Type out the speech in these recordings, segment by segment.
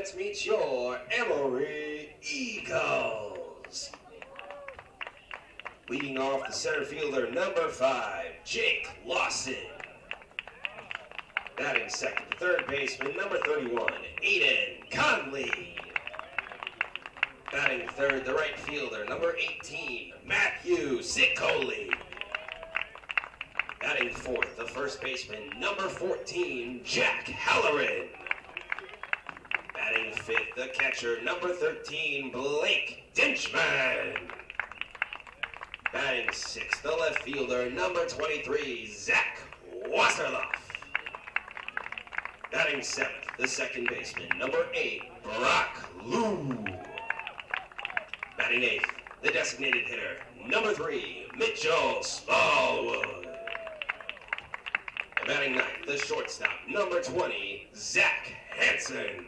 let's meet your Emory Eagles. Leading off the center fielder, number 5, Jake Lawson. Batting second, the third baseman, number 31, Aiden Conley. Batting third, the right fielder, number 18, Matthew Sicoli. Batting fourth, the first baseman, number 14, Jack Halloran. Batting fifth, the catcher, number 13, Blake Dinchman. Batting sixth, the left fielder, number 23, Zach Wasserloff. Batting seventh, the second baseman, number 8, Brock Lou. Batting eighth, the designated hitter, number 3, Mitchell Smallwood. And batting ninth, the shortstop, number 20, Zach Hansen.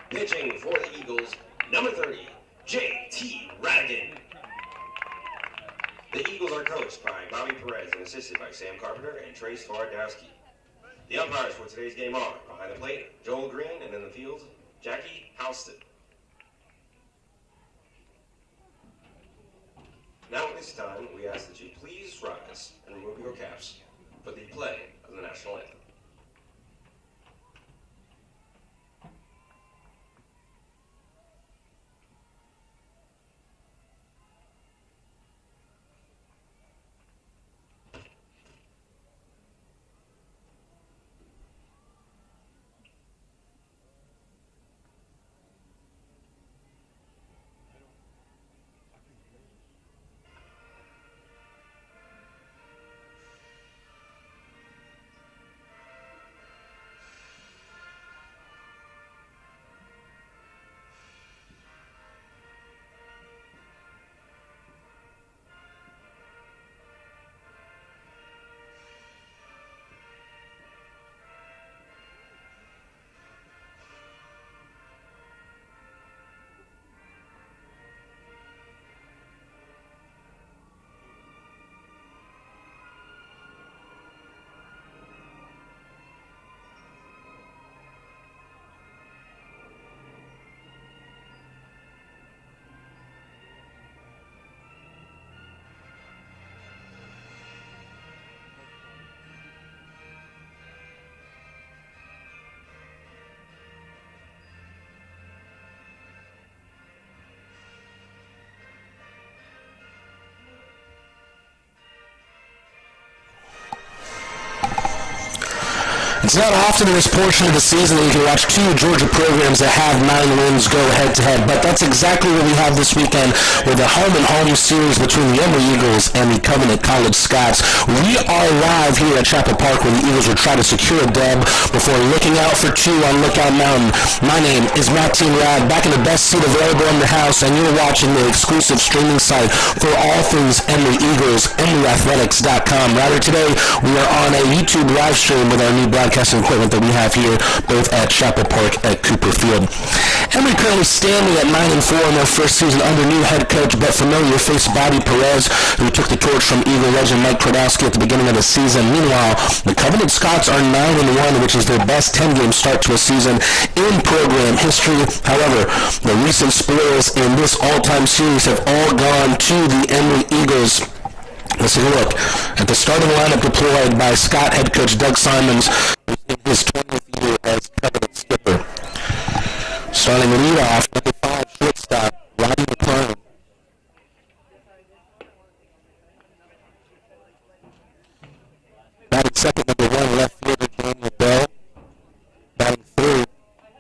Pitching for the Eagles, number 30, J.T. Radigan. The Eagles are coached by Bobby Perez and assisted by Sam Carpenter and Trace Twardowski. The umpires for today's game are, behind the plate, Joel Green, and in the field, Jackie Houston. Now at this time, we ask that you please rise and remove your caps for the play of the national anthem. It's not often in this portion of the season that you can watch two Georgia programs that have 9 wins go head-to-head, but that's exactly what we have this weekend with the home-and-home series between the Emory Eagles and the Covenant College Scots. We are live here at Chapel Park where the Eagles will try to secure a dub before looking out for 2 on Lookout Mountain. My name is Martin Rad, back in the best seat available in the house, and you're watching the exclusive streaming site for all things Emory Eagles, EmoryAthletics.com. Rather, today we are on a YouTube live stream with our new broadcasting equipment that we have here both at Chapel Park at Cooper Field. Emory currently standing at 9-4 in their first season under new head coach but familiar face Bobby Perez, who took the torch from Eagle legend Mike Twardowski at the beginning of the season. Meanwhile, the Covenant Scots are 9-1, which is their best 10-game start to a season in program history. However, the recent spoils in this all-time series have all gone to the Emory Eagles. Let's take a look at the starting lineup deployed by Scott head coach Doug Simons in his 20th year as Covenant skipper. Starting leadoff, number 5 shortstop, Rodney McClellan. Batting second, number 1 left fielder Daniel Bell. Batting third,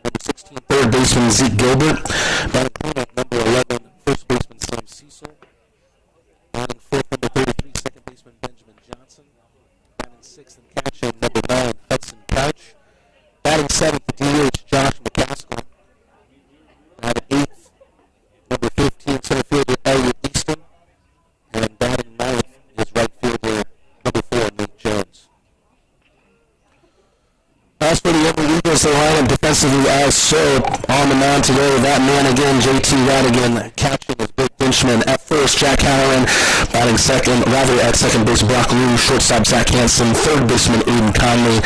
number 16 third baseman Zeke Gilbert. Batting cleanup, number 11 first baseman Sam Cecil. Batting fourth, number 33 second baseman Benjamin Johnson. Batting sixth and catching, number 9 Hudson Couch. Batting seventh, the DH Josh McCaskill. Batting eighth, number 15 center fielder Elliot Easton. And batting ninth is right fielder number 4 Nick Jones. As for the Emory Eagles, they line up defensively as so. On the mound today, that man again, J.T. Radigan, catching is Big Benchman. At first, Jack Halloran. Batting second, rather at second base, Brock Lou. Shortstop, Zach Hansen. Third baseman, Aiden Conley.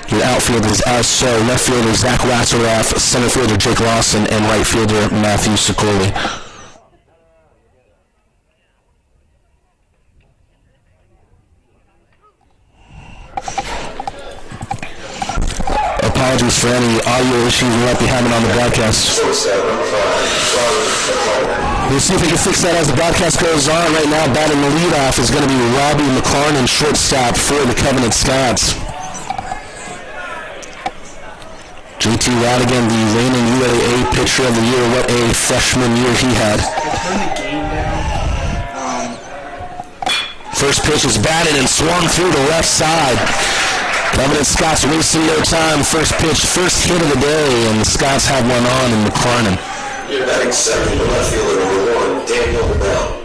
Your outfielders as so: left fielder Zach Wasserraff, center fielder Jake Lawson, and right fielder Matthew Sicoli. Apologies for any audio issues we might be having on the broadcast. We'll see if we can fix that as the broadcast goes on. Right now, batting the leadoff is going to be Robbie McLaren, shortstop for the Covenant Scots. JT Radigan, the reigning UAA pitcher of the year. What a freshman year he had. Turn the game down. First pitch is batted and swung through the left side. Covenant Scots wasting no time. First pitch, first hit of the day, and the Scots have one on in McLaren. Batting second, the left fielder number 1, Daniel Bell.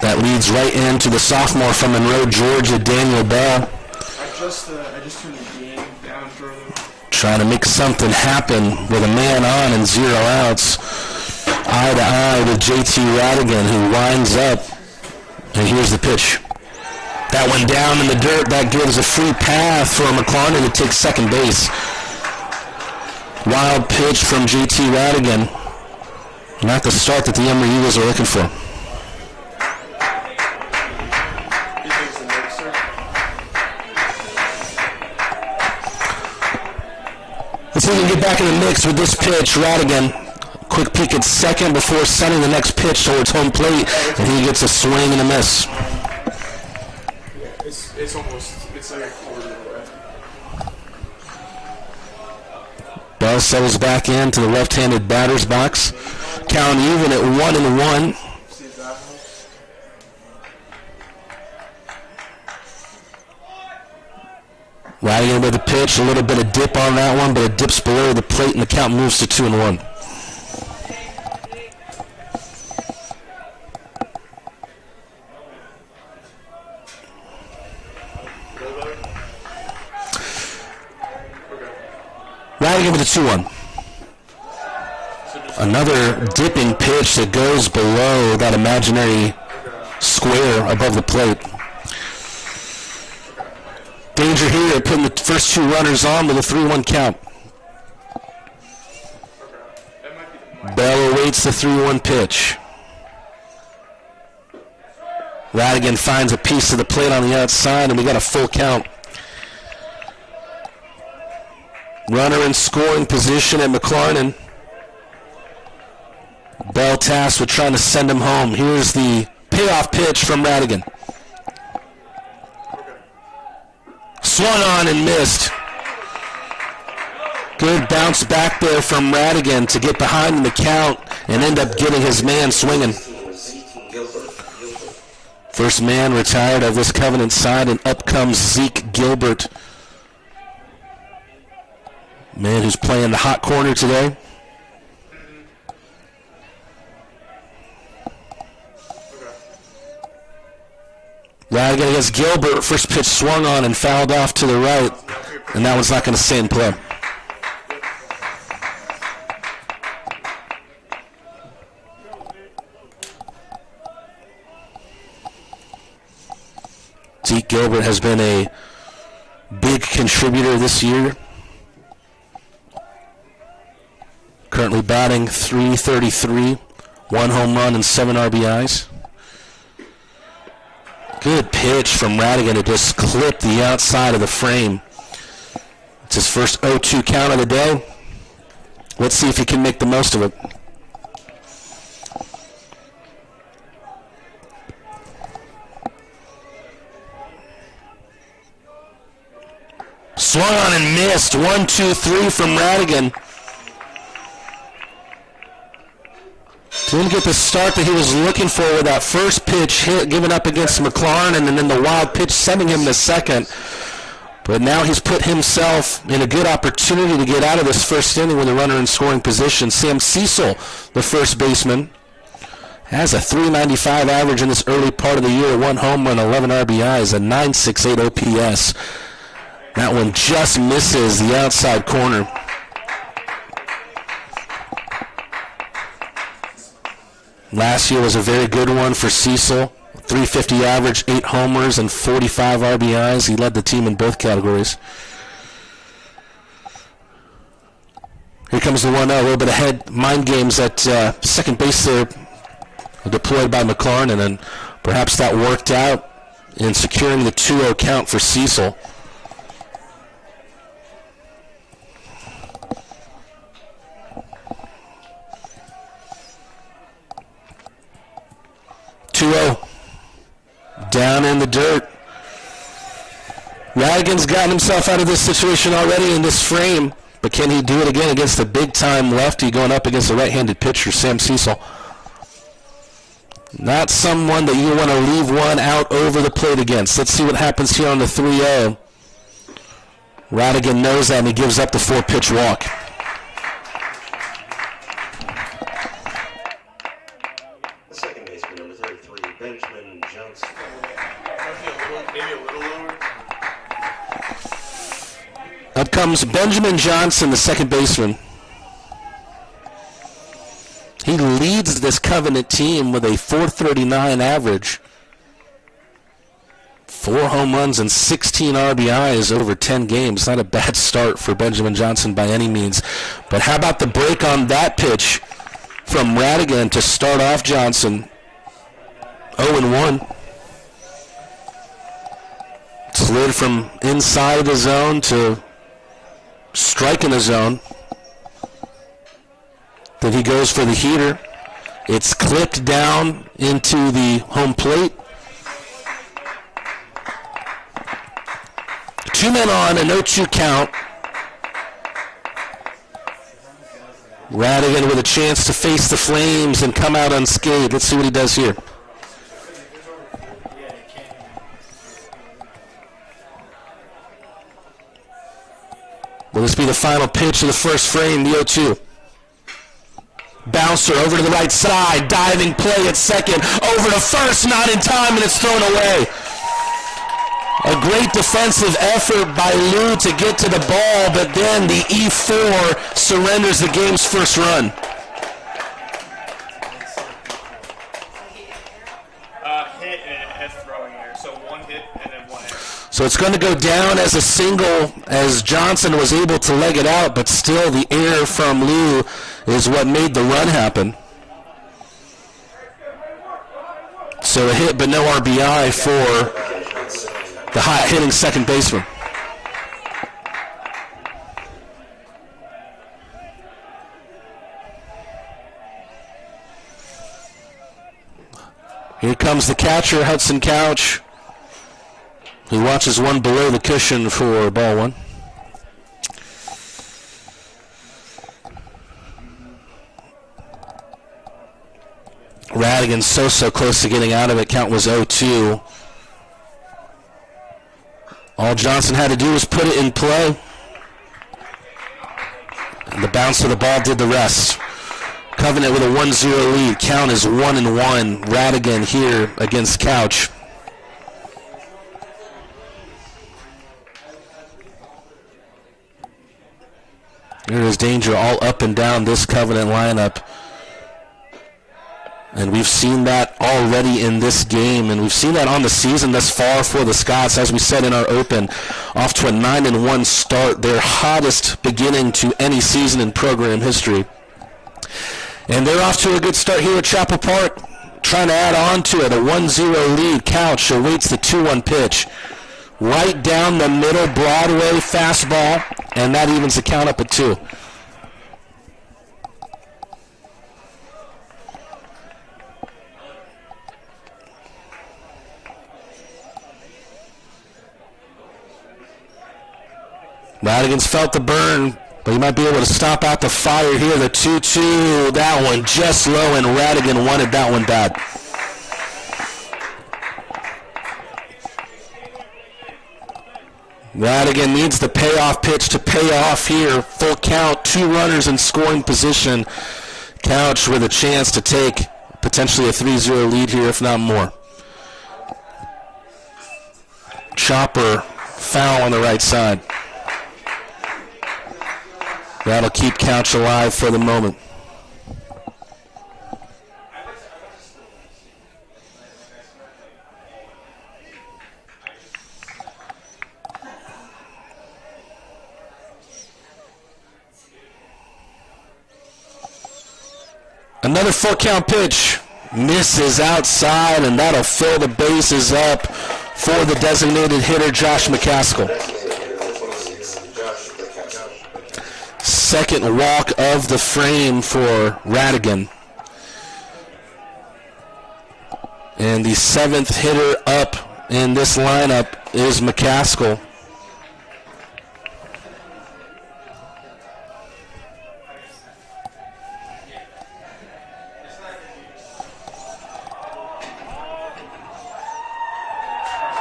That leads right into the sophomore from Monroe, Georgia, Daniel Bell. I just turned the game down further. Trying to make something happen with a man on and 0 outs. Eye to eye with JT Radigan, who winds up. And here's the pitch. That one down in the dirt. That gives a free path for McLaren to take second base. Wild pitch from JT Radigan. Not the start that the Emory Eagles are looking for. Let's see if we can get back in the mix with this pitch. Radigan, quick peek at second before sending the next pitch towards home plate, and he gets a swing and a miss. It's like a quarter away. Bell settles back into the left-handed batter's box. Count even at 1-1. See if that helps. Radigan with the pitch, a little bit of dip on that one, but it dips below the plate and the count moves to 2-1. Radigan with a 2-1. Another dipping pitch that goes below that imaginary square above the plate. Danger here, putting the first two runners on with a 3-1 count. Bell awaits the 3-1 pitch. Radigan finds a piece of the plate on the outside, and we got a full count. Runner in scoring position at McLaren. Bell tasked with trying to send him home. Here's the payoff pitch from Radigan. Swung on and missed. Good bounce back there from Radigan to get behind in the count and end up getting his man swinging. First man retired of this Covenant side, and up comes Zeke Gilbert. Man who's playing the hot corner today. Radigan against Gilbert. First pitch swung on and fouled off to the right, and that one's not going to stay in play. Zeke Gilbert has been a big contributor this year. Currently batting .333, 1 home run and 7 RBIs. Good pitch from Radigan to just clip the outside of the frame. It's his first 0-2 count of the day. Let's see if he can make the most of it. Swung on and missed. 1-2-3 from Radigan. Didn't get the start that he was looking for with that first pitch hit given up against McLaren, and then the wild pitch sending him to second. But now he's put himself in a good opportunity to get out of this first inning with a runner in scoring position. Sam Cecil, the first baseman, has a .395 average in this early part of the year, 1 home run, 11 RBIs, a .968 OPS. That one just misses the outside corner. Last year was a very good one for Cecil. .350 average, 8 homers, and 45 RBIs. He led the team in both categories. Here comes the 1-0, a little bit ahead. Mind games at second base there, deployed by McLaurin, and then perhaps that worked out in securing the 2-0 count for Cecil. Down in the dirt. Radigan's gotten himself out of this situation already in this frame, but can he do it again against the big-time lefty going up against the right-handed pitcher, Sam Cecil? Not someone that you want to leave one out over the plate against. Let's see what happens here on the 3-0. Radigan knows that, and he gives up the 4-pitch walk. The second baseman, number 33, Benjamin Johnson. Maybe a little lower. Up comes Benjamin Johnson, the second baseman. He leads this Covenant team with a .439 average. 4 home runs and 16 RBIs over 10 games. Not a bad start for Benjamin Johnson by any means. But how about the break on that pitch from Radigan to start off Johnson? 0-1. Slid from inside the zone to striking the zone. Then he goes for the heater. It's clipped down into the home plate. 2 men on, a 0-2 count. Radigan with a chance to face the Flames and come out unscathed. Let's see what he does here. Will this be the final pitch of the first frame, the 0-2? Bouncer over to the right side, diving play at second, over to first, not in time, and it's thrown away. A great defensive effort by Lou to get to the ball, but then the E4 surrenders the game's first run. Hit and a throwing error. So 1 hit and then 1 error. So it's going to go down as a single as Johnson was able to leg it out, but still the error from Lou is what made the run happen. So a hit but no RBI for the hot-hitting second baseman. Here comes the catcher, Hudson Couch. He watches one below the cushion for ball 1. Radigan so close to getting out of it. Count was 0-2. All Johnson had to do was put it in play. And the bounce of the ball did the rest. Covenant with a 1-0 lead. Count is 1-1. Radigan here against Couch. There is danger all up and down this Covenant lineup. And we've seen that already in this game, and we've seen that on the season thus far for the Scots. As we said in our open, off to a 9-1 start, their hottest beginning to any season in program history. And they're off to a good start here at Chapel Park, trying to add on to it. A 1-0 lead. Couch awaits the 2-1 pitch. Right down the middle, Broadway fastball, and that evens the count up at 2. Radigan's felt the burn, but he might be able to stop out the fire here. The 2-2, that one just low, and Radigan wanted that one bad. Radigan needs the payoff pitch to pay off here. Full count, 2 runners in scoring position. Couch with a chance to take potentially a 3-0 lead here, if not more. Chopper, foul on the right side. That'll keep Couch alive for the moment. Another full count pitch. Misses outside, and that'll fill the bases up for the designated hitter, Josh McCaskill. Second walk of the frame for Radigan. And the seventh hitter up in this lineup is McCaskill.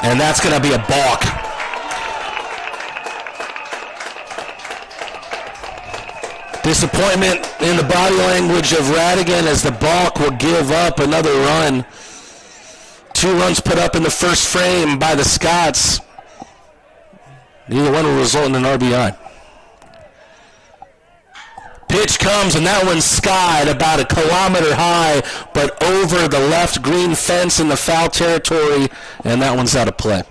And that's going to be a balk. Disappointment in the body language of Radigan as the balk will give up another run. 2 runs put up in the first frame by the Scots. Neither one will result in an RBI. Pitch comes, and that one's skied about a kilometer high, but over the left green fence in the foul territory, and that one's out of play.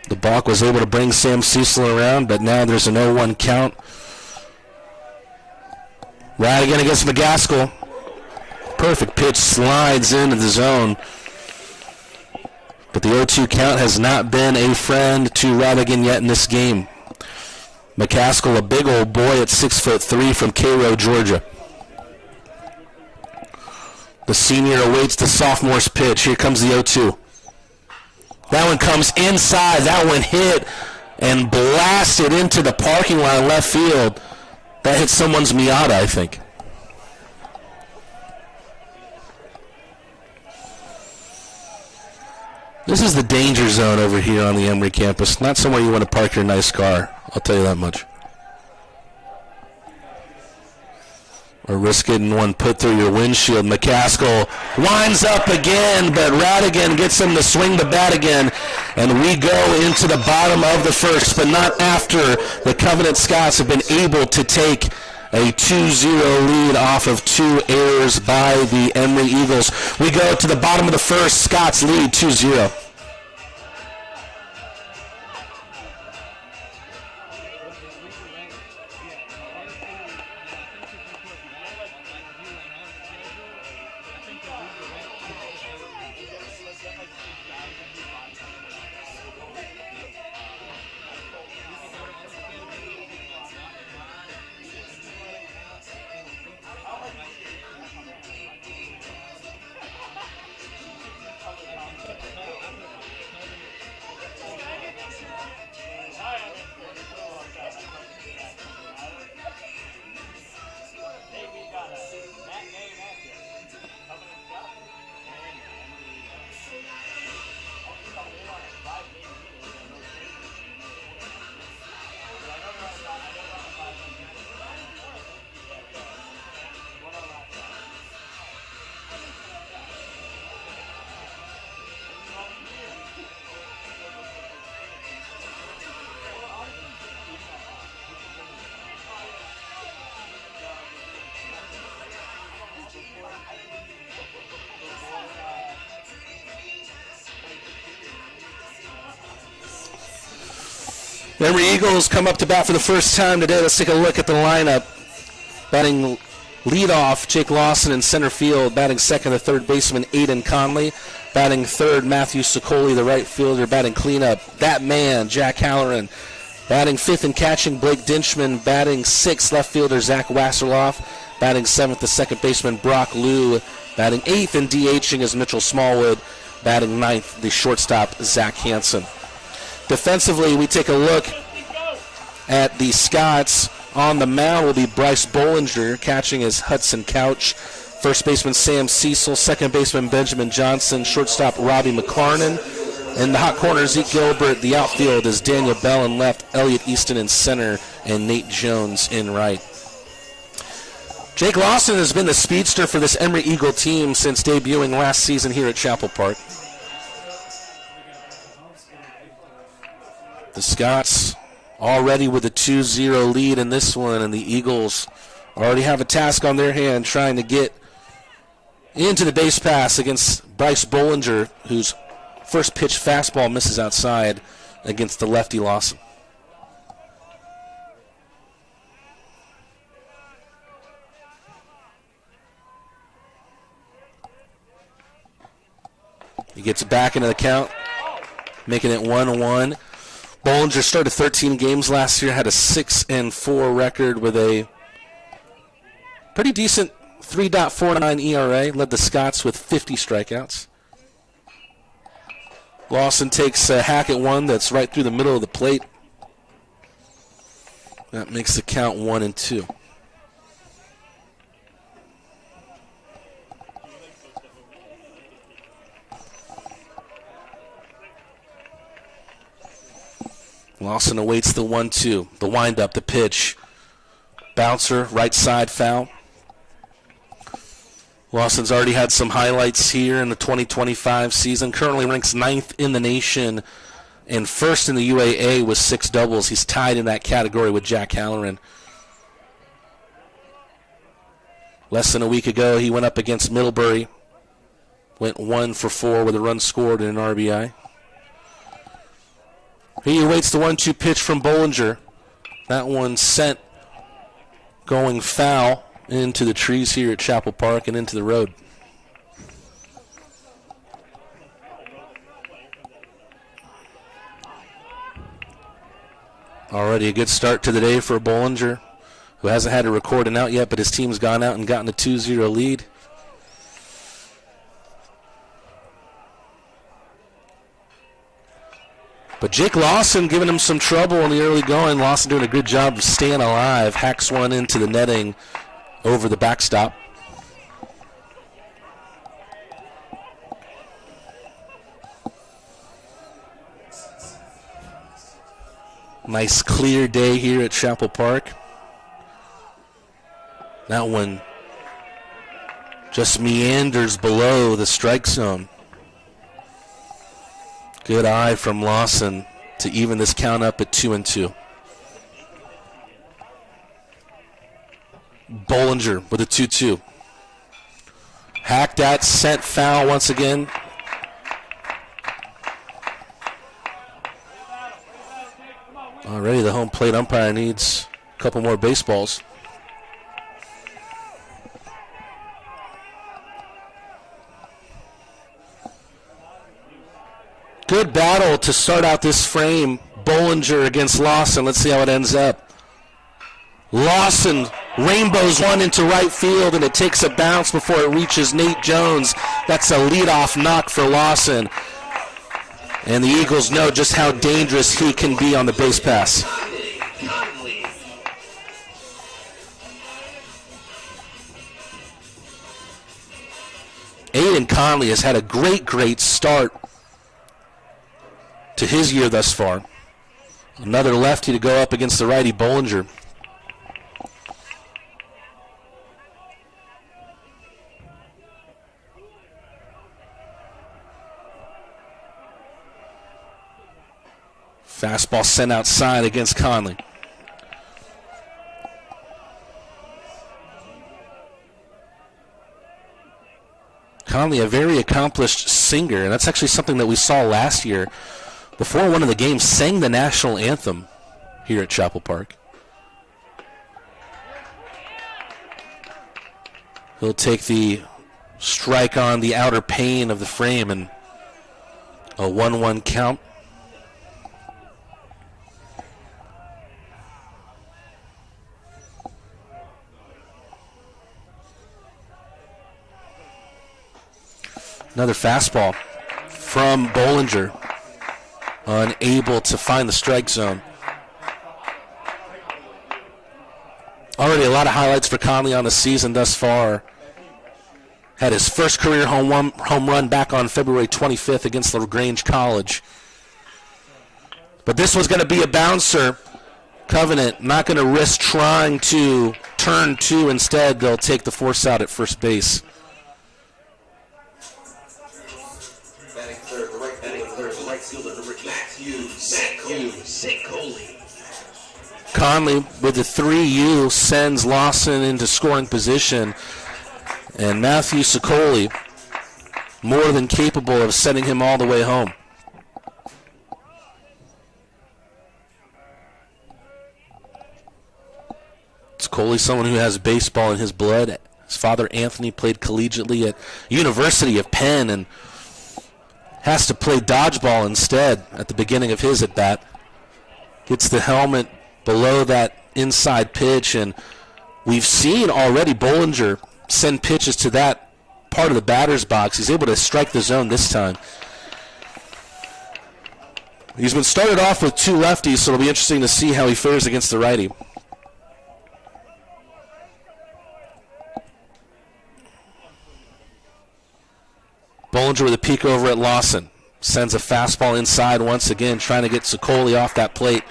The balk was able to bring Sam Cecil around, but now there's an 0-1 count. Radigan against McCaskill. Perfect pitch slides into the zone. But the 0-2 count has not been a friend to Radigan yet in this game. McCaskill, a big old boy at 6'3" from Cairo, Georgia. The senior awaits the sophomore's pitch. Here comes the 0-2. That one comes inside. That one hit and blasted into the parking lot left field. That hit someone's Miata, I think. This is the danger zone over here on the Emory campus. Not somewhere you want to park your nice car. I'll tell you that much. Or risk getting one put through your windshield. McCaskill winds up again, but Radigan gets him to swing the bat again. And we go into the bottom of the first, but not after the Covenant Scots have been able to take a 2-0 lead off of 2 errors by the Emory Eagles. We go to the bottom of the first. Scots lead 2-0. The Emory Eagles come up to bat for the first time today. Let's take a look at the lineup. Batting leadoff, Jake Lawson in center field. Batting second, the third baseman, Aiden Conley. Batting third, Matthew Sicoli, the right fielder. Batting cleanup, that man, Jack Halloran. Batting fifth and catching, Blake Dinchman. Batting sixth, left fielder, Zach Wasserloff. Batting seventh, the second baseman, Brock Liu. Batting eighth and DHing is Mitchell Smallwood. Batting ninth, the shortstop, Zach Hansen. Defensively, we take a look at the Scots. On the mound will be Bryce Bollinger. Catching is Hudson Couch. First baseman Sam Cecil. Second baseman Benjamin Johnson. Shortstop Robbie McLarnon. In the hot corner, Zeke Gilbert. The outfield is Daniel Bell in left, Elliot Easton in center, and Nate Jones in right. Jake Lawson has been the speedster for this Emory Eagle team since debuting last season here at Chapel Park. The Scots already with a 2-0 lead in this one, and the Eagles already have a task on their hand trying to get Into the base pass against Bryce Bollinger, whose first pitch fastball misses outside against the lefty Lawson. He gets back into the count, making it 1-1. Bollinger started 13 games last year, had a 6-4 record with a pretty decent 3.49 ERA, led the Scots with 50 strikeouts. Lawson takes a hack at one that's right through the middle of the plate. That makes the count 1-2. Lawson awaits the 1-2, the windup, the pitch. Bouncer, right side foul. Lawson's already had some highlights here in the 2025 season. Currently ranks 9th in the nation and first in the UAA with 6 doubles. He's tied in that category with Jack Halloran. Less than a week ago, he went up against Middlebury. Went 1 for 4 with a run scored and an RBI. He awaits the 1-2 pitch from Bollinger. That one sent going foul into the trees here at Chapel Park and into the road. Already a good start to the day for Bollinger, who hasn't had to record an out yet, but his team's gone out and gotten a 2-0 lead. But Jake Lawson giving him some trouble in the early going. Lawson doing a good job of staying alive. Hacks one into the netting over the backstop. Nice clear day here at Chapel Park. That one just meanders below the strike zone. Good eye from Lawson to even this count up at 2-2. Bollinger with a 2-2. Hacked at, sent foul once again. Already the home plate umpire needs a couple more baseballs. Good battle to start out this frame. Bollinger against Lawson. Let's see how it ends up. Lawson rainbows one into right field, and it takes a bounce before it reaches Nate Jones. That's a leadoff knock for Lawson. And the Eagles know just how dangerous he can be on the base pass. Aiden Conley has had a great start to his year thus far. Another lefty to go up against the righty Bollinger. Fastball sent outside against Conley. Conley, a very accomplished singer, and that's actually something that we saw last year. Before one of the games, sang the national anthem here at Chapel Park. He'll take the strike on the outer pane of the frame and a 1-1 count. Another fastball from Bollinger. Unable to find the strike zone. Already a lot of highlights for Conley on the season thus far. Had his first career home run back on February 25th against LaGrange College. But this was going to be a bouncer. Covenant not going to risk trying to turn two. Instead, they'll take the force out at first base. Conley with the 3U sends Lawson into scoring position. And Matthew Sicoli more than capable of sending him all the way home. Sicoli, someone who has baseball in his blood. His father, Anthony, played collegiately at University of Penn and has to play dodgeball instead at the beginning of his at-bat. Gets the helmet below that inside pitch, and we've seen already Bollinger send pitches to that part of the batter's box. He's able to strike the zone this time. He's been started off with two lefties, so it'll be interesting to see how he fares against the righty. Bollinger with a peek over at Lawson. Sends a fastball inside once again, trying to get Sicoli off that plate.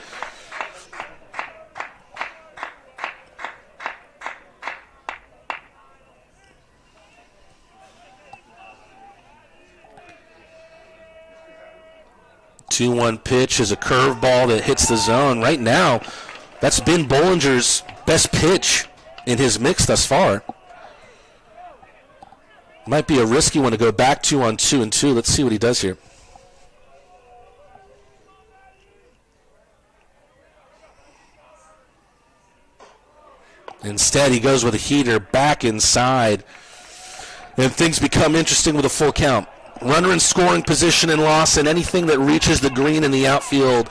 The 2-1 pitch is a curveball that hits the zone. Right now, that's been Bollinger's best pitch in his mix thus far. Might be a risky one to go back to on 2-2. Let's see what he does here. Instead, he goes with a heater back inside. And things become interesting with a full count. Runner in scoring position in Lawson. Anything that reaches the green in the outfield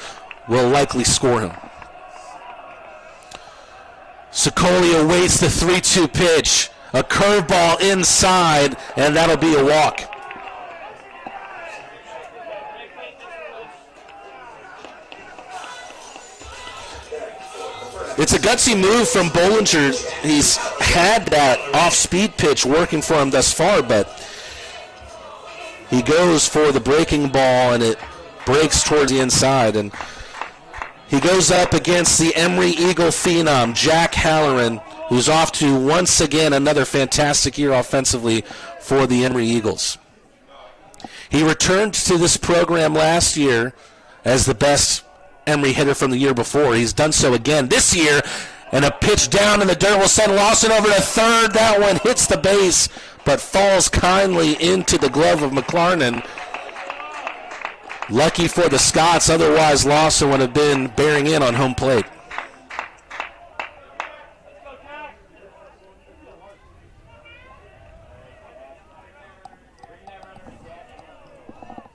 will likely score him. Sicoli awaits the 3-2 pitch. A curveball inside, and that'll be a walk. It's a gutsy move from Bollinger. He's had that off-speed pitch working for him thus far, but he goes for the breaking ball, and it breaks towards the inside. And he goes up against the Emory Eagle phenom, Jack Halloran, who's off to, once again, another fantastic year offensively for the Emory Eagles. He returned to this program last year as the best Emory hitter from the year before. He's done so again this year, and a pitch down in the dirt will send Lawson over to third. That one hits the base, but falls kindly into the glove of McLarnon. Lucky for the Scots, otherwise Lawson would have been bearing in on home plate.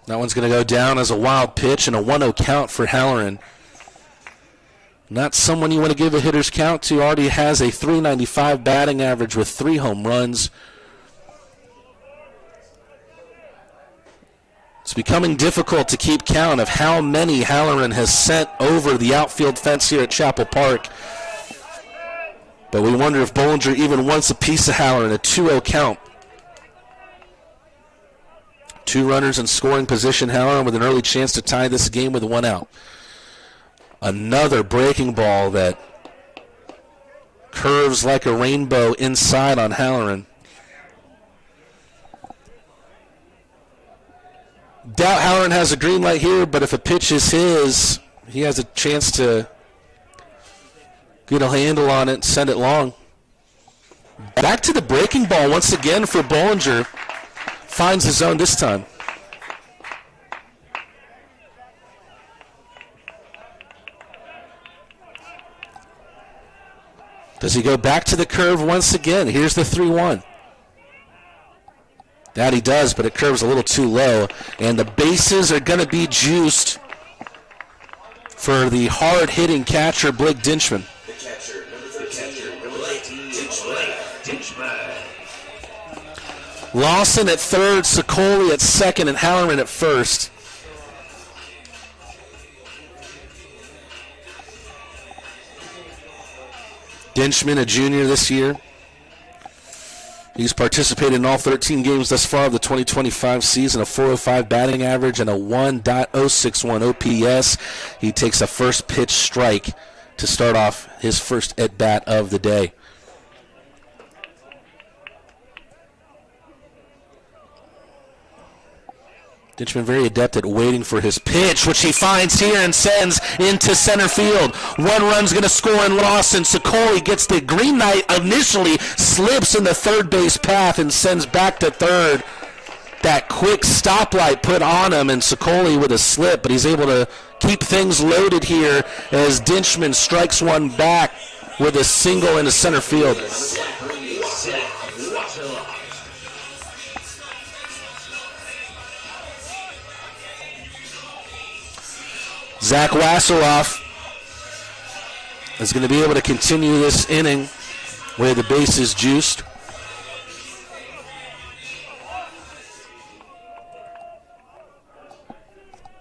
That one's going to go down as a wild pitch and a 1-0 count for Halloran. Not someone you want to give a hitter's count to. Already has a .395 batting average with 3 home runs. It's becoming difficult to keep count of how many Halloran has sent over the outfield fence here at Chapel Park. But we wonder if Bollinger even wants a piece of Halloran, a 2-0 count. 2 runners in scoring position, Halloran with an early chance to tie this game with 1 out. Another breaking ball that curves like a rainbow inside on Halloran. Doubt Halloran has a green light here, but if a pitch is his, he has a chance to get a handle on it and send it long. Back to the breaking ball once again for Bollinger. Finds the zone this time. Does he go back to the curve once again? Here's the 3-1. That he does, but it curves a little too low. And the bases are going to be juiced for the hard-hitting catcher, Blake Dinchman. The catcher, number 18, Dinchman. Lawson at third, Sicoli at second, and Halloran at first. Dinchman, a junior this year. He's participated in all 13 games thus far of the 2025 season, a .405 batting average and a 1.061 OPS. He takes a first pitch strike to start off his first at-bat of the day. Dinchman very adept at waiting for his pitch, which he finds here and sends into center field. One run's going to score in Lawson. Sokoli gets the green light initially, slips in the third base path and sends back to third. That quick stoplight put on him, and Sokoli with a slip, but he's able to keep things loaded here as Dinchman strikes one back with a single into center field. Zach Wasseroff is going to be able to continue this inning where the base is juiced.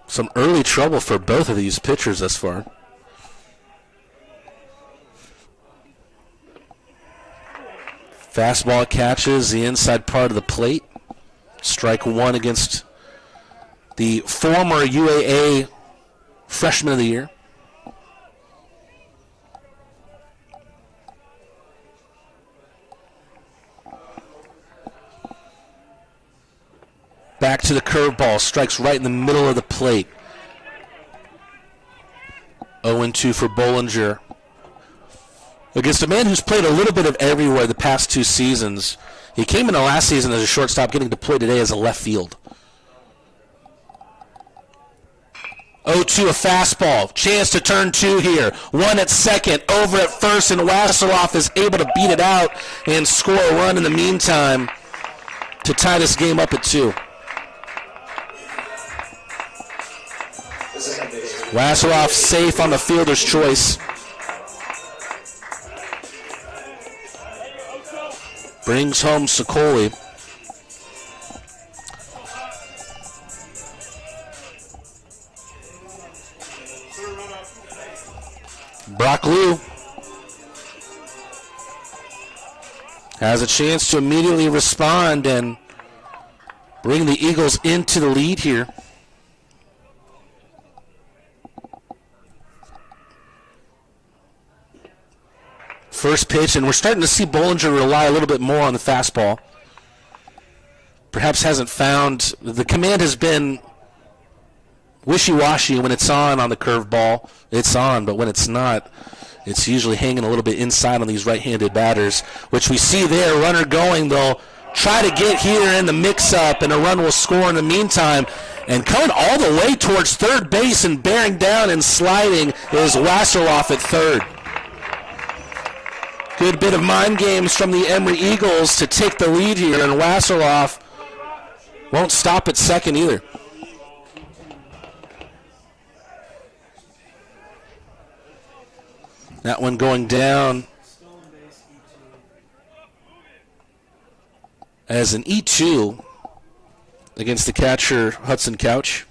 Some early trouble for both of these pitchers thus far. Fastball catches the inside part of the plate. Strike one against the former UAA Freshman of the Year. Back to the curveball. Strikes right in the middle of the plate. 0-2 for Bollinger. Against a man who's played a little bit of everywhere the past two seasons. He came into last season as a shortstop, getting deployed today as a left field. 0-2 a fastball. Chance to turn two here. One at second, over at first, and Wasseroff is able to beat it out and score a run in the meantime to tie this game up at 2. Wasseroff safe on the fielder's choice. Brings home Sokoli. Brock Liu has a chance to immediately respond and bring the Eagles into the lead here. First pitch, and we're starting to see Bollinger rely a little bit more on the fastball. Perhaps hasn't found, the command has been wishy-washy. When it's on the curveball, it's on, but when it's not, it's usually hanging a little bit inside on these right-handed batters, which we see there. Runner going, they'll try to get here in the mix-up, and a run will score in the meantime. And coming all the way towards third base and bearing down and sliding is Wasseroff at third. Good bit of mind games from the Emory Eagles to take the lead here, and Wasseroff won't stop at second either. That one going down as an E2 against the catcher Hudson Couch.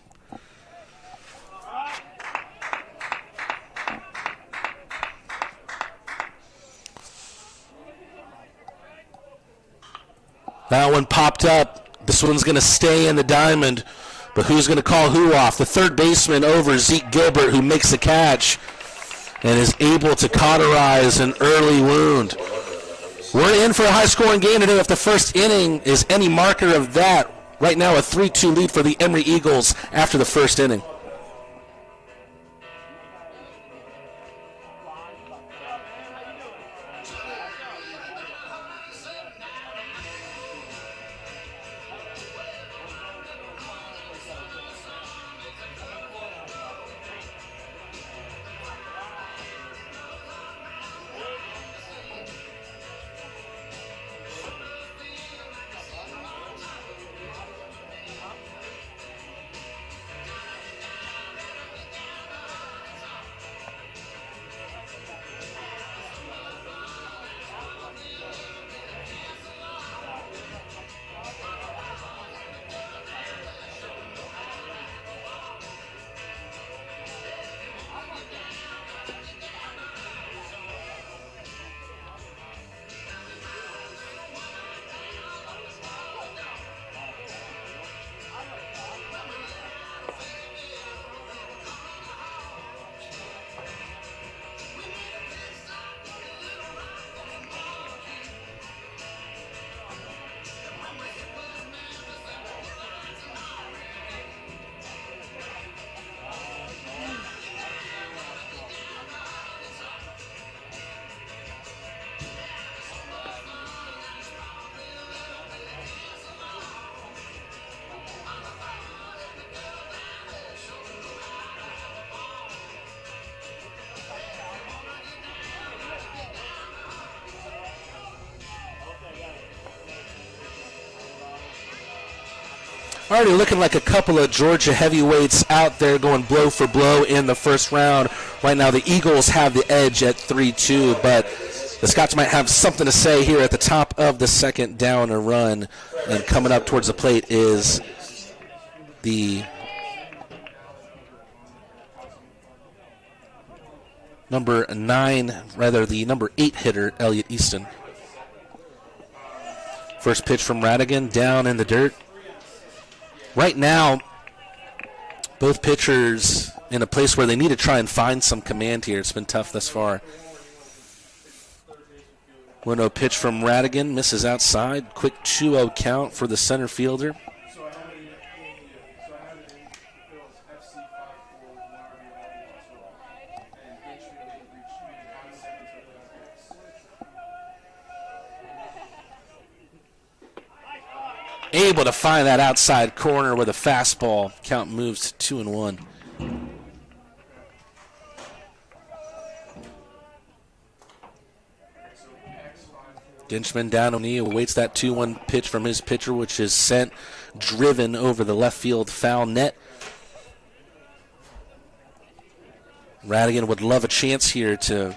That one popped up. This one's going to stay in the diamond, but who's going to call who off? The third baseman over Zeke Gilbert, who makes the catch and is able to cauterize an early wound. We're in for a high-scoring game today. If the first inning is any marker of that, right now a 3-2 lead for the Emory Eagles after the first inning. Already looking like a couple of Georgia heavyweights out there going blow for blow in the first round. Right now the Eagles have the edge at 3-2, but the Scots might have something to say here at the top of the second down a run. And coming up towards the plate is the number 8 hitter, Elliott Easton. First pitch from Radigan, down in the dirt. Right now, both pitchers in a place where they need to try and find some command here. It's been tough thus far. 1-0 pitch from Radigan, misses outside. Quick 2-0 count for the center fielder. Able to find that outside corner with a fastball. Count moves to 2-1. Dinchman down on knee, awaits that 2-1 pitch from his pitcher, which is sent, driven over the left field foul net. Radigan would love a chance here to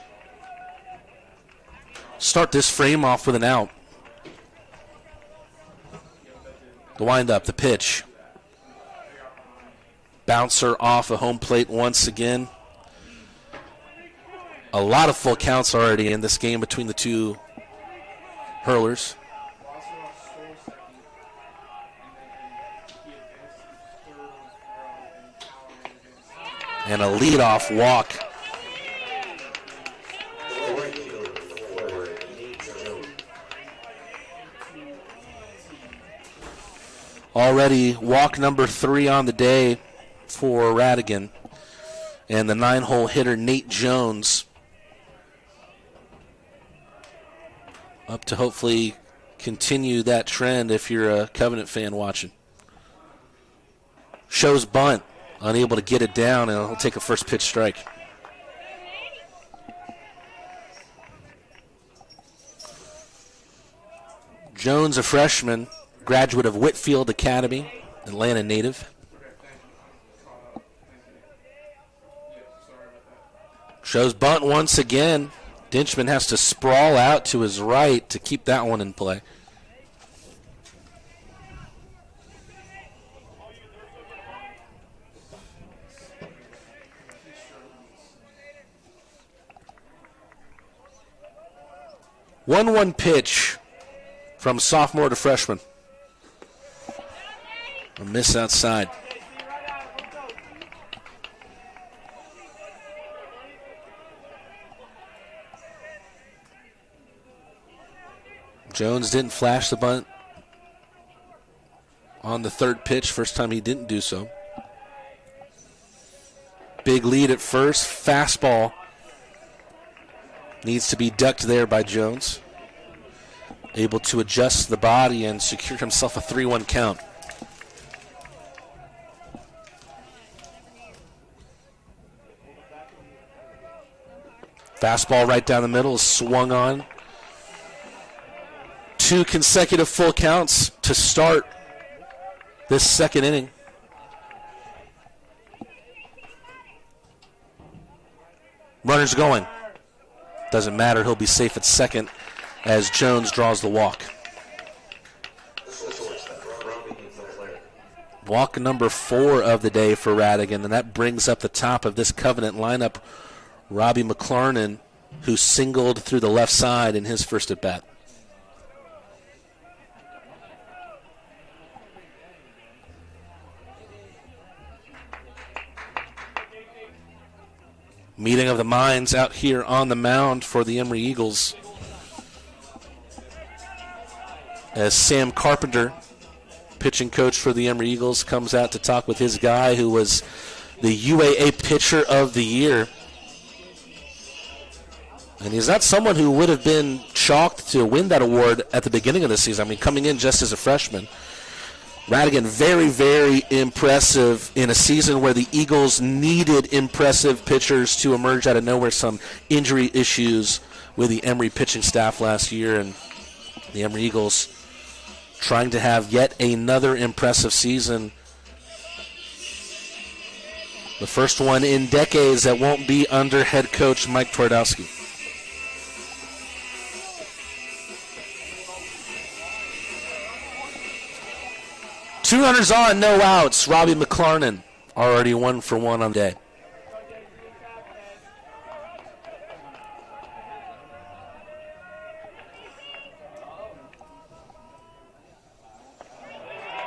start this frame off with an out. The windup, the pitch. Bouncer off the home plate once again. A lot of full counts already in this game between the two hurlers. And a leadoff walk. Already walk number 3 on the day for Radigan. And the 9-hole hitter, Nate Jones, up to hopefully continue that trend if you're a Covenant fan watching. Shows bunt, unable to get it down, and he'll take a first pitch strike. Jones, a freshman, graduate of Whitfield Academy, Atlanta native. Shows bunt once again. Dinchman has to sprawl out to his right to keep that one in play. One pitch from sophomore to freshman. A miss outside. Jones didn't flash the bunt on the third pitch. First time he didn't do so. Big lead at first. Fastball needs to be ducked there by Jones. Able to adjust the body and secure himself a 3-1 count. Fastball right down the middle is swung on. 2 consecutive full counts to start this second inning. Runners going. Doesn't matter, he'll be safe at second as Jones draws the walk. Walk number 4 of the day for Radigan, and that brings up the top of this Covenant lineup, Robbie McLarnon, who singled through the left side in his first at-bat. Meeting of the minds out here on the mound for the Emory Eagles, as Sam Carpenter, pitching coach for the Emory Eagles, comes out to talk with his guy who was the UAA Pitcher of the Year. And he's not someone who would have been chalked to win that award at the beginning of the season. I mean, coming in just as a freshman. Radigan, very, very impressive in a season where the Eagles needed impressive pitchers to emerge out of nowhere. Some injury issues with the Emory pitching staff last year, and the Emory Eagles trying to have yet another impressive season. The first one in decades that won't be under head coach Mike Twardowski. Two runners on, no outs. Robbie McLarnon already 1 for 1 on the day.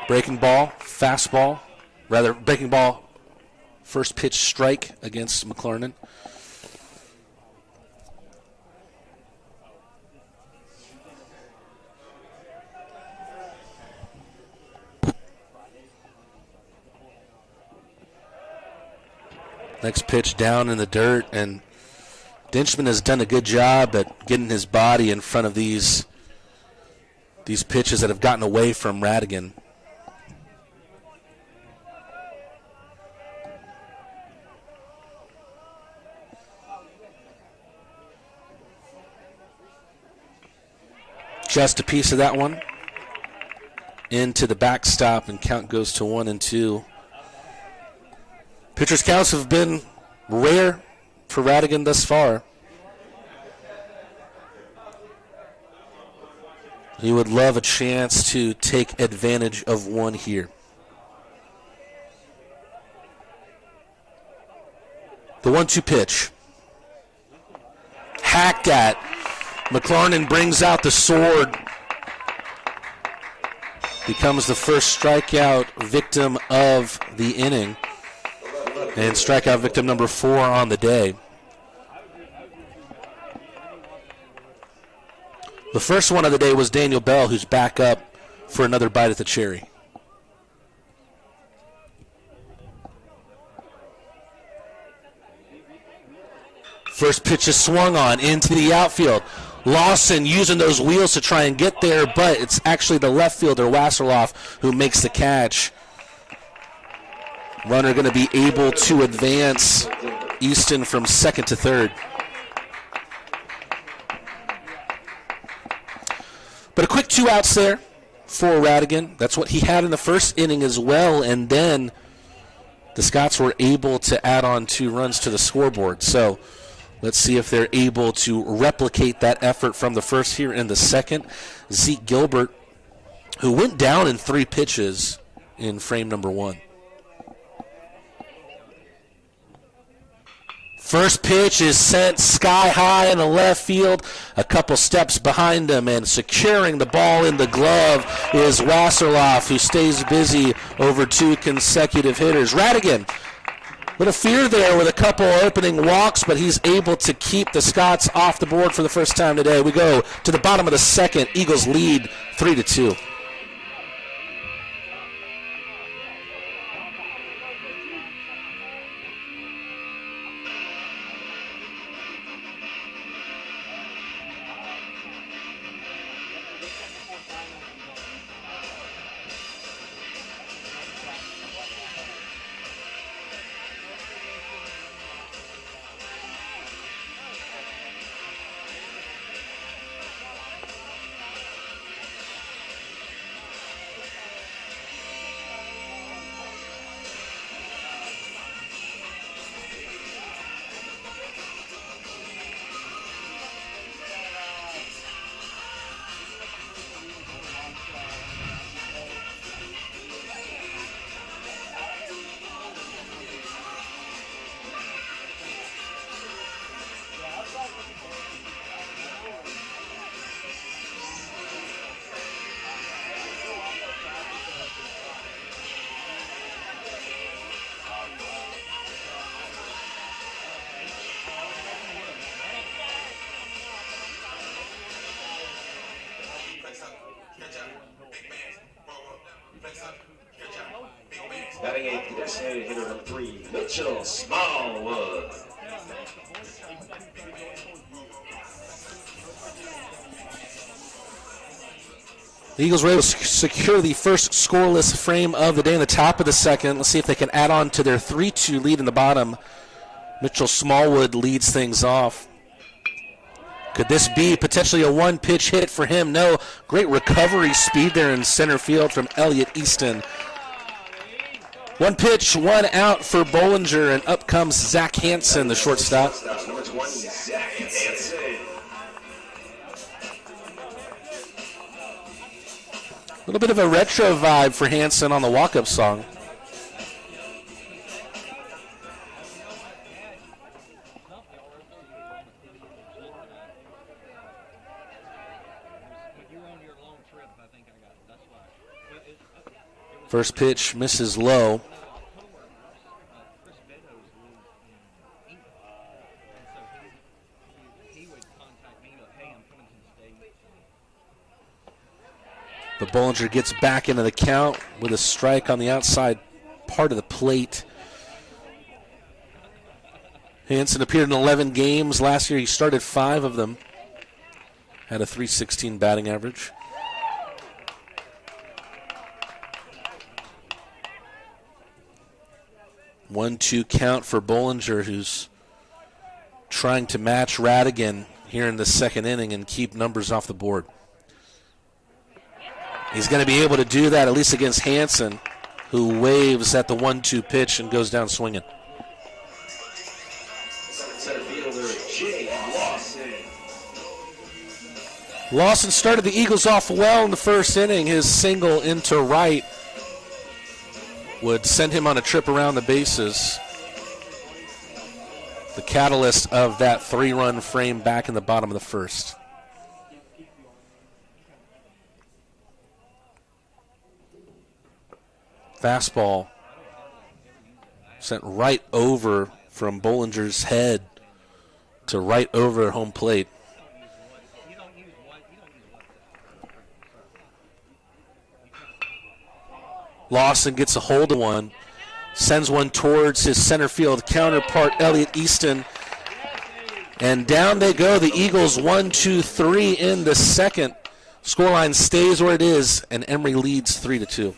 Breaking ball, fastball, rather breaking ball, first pitch strike against McLarnon. Next pitch down in the dirt, and Dinchman has done a good job at getting his body in front of these pitches that have gotten away from Radigan. Just a piece of that one into the backstop, and count goes to 1-2. Pitchers' counts have been rare for Radigan thus far. He would love a chance to take advantage of one here. The 1-2 pitch. Hacked at. McLarnon brings out the sword. Becomes the first strikeout victim of the inning. And strikeout victim number 4 on the day. The first one of the day was Daniel Bell, who's back up for another bite at the cherry. First pitch is swung on into the outfield. Lawson using those wheels to try and get there, but it's actually the left fielder, Wasserloff, who makes the catch. Runner going to be able to advance Easton from second to third. But a quick 2 outs there for Radigan. That's what he had in the first inning as well, and then the Scots were able to add on 2 runs to the scoreboard. So let's see if they're able to replicate that effort from the first here in the second. Zeke Gilbert, who went down in 3 pitches in frame number 1. First pitch is sent sky high in the left field, a couple steps behind him, and securing the ball in the glove is Wasserloff, who stays busy over 2 consecutive hitters. Radigan, a little fear there with a couple opening walks, but he's able to keep the Scots off the board for the first time today. We go to the bottom of the second. Eagles lead 3-2. Batting eighth, the designated hitter number 3, Mitchell Smallwood. The Eagles were able to secure the first scoreless frame of the day in the top of the second. Let's see if they can add on to their 3-2 lead in the bottom. Mitchell Smallwood leads things off. Could this be potentially a one-pitch hit for him? No. Great recovery speed there in center field from Elliott Easton. One pitch, one out for Bollinger, and up comes Zach Hansen, the shortstop. Number 20, Zach Hansen. A little bit of a retro vibe for Hansen on the walk-up song. First pitch misses low. But Bollinger gets back into the count with a strike on the outside part of the plate. Hansen appeared in 11 games. Last year he started 5 of them. Had a .316 batting average. One-two count for Bollinger, who's trying to match Radigan here in the second inning and keep numbers off the board. He's going to be able to do that, at least against Hansen, who waves at the 1-2 pitch and goes down swinging. Center fielder Jay Lawson. Lawson started the Eagles off well in the first inning. His single into right would send him on a trip around the bases. The catalyst of that 3-run frame back in the bottom of the first. Fastball sent right over from Bollinger's head to right over home plate. Lawson gets a hold of one, sends one towards his center field counterpart, Elliott Easton. And down they go, the Eagles 1-2-3 in the second. Scoreline stays where it is, and Emory leads 3-2.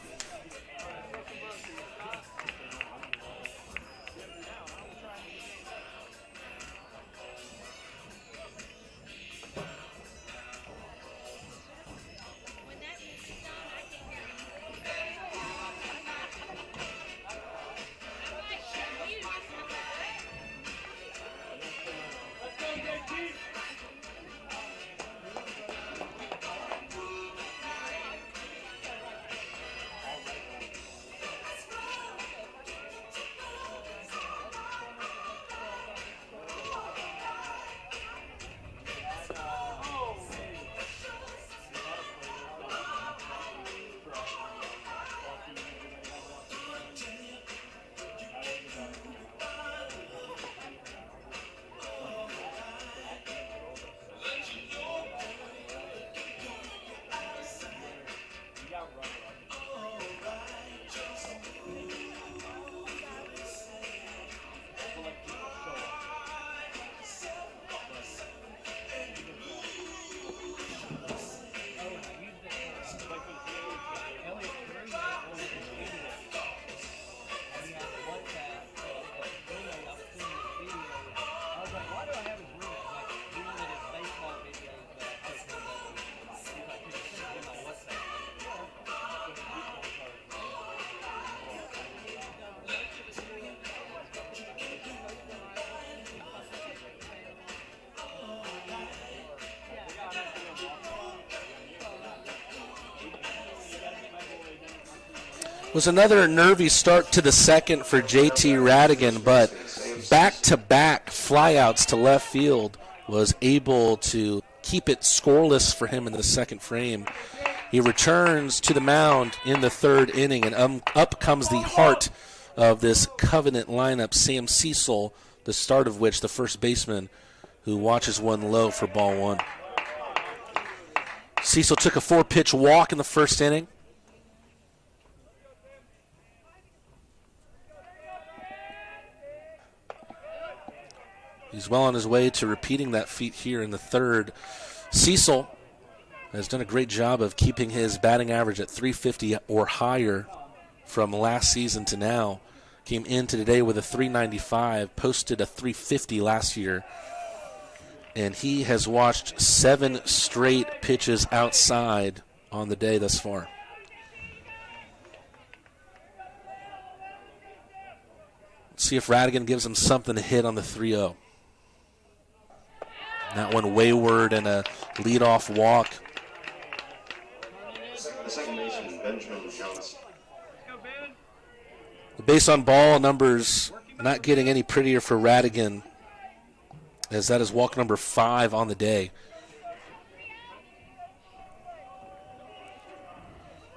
Was another nervy start to the second for JT Radigan, but back-to-back flyouts to left field was able to keep it scoreless for him in the second frame. He returns to the mound in the third inning, and up comes the heart of this Covenant lineup, Sam Cecil, the start of which the first baseman who watches one low for ball one. Cecil took a 4-pitch walk in the first inning. He's well on his way to repeating that feat here in the third. Cecil has done a great job of keeping his batting average at .350 or higher from last season to now. Came into today with a .395, posted a .350 last year. and he has watched 7 straight pitches outside on the day thus far. Let's see if Radigan gives him something to hit on the 3-0. That one wayward and a leadoff walk. The second baseman, Benjamin Johnson. The base on ball numbers not getting any prettier for Radigan, as that is walk number 5 on the day.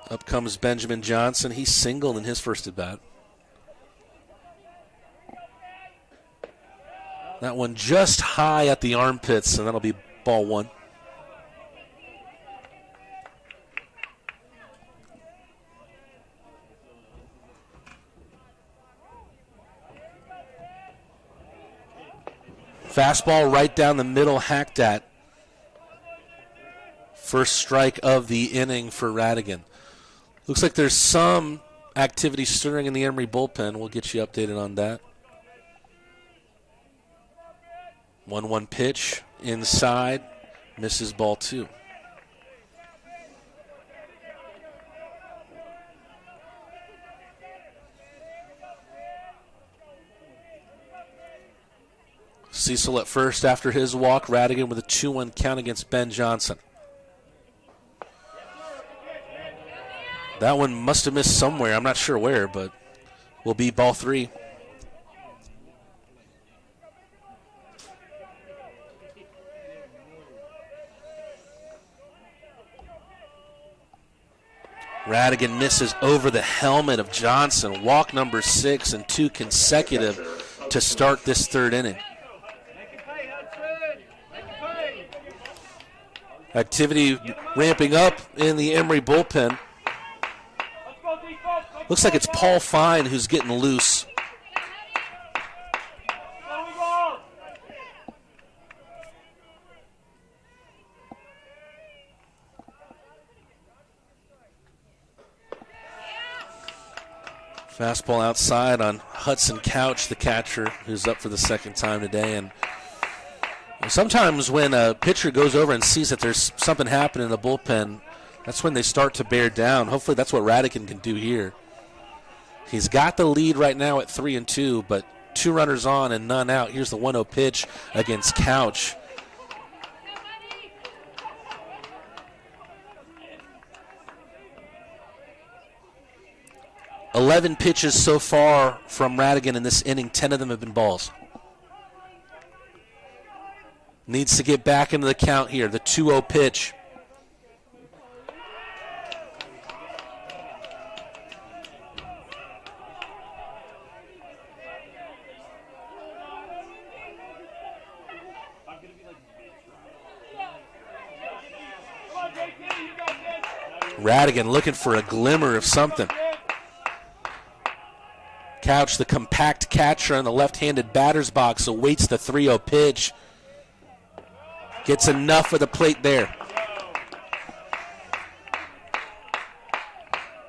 Up comes Benjamin Johnson. He singled in his first at bat. That one just high at the armpits, and that'll be ball 1. Fastball right down the middle, hacked at. First strike of the inning for Radigan. Looks like there's some activity stirring in the Emory bullpen. We'll get you updated on that. 1-1 pitch inside, misses ball 2. Cecil at first after his walk. Radigan with a 2-1 count against Ben Johnson. That one must have missed somewhere. I'm not sure where, but will be ball 3. Radigan misses over the helmet of Johnson. Walk number 6 and 2 consecutive to start this third inning. Activity ramping up in the Emory bullpen. Looks like it's Paul Fine who's getting loose. Fastball outside on Hudson Couch, the catcher, who's up for the second time today. And sometimes when a pitcher goes over and sees that there's something happening in the bullpen, that's when they start to bear down. Hopefully that's what Radigan can do here. He's got the lead right now at 3-2, but 2 runners on and none out. Here's the 1-0 pitch against Couch. "11 pitches so far from Radigan in this inning. 10 of them have been balls. Needs to get back into the count here. The 2-0 pitch. Radigan looking for a glimmer of something. Couch, the compact catcher in the left-handed batter's box, awaits the 3-0 pitch. Gets enough of the plate there.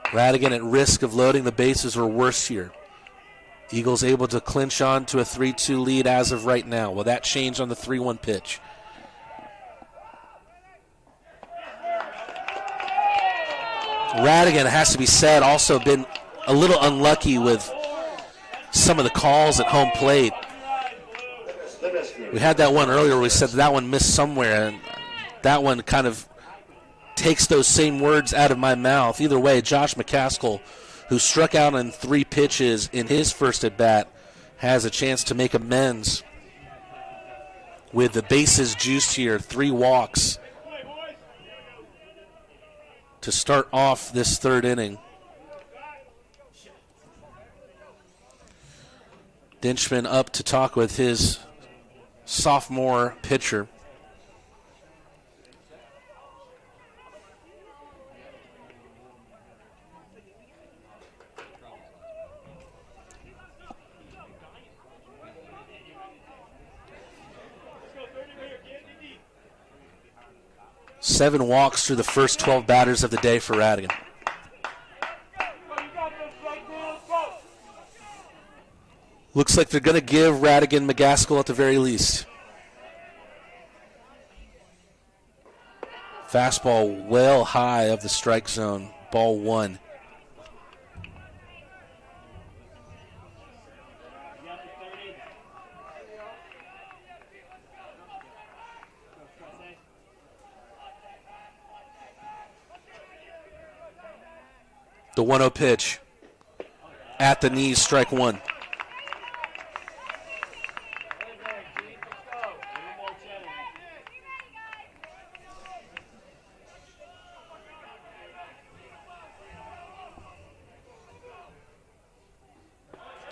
Radigan at risk of loading the bases or worse here. Eagles able to clinch on to a 3-2 lead as of right now. Will that change on the 3-1 pitch? Radigan, it has to be said, also been a little unlucky with some of the calls at home plate. We had that one earlier where we said that one missed somewhere, and that one kind of takes those same words out of my mouth. Either way, Josh McCaskill, who struck out on 3 pitches in his first at-bat, has a chance to make amends with the bases juiced here. 3 walks to start off this third inning. Dinchman up to talk with his sophomore pitcher. Seven walks through the first 12 batters of the day for Radigan. Looks like they're going to give Radigan McCaskill at the very least. Fastball well high of the strike zone. Ball 1. The 1-0 pitch. At the knees, strike 1.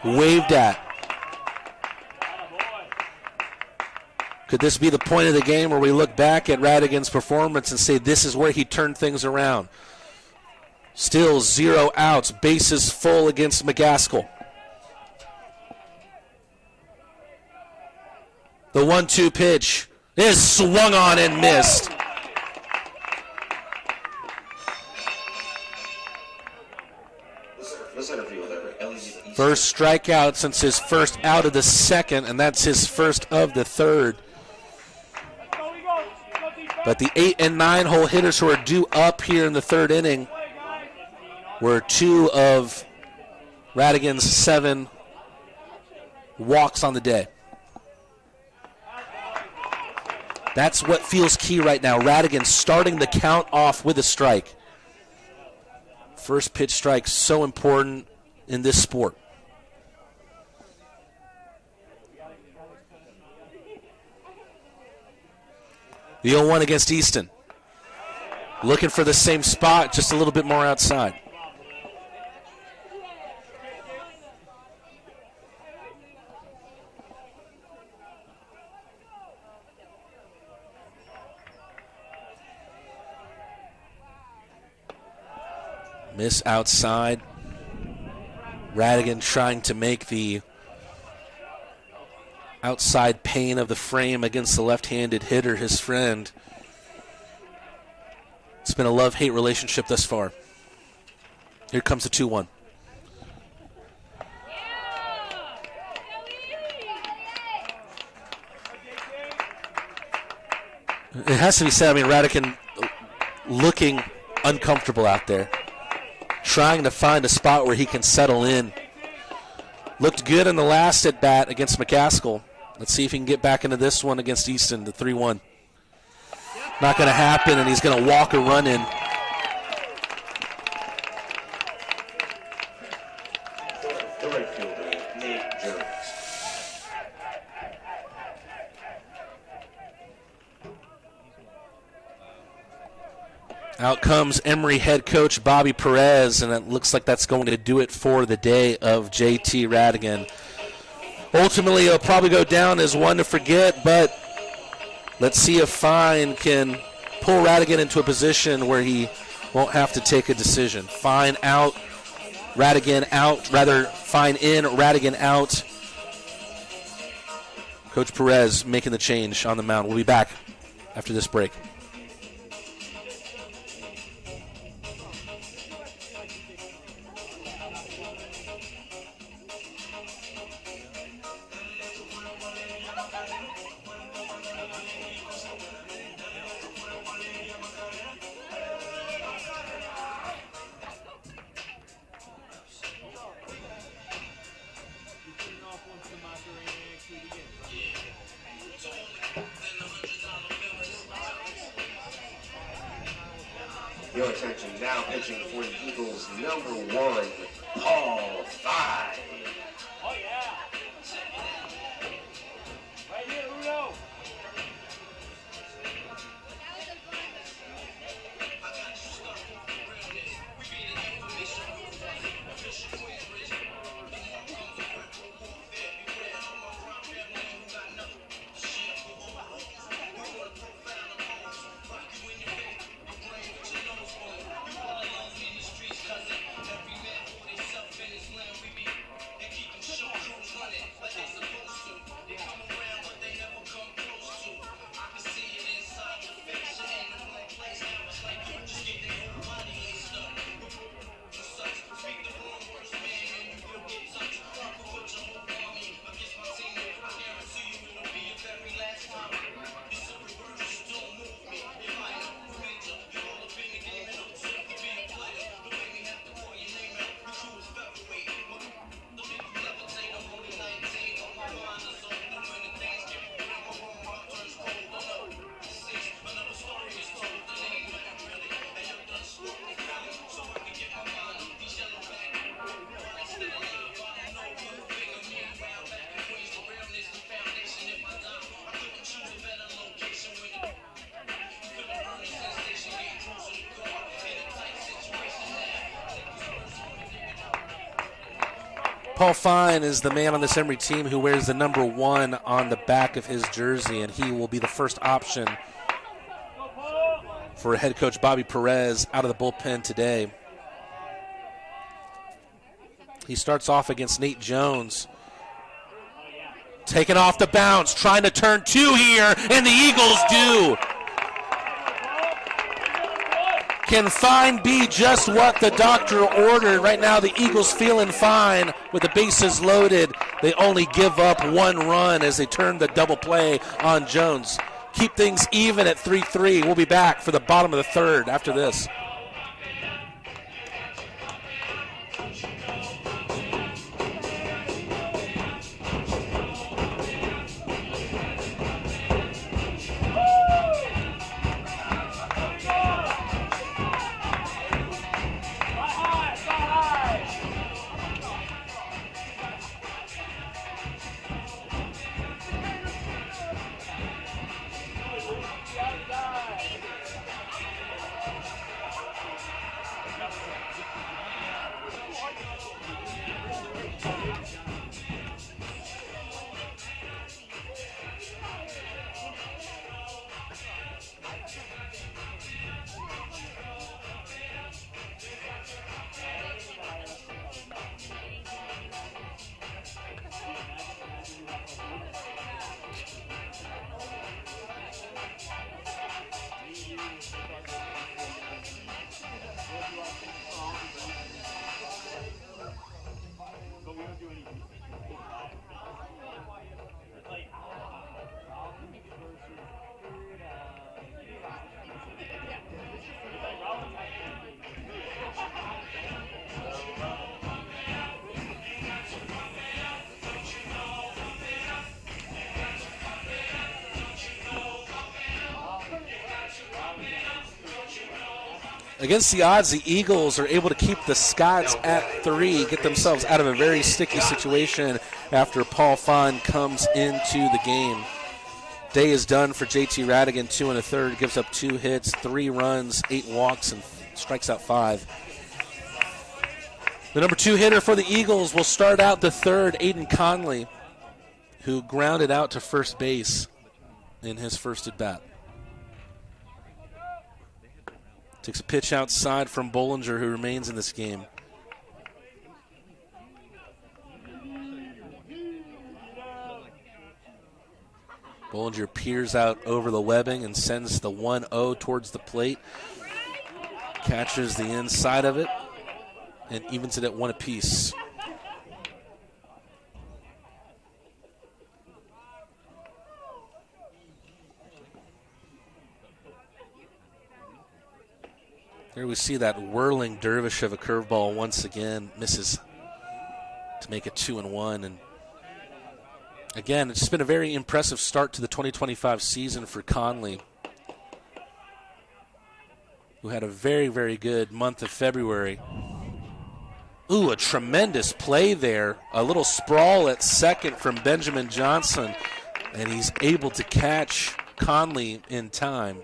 Waved at. Could this be the point of the game where we look back at Radigan's performance and say this is where he turned things around? Still 0 outs, bases full against McCaskill. The 1-2 pitch is swung on and missed. First strikeout since his first out of the second, and that's his first of the third. But the 8 and 9 hole hitters who are due up here in the third inning were 2 of Radigan's 7 walks on the day. That's what feels key right now. Radigan starting the count off with a strike. First pitch strike, so important in this sport. The 0-1 against Easton. Looking for the same spot, just a little bit more outside. Miss outside. Radigan trying to make the outside pane of the frame against the left-handed hitter, his friend. It's been a love-hate relationship thus far. Here comes the 2-1. It has to be said, I mean, Radigan looking uncomfortable out there. Trying to find a spot where he can settle in. Looked good in the last at-bat against McCaskill. Let's see if he can get back into this one against Easton, the 3-1. Not going to happen, and he's going to walk a run in. The right fielder, Nate Jones. Out comes Emory head coach Bobby Perez, and it looks like that's going to do it for the day of JT Radigan. Ultimately, he'll probably go down as one to forget, but let's see if Fine can pull Radigan into a position where he won't have to take a decision. Fine out, Radigan out, rather Fine in, Radigan out. Coach Perez making the change on the mound. We'll be back after this break. Your attention now, pitching for the Eagles, number 1, Paul Fine. Oh, yeah. Right here, Uno. Paul Fine is the man on this Emory team who wears the number 1 on the back of his jersey, and he will be the first option for head coach Bobby Perez out of the bullpen today. He starts off against Nate Jones. Taken off the bounce, trying to turn 2 here, and the Eagles do. Can Fine be just what the doctor ordered? Right now, the Eagles feeling fine with the bases loaded. They only give up 1 run as they turn the double play on Jones. Keep things even at 3-3. We'll be back for the bottom of the third after this. Against the odds, the Eagles are able to keep the Scots at 3, get themselves out of a very sticky situation after Paul Fine comes into the game. Day is done for JT Radigan, 2 1/3, gives up 2 hits, 3 runs, 8 walks, and strikes out 5. The number 2 hitter for the Eagles will start out the third, Aiden Conley, who grounded out to first base in his first at-bat. Takes a pitch outside from Bollinger, who remains in this game. Bollinger peers out over the webbing and sends the 1-0 towards the plate. Catches the inside of it and evens it at 1 apiece. Here we see that whirling dervish of a curveball once again. Misses to make it 2-1. And again, it's just been a very impressive start to the 2025 season for Conley, who had a very, very good month of February. Ooh, a tremendous play there. A little sprawl at second from Benjamin Johnson, and he's able to catch Conley in time.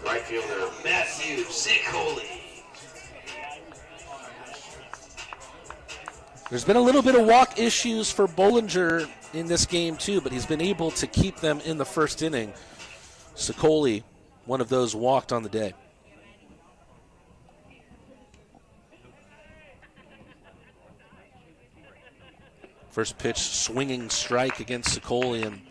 Right fielder Matthew Sicoli. There's been a little bit of walk issues for Bollinger in this game too, but he's been able to keep them in the first inning. Sicoli, one of those walked on the day. First pitch, swinging strike against Sicoli, and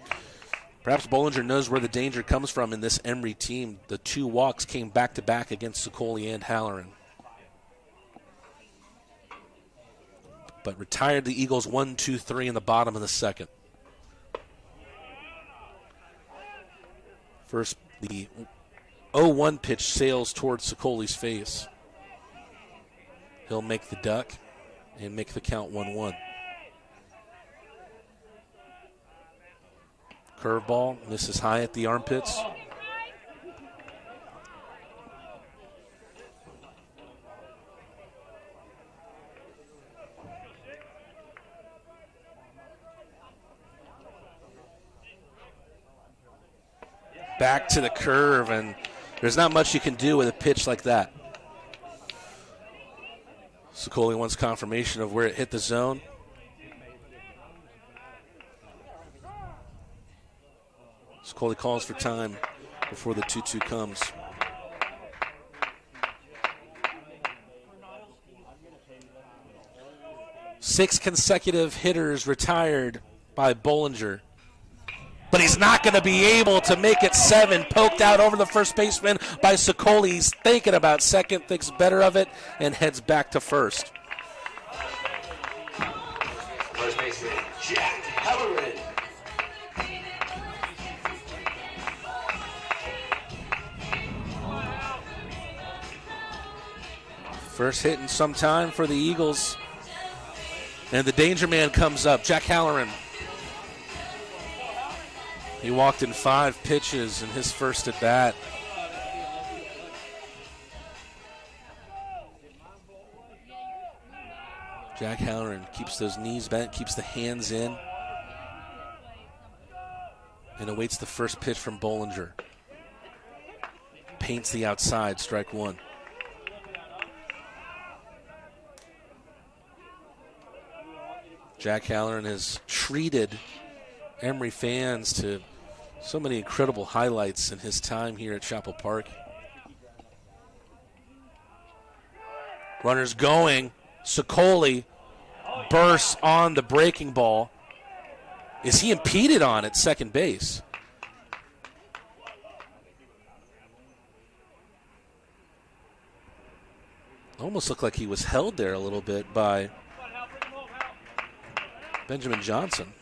perhaps Bollinger knows where the danger comes from in this Emory team. The 2 walks came back-to-back against Sicoli and Halloran. But retired the Eagles 1-2-3 in the bottom of the second. First, the 0-1 pitch sails towards Sicoli's face. He'll make the duck and make the count 1-1. Curveball, misses high at the armpits. Back to the curve, and there's not much you can do with a pitch like that. Sicoli wants confirmation of where it hit the zone. Sicoli calls for time before the 2-2 comes. 6 consecutive hitters retired by Bollinger. But he's not going to be able to make it 7. Poked out over the first baseman by Sicoli. He's thinking about second, thinks better of it, and heads back to first. First baseman, Jack Halloran. First hit in some time for the Eagles. And the danger man comes up, Jack Halloran. He walked in 5 pitches in his first at bat. Jack Halloran keeps those knees bent, keeps the hands in, and awaits the first pitch from Bollinger. Paints the outside, strike 1. Jack Halloran has treated Emory fans to so many incredible highlights in his time here at Chapel Park. Runners going. Sicoli bursts on the breaking ball. Is he impeded on at second base? Almost looked like he was held there a little bit by Benjamin Johnson.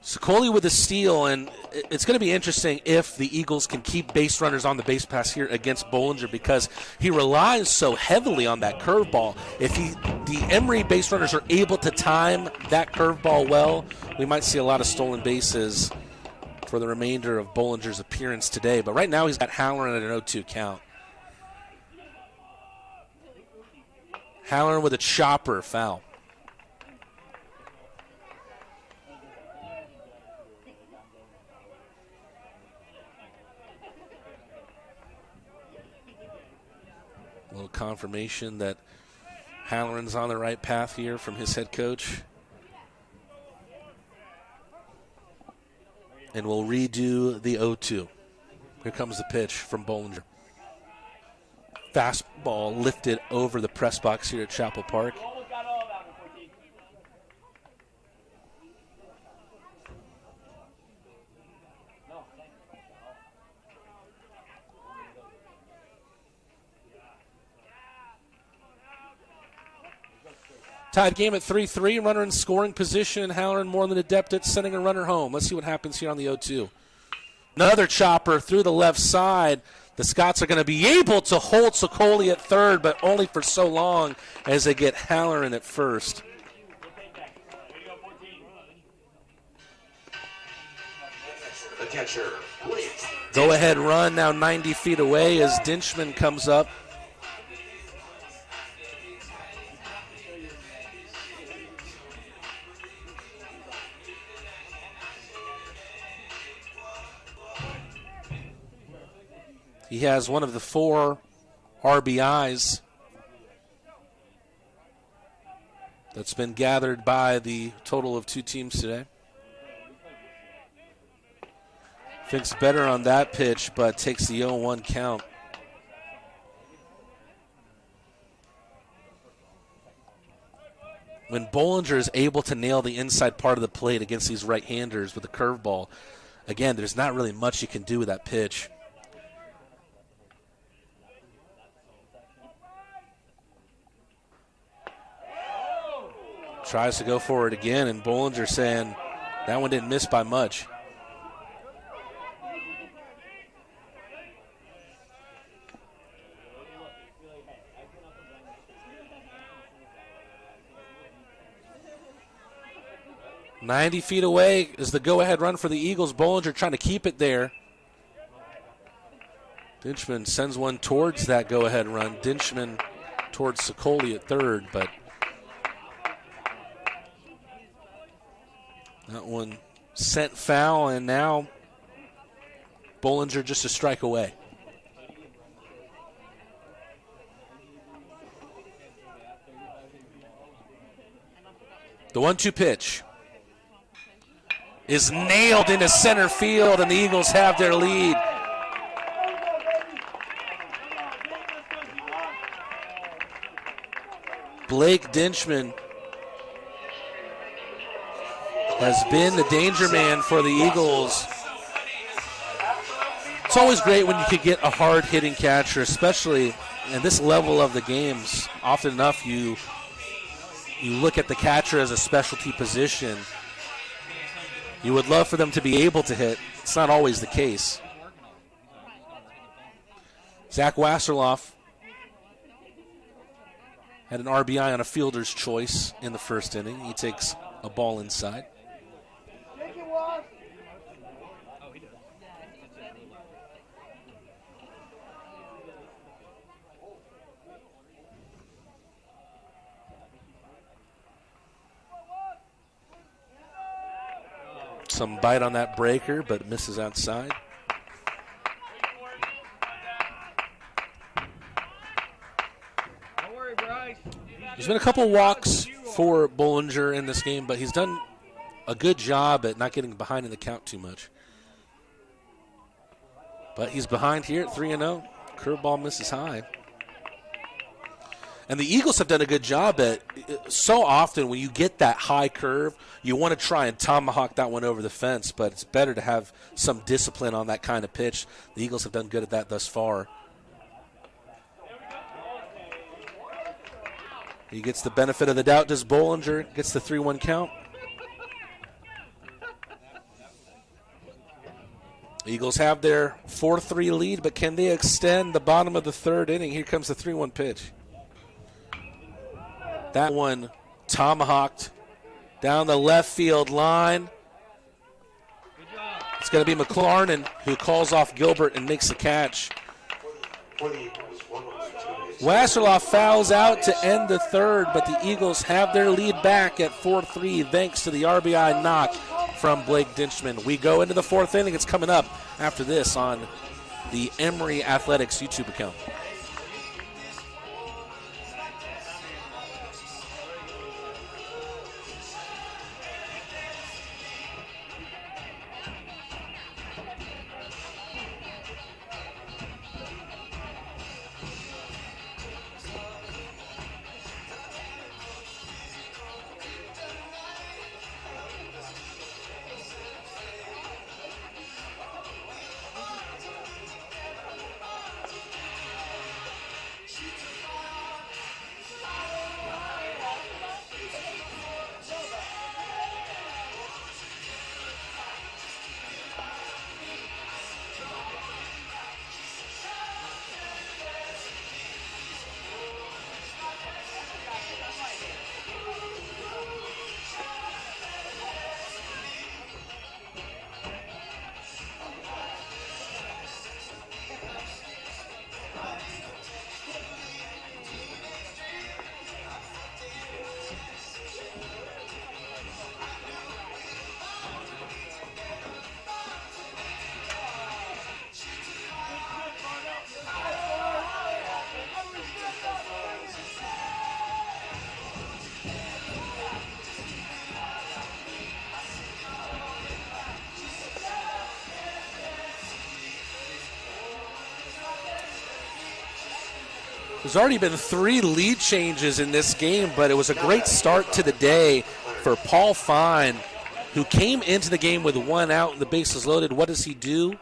Sicoli with a steal, and it's going to be interesting if the Eagles can keep base runners on the base pass here against Bollinger, because he relies so heavily on that curveball. If the Emory base runners are able to time that curveball well, we might see a lot of stolen bases for the remainder of Bollinger's appearance today. But right now he's got Halloran at an 0-2 count. Halloran with a chopper, foul. A little confirmation that Halloran's on the right path here from his head coach. And we'll redo the 0-2. Here comes the pitch from Bollinger. Fastball lifted over the press box here at Chapel Park. Tied game at 3-3. Runner in scoring position. Halloran more than adept at sending a runner home. Let's see what happens here on the 0-2. Another chopper through the left side. The Scots are going to be able to hold Sicoli at third, but only for so long as they get Halloran at first. The catcher, Blake. Go-ahead run now 90 feet away as Dinchman comes up. He has one of the 4 RBIs that's been gathered by the total of 2 teams today. Thinks better on that pitch, but takes the 0-1 count. When Bollinger is able to nail the inside part of the plate against these right-handers with a curveball, again, there's not really much you can do with that pitch. Tries to go for it again, and Bollinger saying that one didn't miss by much. "90 feet away is the go-ahead run for the Eagles. Bollinger trying to keep it there. Dinchman sends one towards that go-ahead run. Dinchman towards Sicoli at third, but that one sent foul, and now Bollinger just a strike away. The 1-2 pitch is nailed into center field, and the Eagles have their lead. Blake Dinchman has been the danger man for the Eagles. It's always great when you could get a hard-hitting catcher, especially in this level of the games. Often enough, you look at the catcher as a specialty position. You would love for them to be able to hit. It's not always the case. Zach Wasserloff had an RBI on a fielder's choice in the first inning. He takes a ball inside. Some bite on that breaker, but misses outside. There's been a couple walks for Bollinger in this game, but he's done a good job at not getting behind in the count too much. But he's behind here at 3-0. Curveball misses high. And the Eagles have done a good job at, so often when you get that high curve, you want to try and tomahawk that one over the fence, but it's better to have some discipline on that kind of pitch. The Eagles have done good at that thus far. He gets the benefit of the doubt. Does Bollinger? Gets the 3-1 count. Eagles have their 4-3 lead, but can they extend the bottom of the third inning? Here comes the 3-1 pitch. That one tomahawked down the left field line. It's going to be McLarnon who calls off Gilbert and makes the catch. Wasserloff fouls out to end the third, but the Eagles have their lead back at 4-3 thanks to the RBI knock from Blake Dinchman. We go into the fourth inning. It's coming up after this on the Emory Athletics YouTube account. There's already been 3 lead changes in this game, but it was a great start to the day for Paul Fine, who came into the game with 1 out and the bases loaded. What does he do?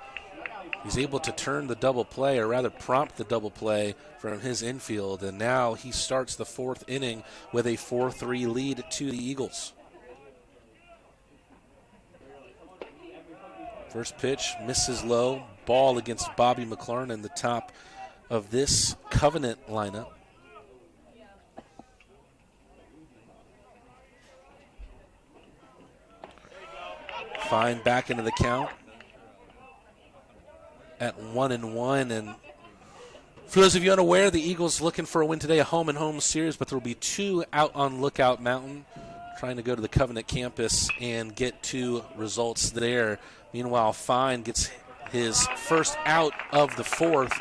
He's able to turn the double play, or rather prompt the double play from his infield, and now he starts the 4th inning with a 4-3 lead to the Eagles. First pitch misses low. Ball against Bobby McLarnon, the top of this Covenant lineup. Fine back into the count at 1-1. And for those of you unaware, the Eagles looking for a win today, a home-and-home series, but there will be 2 out on Lookout Mountain trying to go to the Covenant campus and get 2 results there. Meanwhile, Fine gets his first out of the 4th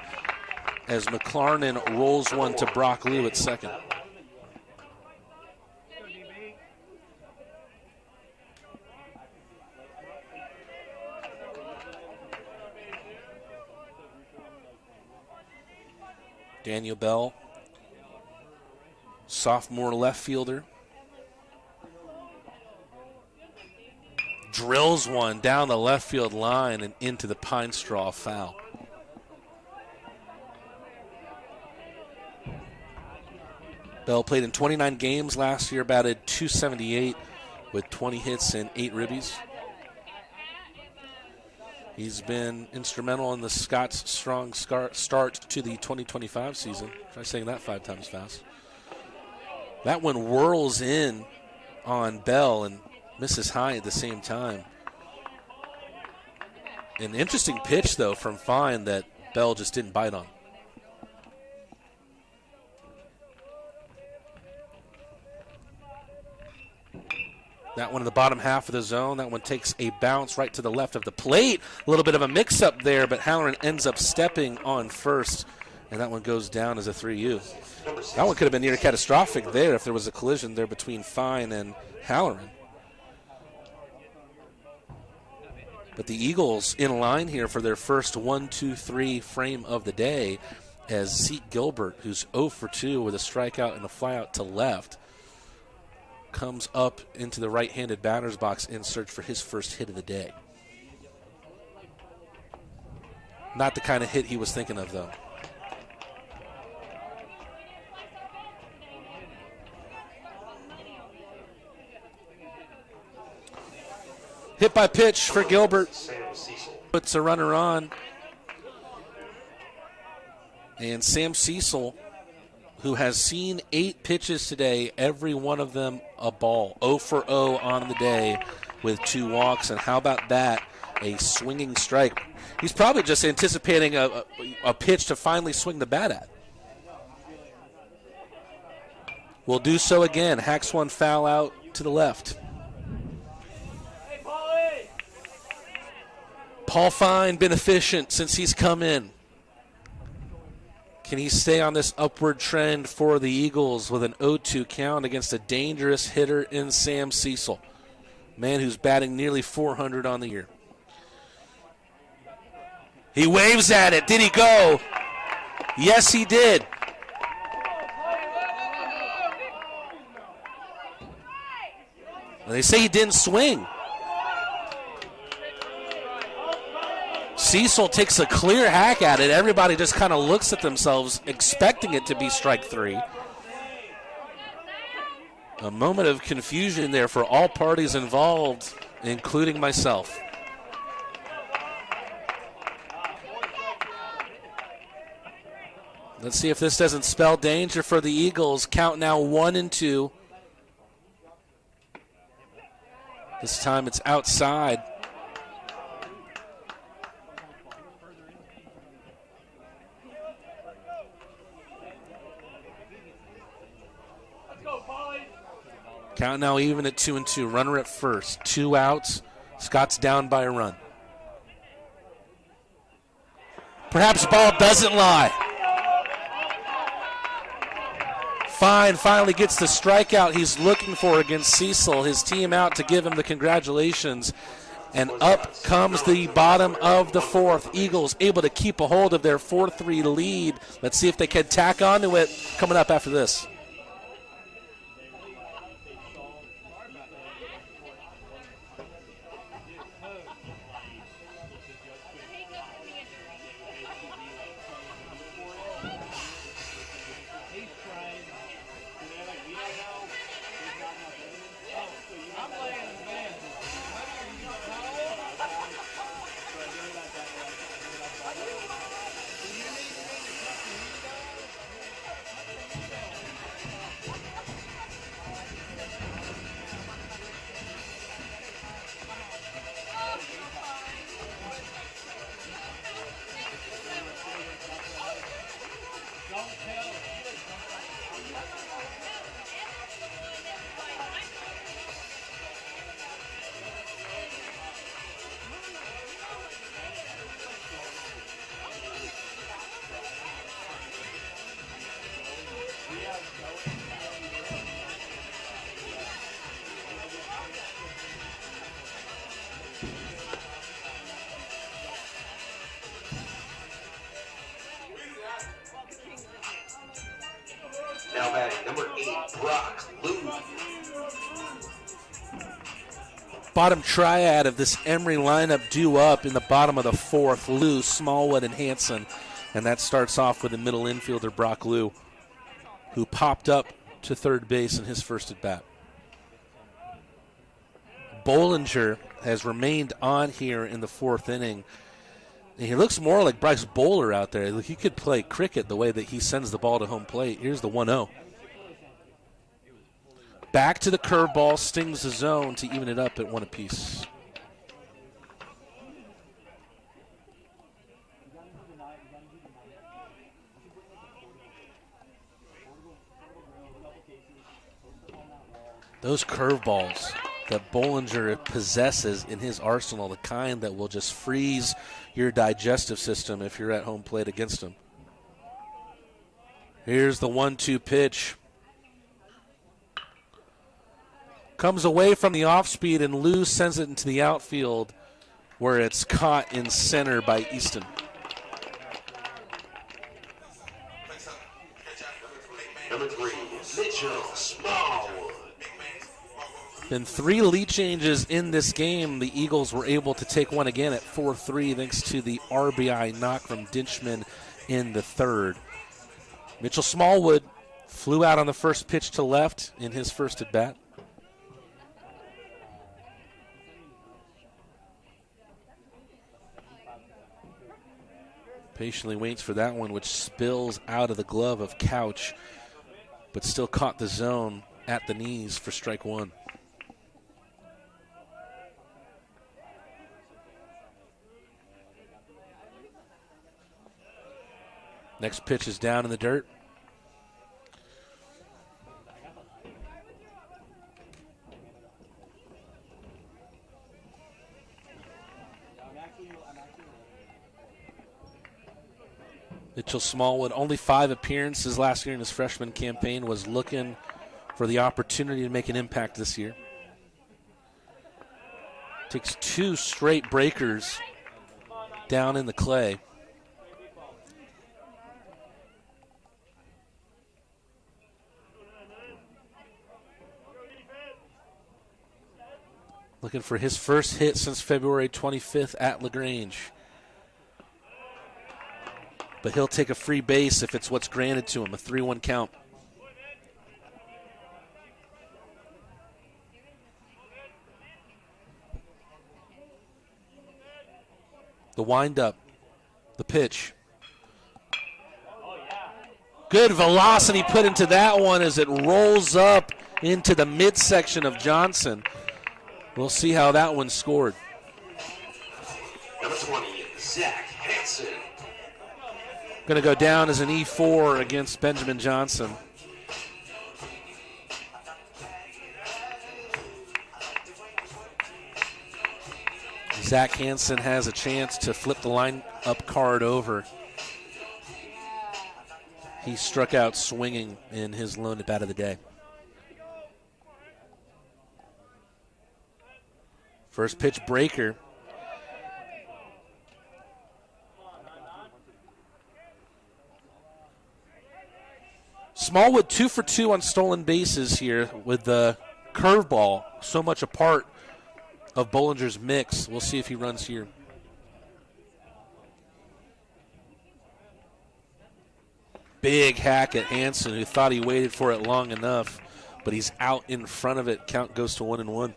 as McLarnon rolls one to Brock Liu at second. Daniel Bell, sophomore left fielder. Drills one down the left field line and into the pine straw, foul. Bell played in 29 games last year, batted .278 with 20 hits and 8 ribbies. He's been instrumental in the Scots' strong start to the 2025 season. Try saying that 5 times fast. That one whirls in on Bell and misses high at the same time. An interesting pitch, though, from Fine that Bell just didn't bite on. That one in the bottom half of the zone. That one takes a bounce right to the left of the plate. A little bit of a mix-up there, but Halloran ends up stepping on first, and that one goes down as a 3-U. That one could have been near catastrophic there if there was a collision there between Fine and Halloran. But the Eagles in line here for their first 1-2-3 frame of the day as Zeke Gilbert, who's 0 for 2 with a strikeout and a flyout to left, comes up into the right-handed batter's box in search for his first hit of the day. Not the kind of hit he was thinking of, though. Hit by pitch for Gilbert. Puts a runner on. And Sam Cecil, who has seen 8 pitches today, every one of them a ball. 0 for 0 on the day with 2 walks. And how about that? A swinging strike. He's probably just anticipating a pitch to finally swing the bat at. Will do so again. Hacks one foul out to the left. Paul Fine been efficient since he's come in. Can he stay on this upward trend for the Eagles with an 0-2 count against a dangerous hitter in Sam Cecil? Man who's batting nearly .400 on the year. He waves at it. Did he go? Yes, he did. And they say he didn't swing. Cecil takes a clear hack at it. Everybody just kind of looks at themselves, expecting it to be strike 3. A moment of confusion there for all parties involved, including myself. Let's see if this doesn't spell danger for the Eagles. Count now 1-2. This time it's outside. Count now even at 2-2. Runner at first. 2 outs. Scott's down by a run. Perhaps ball doesn't lie. Fine finally gets the strikeout he's looking for against Cecil. His team out to give him the congratulations. And up comes the bottom of the 4th. Eagles able to keep a hold of their 4-3 lead. Let's see if they can tack onto it coming up after this. Now batting number 8, Brock Lou. Bottom triad of this Emory lineup due up in the bottom of the fourth. Lou, Smallwood, and Hanson. And that starts off with the middle infielder, Brock Lou, who popped up to third base in his first at bat. Bollinger has remained on here in the fourth inning. And he looks more like Bryce Bowler out there. He could play cricket the way that he sends the ball to home plate. Here's the 1-0. Back to the curveball, stings the zone to even it up at 1 apiece. Those curveballs that Bollinger possesses in his arsenal, the kind that will just freeze your digestive system if you're at home plate against him. Here's the 1-2 pitch. Comes away from the off speed, and Lou sends it into the outfield where it's caught in center by Easton. Number 3, Mitchell Smallwood. Been 3 lead changes in this game. The Eagles were able to take one again at 4-3 thanks to the RBI knock from Dinchman in the third. Mitchell Smallwood flew out on the first pitch to left in his first at bat. Patiently waits for that one, which spills out of the glove of Couch, but still caught the zone at the knees for strike 1. Next pitch is down in the dirt. Mitchell Smallwood, only 5 appearances last year in his freshman campaign, was looking for the opportunity to make an impact this year. Takes 2 straight breakers down in the clay. Looking for his first hit since February 25th at LaGrange. But he'll take a free base if it's what's granted to him, a 3-1 count. The windup, the pitch. Good velocity put into that one as it rolls up into the midsection of Johnson. We'll see how that one scored. Number 20, Zach Hanson. Going to go down as an E4 against Benjamin Johnson. Zach Hanson has a chance to flip the lineup card over. He struck out swinging in his lone at bat of the day. First pitch breaker. Smallwood 2 for 2 on stolen bases here with the curveball, so much a part of Bollinger's mix. We'll see if he runs here. Big hack at Hanson, who thought he waited for it long enough, but he's out in front of it. Count goes to 1-1.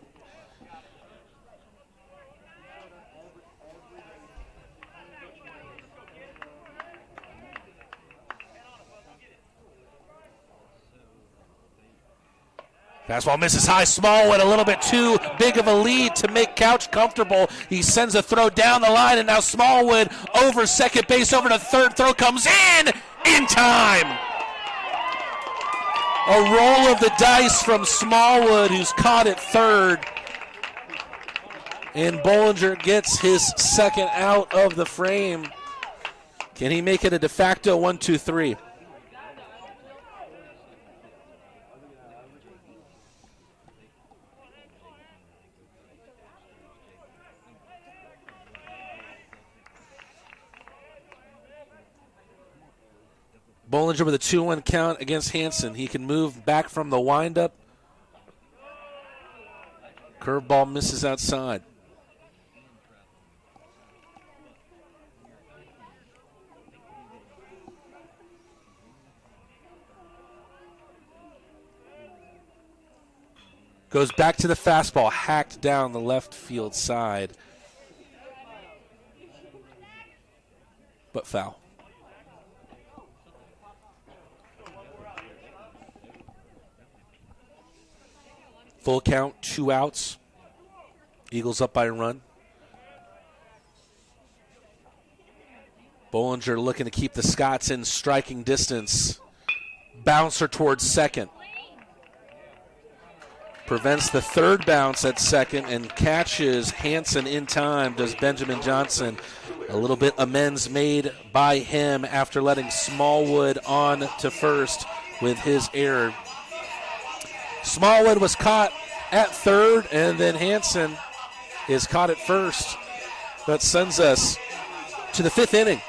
Fastball misses high. Smallwood a little bit too big of a lead to make Couch comfortable. He sends a throw down the line, and now Smallwood over second base, over to third. Throw comes in time. A roll of the dice from Smallwood, who's caught at third. And Bollinger gets his second out of the frame. Can he make it a de facto 1-2-3? Bollinger with a 2-1 count against Hansen. He can move back from the windup. Curveball misses outside. Goes back to the fastball, hacked down the left field side. But foul. Full count, 2 outs. Eagles up by a run. Bollinger looking to keep the Scots in striking distance. Bouncer towards second. Prevents the third bounce at second and catches Hansen in time. Does Benjamin Johnson. A little bit amends made by him after letting Smallwood on to first with his error. Smallwood was caught at third, and then Hansen is caught at first. That sends us to the 5th inning.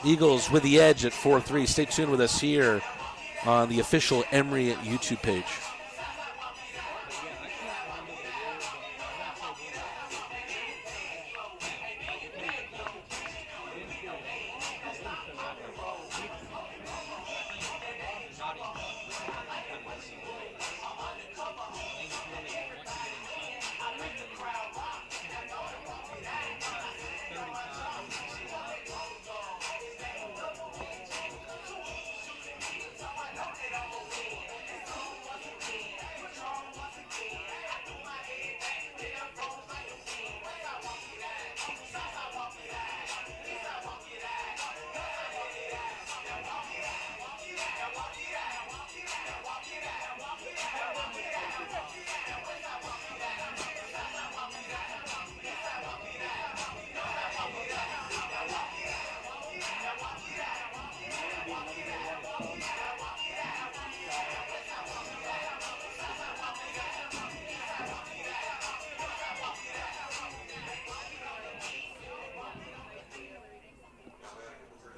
Eagles with the edge at 4-3. Stay tuned with us here on the official Emory YouTube page.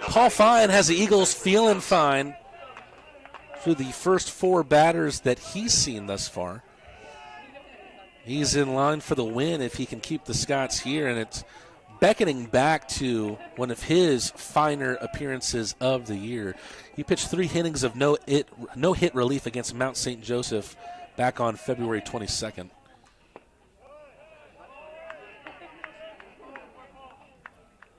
Paul Fine has the Eagles feeling fine through the first 4 batters that he's seen thus far. He's in line for the win if he can keep the Scots here, and it's beckoning back to one of his finer appearances of the year. He pitched 3 innings of no-hit relief against Mount St. Joseph back on February 22nd.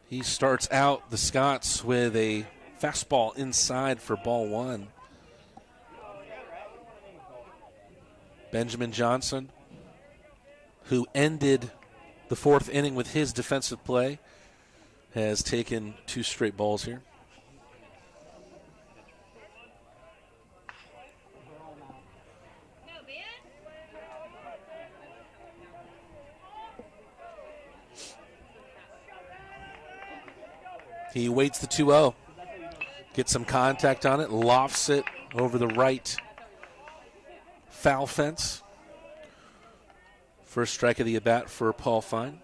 He starts out the Scots with a fastball inside for ball 1. Benjamin Johnson, who ended the 4th inning with his defensive play, has taken 2 straight balls here. He waits the 2-0, gets some contact on it, lofts it over the right foul fence. First strike of the at-bat for Paul Fine.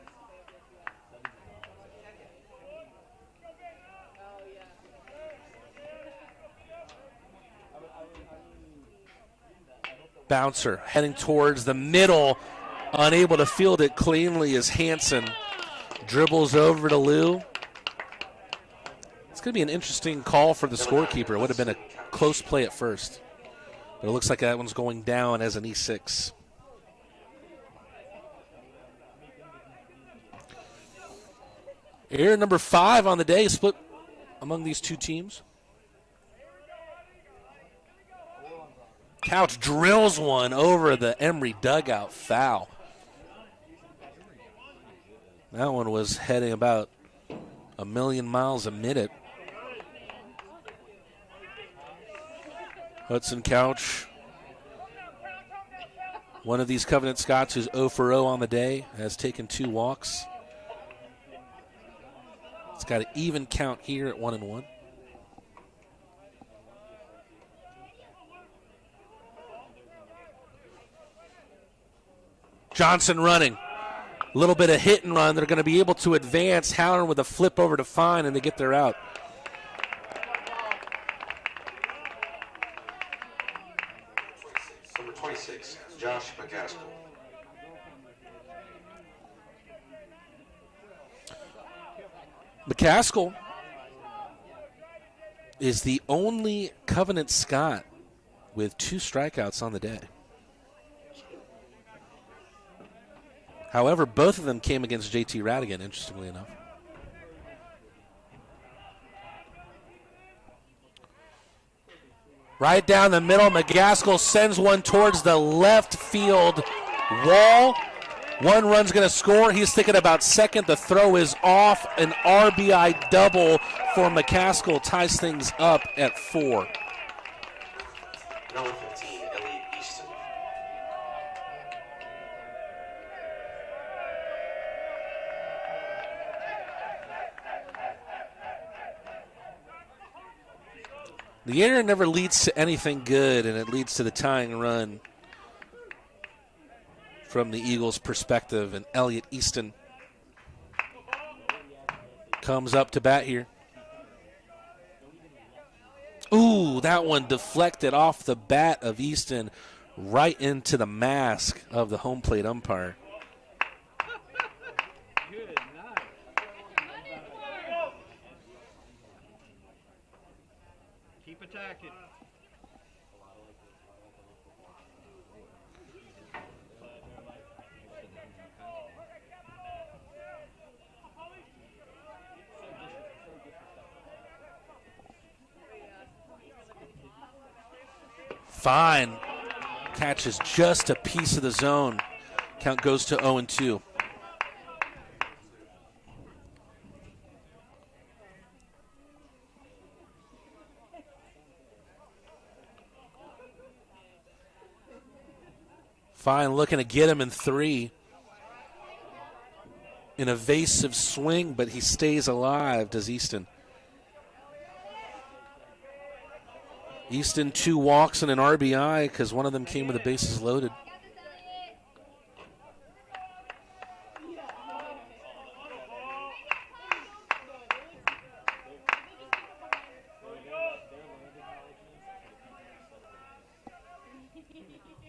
Bouncer heading towards the middle, unable to field it cleanly as Hansen dribbles over to Lou. It's going to be an interesting call for the scorekeeper. It would have been a close play at first. But it looks like that one's going down as an E6. Error number 5 on the day, split among these 2 teams. Couch drills one over the Emory dugout, foul. That one was heading about 1,000,000 miles a minute. Hudson Couch, one of these Covenant Scots who's 0 for 0 on the day, has taken 2 walks. It's got an even count here at 1-1. Johnson running. A little bit of hit and run. They're going to be able to advance. Halloran with a flip over to Fine, and they get their out. Number 26, Josh McCaskill. McCaskill is the only Covenant Scot with 2 strikeouts on the day. However, both of them came against JT Radigan, interestingly enough. Right down the middle, McCaskill sends one towards the left field wall. 1 run's going to score. He's thinking about second. The throw is off. An RBI double for McCaskill ties things up at 4. Number 15, Elliot Easton. The error never leads to anything good, and it leads to the tying run from the Eagles' perspective. And Elliot Easton comes up to bat here. Ooh, that one deflected off the bat of Easton right into the mask of the home plate umpire. Keep attacking. Fine. Catches just a piece of the zone. Count goes to 0-2. Fine looking to get him in 3. An evasive swing, but he stays alive, does Easton. Easton 2 walks and an RBI because one of them came with the bases loaded.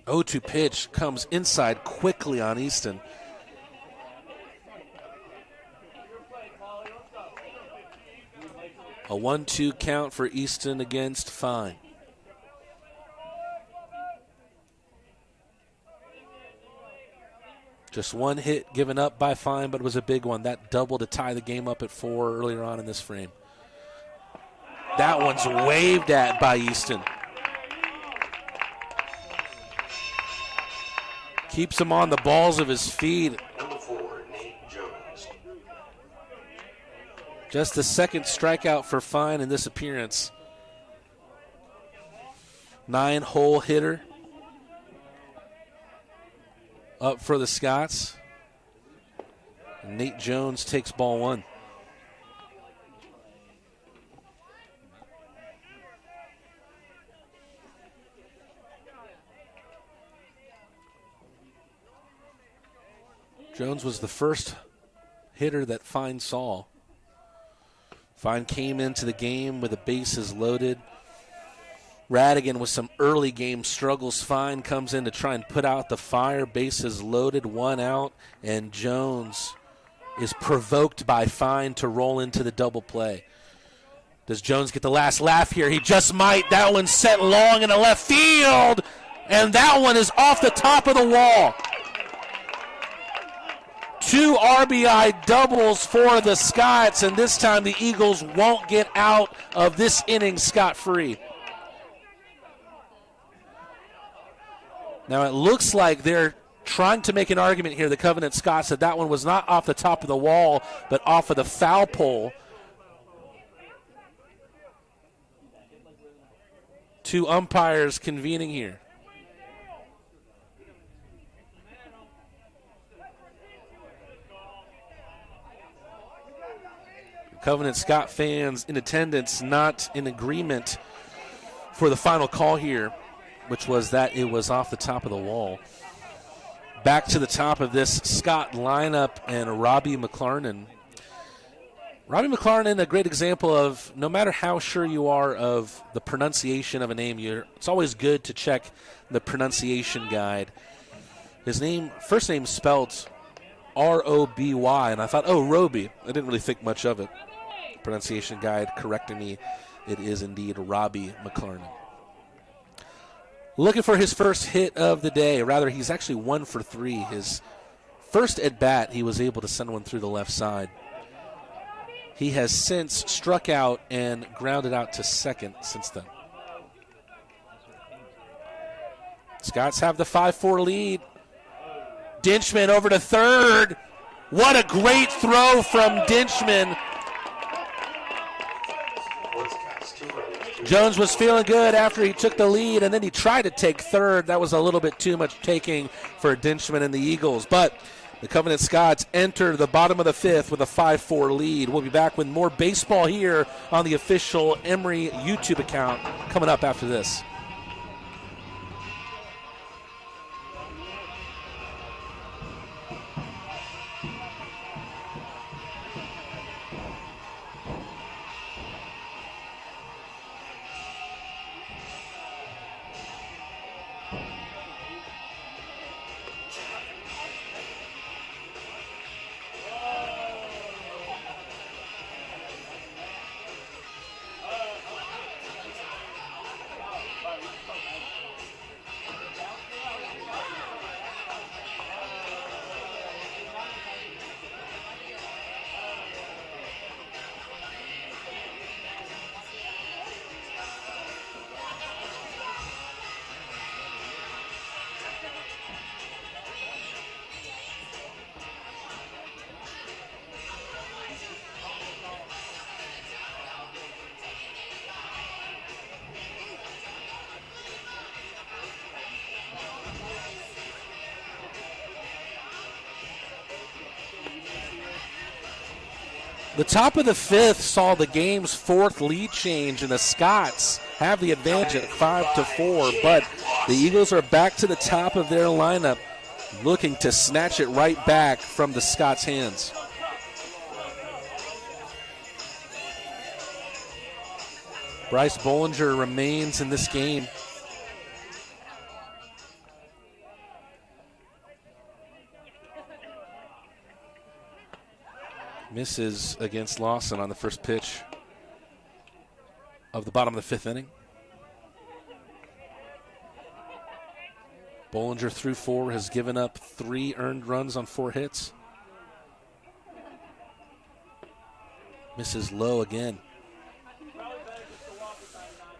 Oh, 0-2 pitch comes inside quickly on Easton. A 1-2 count for Easton against Fine. Just 1 hit given up by Fine, but it was a big one. That double to tie the game up at 4 earlier on in this frame. That one's waved at by Easton. Keeps him on the balls of his feet. Number 4, Nate Jones. Just the second strikeout for Fine in this appearance. 9-hole hitter. Up for the Scots. And Nate Jones takes ball 1. Jones was the first hitter that Fine saw. Fine came into the game with the bases loaded. Radigan with some early game struggles. Fine comes in to try and put out the fire. Bases loaded, 1 out, and Jones is provoked by Fine to roll into the double play. Does Jones get the last laugh here? He just might. That one's sent long in the left field, and that one is off the top of the wall. 2 RBI doubles for the Scots, and this time the Eagles won't get out of this inning scot-free. Now it looks like they're trying to make an argument here, the Covenant Scots, that that one was not off the top of the wall, but off of the foul pole. 2 umpires convening here. Covenant Scott fans in attendance not in agreement for the final call here, which was that it was off the top of the wall. Back to the top of this Scott lineup, and Robbie McLarnon Robbie McLaren, a great example of no matter how sure you are of the pronunciation of a name, it's always good to check the pronunciation guide. His first name spelled R-O-B-Y, and I thought, oh, Roby. I didn't really think much of it. Pronunciation guide correcting me. It is indeed Robbie McLaren. Looking for his first hit of the day. Rather, he's actually 1 for 3. His first at bat, he was able to send one through the left side. He has since struck out and grounded out to second since then. Scots have the 5-4 lead. Dinchman over to third. What a great throw from Dinchman. Jones was feeling good after he took the lead, and then he tried to take third. That was a little bit too much taking for Dinchman and the Eagles. But the Covenant Scots enter the bottom of the 5th with a 5-4 lead. We'll be back with more baseball here on the official Emory YouTube account coming up after this. The top of the 5th saw the game's 4th lead change, and the Scots have the advantage at 5-4, but the Eagles are back to the top of their lineup, looking to snatch it right back from the Scots' hands. Bryce Bollinger remains in this game. Misses against Lawson on the first pitch of the bottom of the 5th inning. Bollinger through 4 has given up 3 earned runs on 4 hits. Misses low again.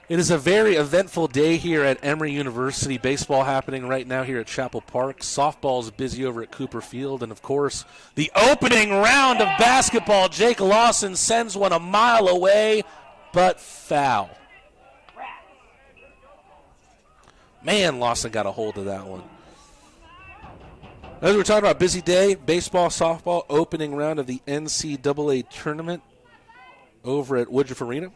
It is a very eventful day here at Emory University. Baseball happening right now here at Chapel Park. Softball is busy over at Cooper Field. And, of course, the opening round of basketball. Jake Lawson sends one a mile away, but foul. Man, Lawson got a hold of that one. As we're talking about busy day, baseball, softball, opening round of the NCAA tournament over at Woodruff Arena.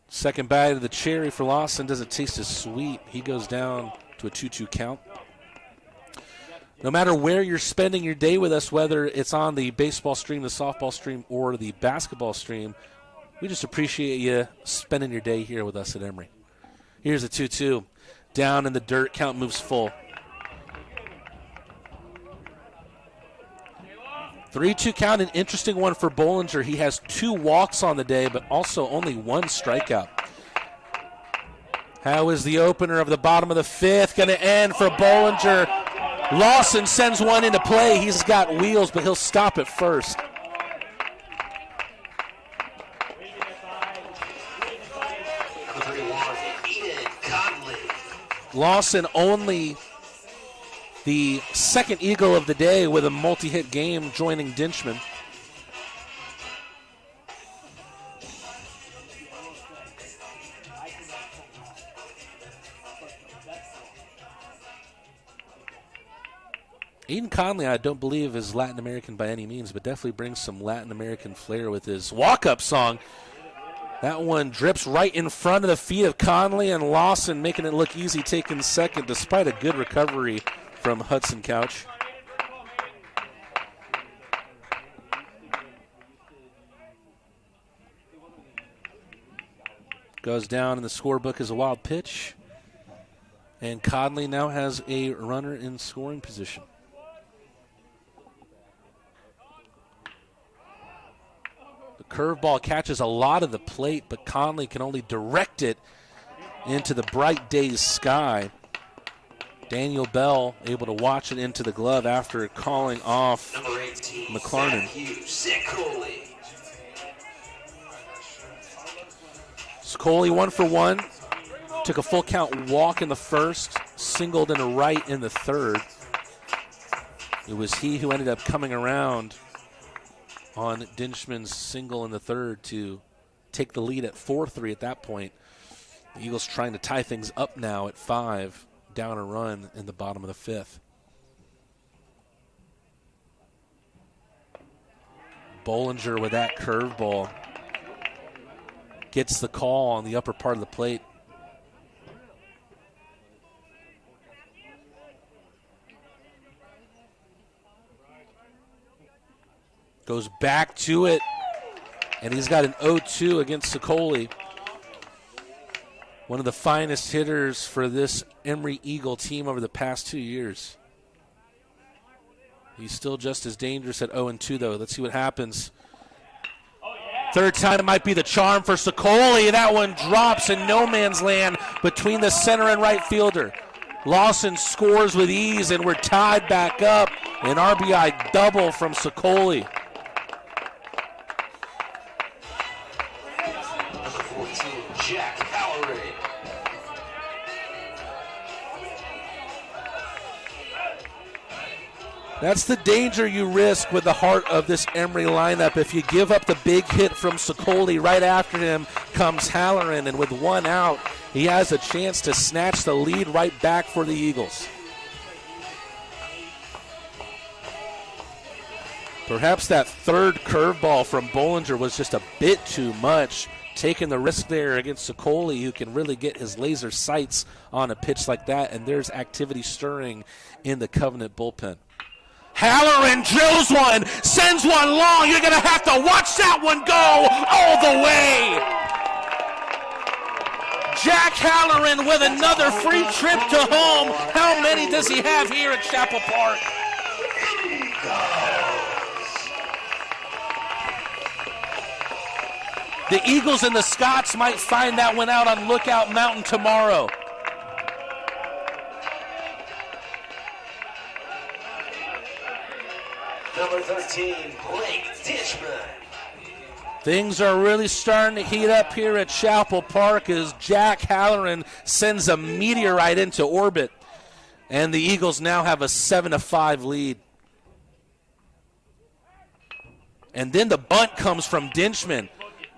Second bite of the cherry for Lawson doesn't taste as sweet. He goes down to a 2-2 count. No matter where you're spending your day with us, whether it's on the baseball stream, the softball stream, or the basketball stream, we just appreciate you spending your day here with us at Emory. Here's a 2-2. Down in the dirt, count moves full. 3-2 count, an interesting one for Bollinger. He has 2 walks on the day, but also only 1 strikeout. How is the opener of the bottom of the 5th going to end for Bollinger? Lawson sends one into play. He's got wheels, but he'll stop at first. Lawson only the second Eagle of the day with a multi-hit game, joining Dinchman. Aiden Conley, I don't believe, is Latin American by any means, but definitely brings some Latin American flair with his walk-up song. That one drips right in front of the feet of Conley, and Lawson making it look easy, taking second, despite a good recovery from Hudson Couch. Goes down in the scorebook as a wild pitch. And Conley now has a runner in scoring position. The curveball catches a lot of the plate, but Conley can only direct it into the bright day's sky. Daniel Bell able to watch it into the glove after calling off Number 18, McLarnon. Sicoli 1 for 1. Took a full count walk in the first, singled in a right in the third. It was he who ended up coming around on Dinchman's single in the third to take the lead at 4-3 at that point. The Eagles trying to tie things up now at 5, down a run in the bottom of the fifth. Bollinger with that curveball gets the call on the upper part of the plate. Goes back to it, and he's got an 0-2 against Sicoli. One of the finest hitters for this Emory Eagle team over the past 2 years. He's still just as dangerous at 0-2, though. Let's see what happens. Third time it might be the charm for Sicoli. That one drops in no man's land between the center and right fielder. Lawson scores with ease, and we're tied back up. An RBI double from Sicoli. That's the danger you risk with the heart of this Emory lineup. If you give up the big hit from Sicoli, right after him comes Halloran, and with one out, he has a chance to snatch the lead right back for the Eagles. Perhaps that third curveball from Bollinger was just a bit too much, taking the risk there against Sicoli, who can really get his laser sights on a pitch like that, and there's activity stirring in the Covenant bullpen. Halloran drills one, sends one long. You're going to have to watch that one go all the way. Jack Halloran with another free trip to home. How many does he have here at Chapel Park? The Eagles and the Scots might find that one out on Lookout Mountain tomorrow. Number 13, Blake Dishman. Things are really starting to heat up here at Chapel Park as Jack Halloran sends a meteorite into orbit. And the Eagles now have a 7-5 lead. And then the bunt comes from Dinchman.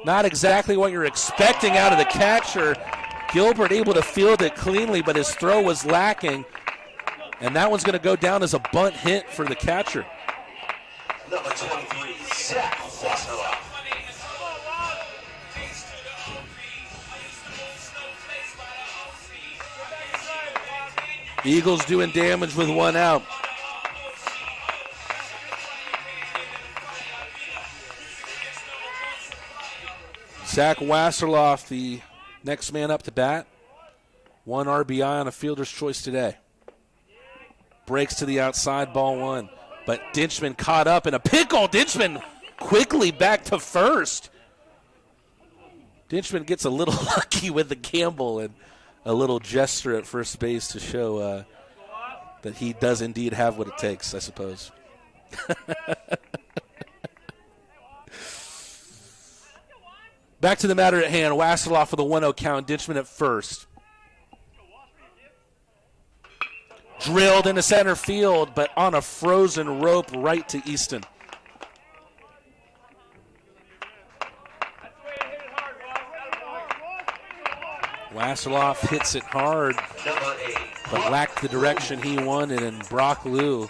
Not exactly what you're expecting out of the catcher. Gilbert able to field it cleanly, but his throw was lacking. And that one's going to go down as a bunt hit for the catcher. Number 23, Zach Wasserloff. Eagles doing damage with one out. Zach Wasserloff, the next man up to bat. 1 RBI on a fielder's choice today. Breaks to the outside, ball 1. But Dinchman caught up in a pickle. Dinchman quickly back to first. Dinchman gets a little lucky with the gamble and a little gesture at first base to show that he does indeed have what it takes, I suppose. Back to the matter at hand. Wasserloff with a 1-0 count. Dinchman at first. Drilled into center field, but on a frozen rope right to Easton. Wasserloff hits it hard, but lacked the direction he wanted, and Brock Liu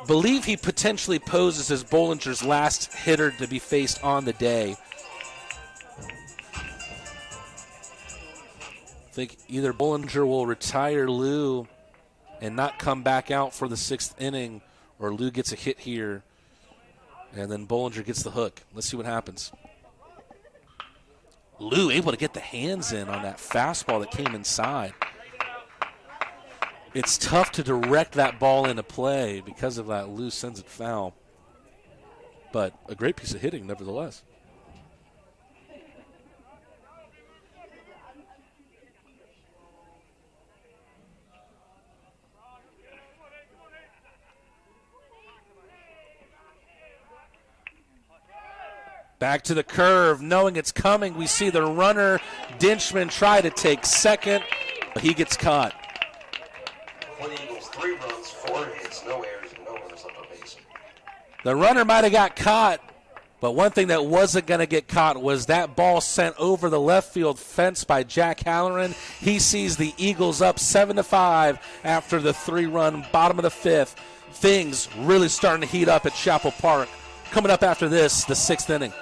believe he potentially poses as Bollinger's last hitter to be faced on the day. I think either Bollinger will retire Liu and not come back out for the 6th inning, or Liu gets a hit here, and then Bollinger gets the hook. Let's see what happens. Lou able to get the hands in on that fastball that came inside. It's tough to direct that ball into play because of that. Lou sends it foul. But a great piece of hitting, nevertheless. Back to the curve, knowing it's coming. We see the runner, Dinchman, try to take second, but he gets caught. For the Eagles, 3 runs, 4 hits, no errors, and no runners left on base. The runner might have got caught, but one thing that wasn't going to get caught was that ball sent over the left field fence by Jack Halloran. He sees the Eagles up 7-5 after the 3-run bottom of the 5th. Things really starting to heat up at Chapel Park. Coming up after this, the 6th inning.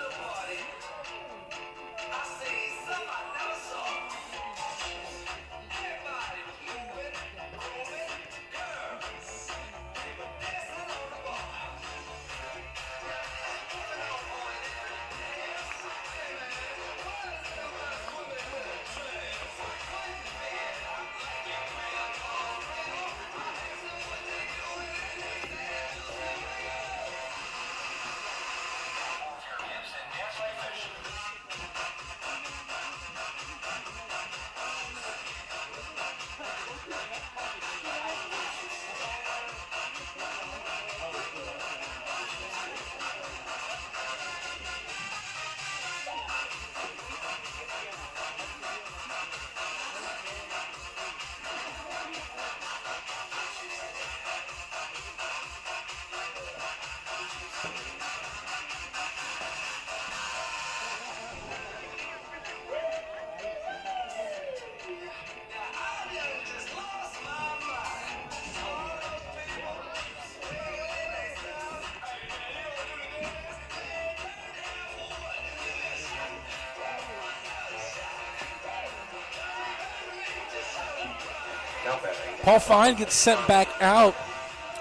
Paul Fine gets sent back out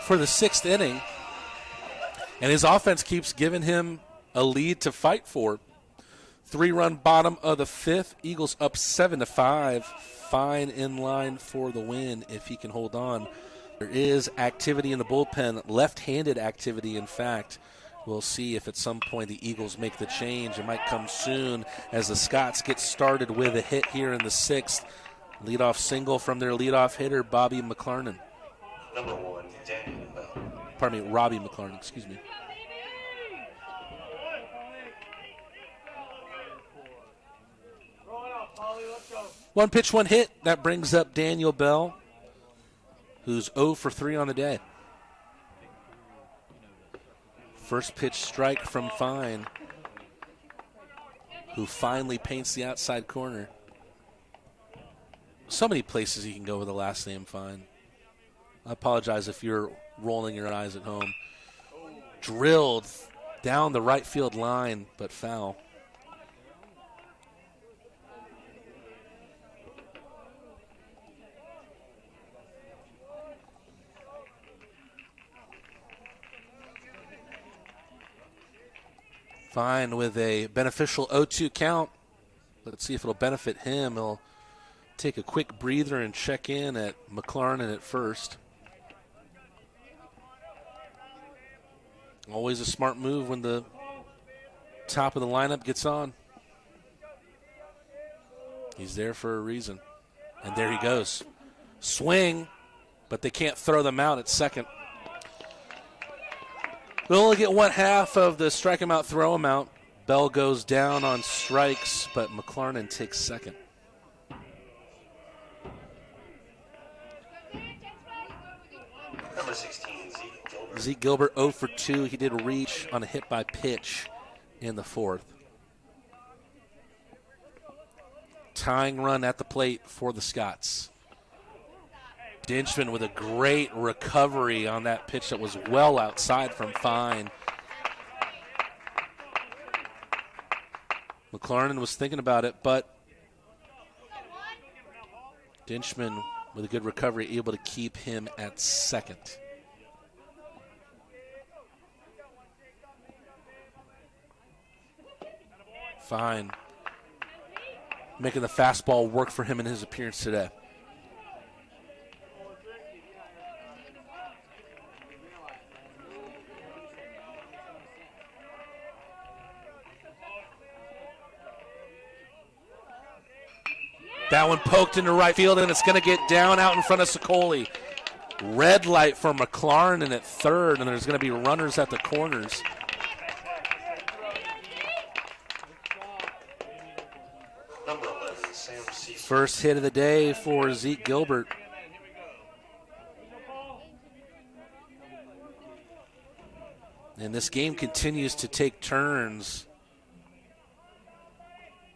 for the 6th inning, and his offense keeps giving him a lead to fight for. 3-run bottom of the 5th. Eagles up 7-5. Fine in line for the win if he can hold on. There is activity in the bullpen, left-handed activity, in fact. We'll see if at some point the Eagles make the change. It might come soon as the Scots get started with a hit here in the 6th. Leadoff single from their leadoff hitter, Bobby McLarnon. Number 1, Daniel Bell. Pardon me, Robbie McLarnon, excuse me. One pitch, one hit. That brings up Daniel Bell, who's 0 for 3 on the day. First pitch strike from Fine, who finally paints the outside corner. So many places you can go with the last name Fine. I apologize if you're rolling your eyes at home. Drilled down the right field line, but foul. Fine with a beneficial 0-2 count. Let's see if it'll benefit him. He'll take a quick breather and check in at McLarnon at first. Always a smart move when the top of the lineup gets on. He's there for a reason. And there he goes. Swing, but they can't throw them out at second. We'll only get 1/2 of the strike him out, throw him out. Bell goes down on strikes, but McLarnon takes second. Number 16, Zeke Gilbert. Zeke Gilbert 0 for 2. He did reach on a hit by pitch in the 4th. Tying run at the plate for the Scots. Dinchman with a great recovery on that pitch that was well outside from Fine. McLarnon was thinking about it, but Dinchman with a good recovery, able to keep him at second. Fine making the fastball work for him in his appearance today. That one poked into right field, and it's going to get down out in front of Sicoli. Red light for McLaurin at third, and there's going to be runners at the corners. Number 11, Sam Cecil. First hit of the day for Zeke Gilbert. And this game continues to take turns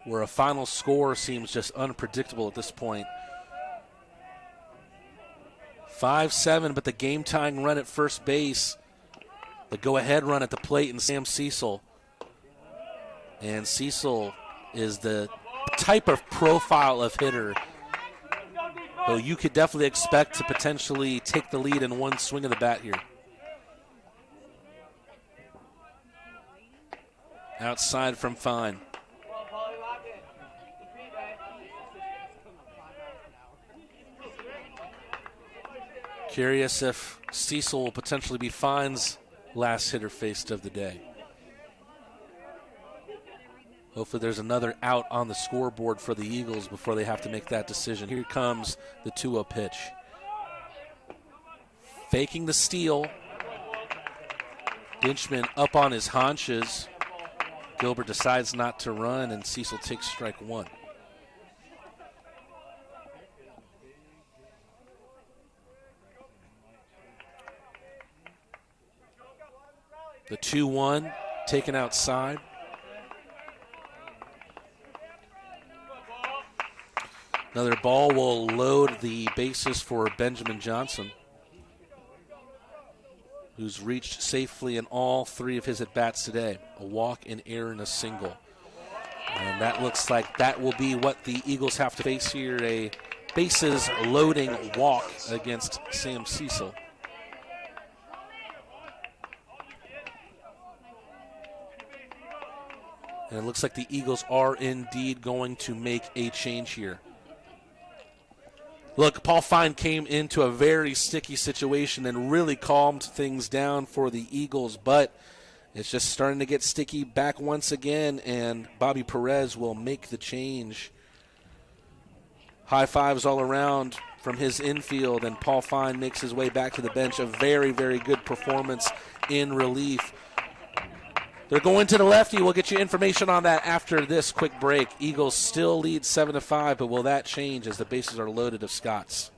where a final score seems just unpredictable at this point. 5-7, but the game-tying run at first base, the go-ahead run at the plate, and Sam Cecil. And Cecil is the type of profile of hitter who you could definitely expect to potentially take the lead in one swing of the bat here. Outside from Fine. Curious if Cecil will potentially be Fine's last hitter faced of the day. Hopefully there's another out on the scoreboard for the Eagles before they have to make that decision. Here comes the 2-0 pitch. Faking the steal. Dinchman up on his haunches. Gilbert decides not to run, and Cecil takes strike one. The 2-1 taken outside. Another ball will load the bases for Benjamin Johnson, who's reached safely in all three of his at-bats today. A walk, an error, and a single. And that looks like that will be what the Eagles have to face here, a bases-loading walk against Sam Cecil. And it looks like the Eagles are indeed going to make a change here. Look, Paul Fine came into a very sticky situation and really calmed things down for the Eagles, but it's just starting to get sticky back once again, and Bobby Perez will make the change. High fives all around from his infield, and Paul Fine makes his way back to the bench. A very, very good performance in relief. They're going to the lefty. We'll get you information on that after this quick break. Eagles still lead 7-5, but will that change as the bases are loaded of Scots?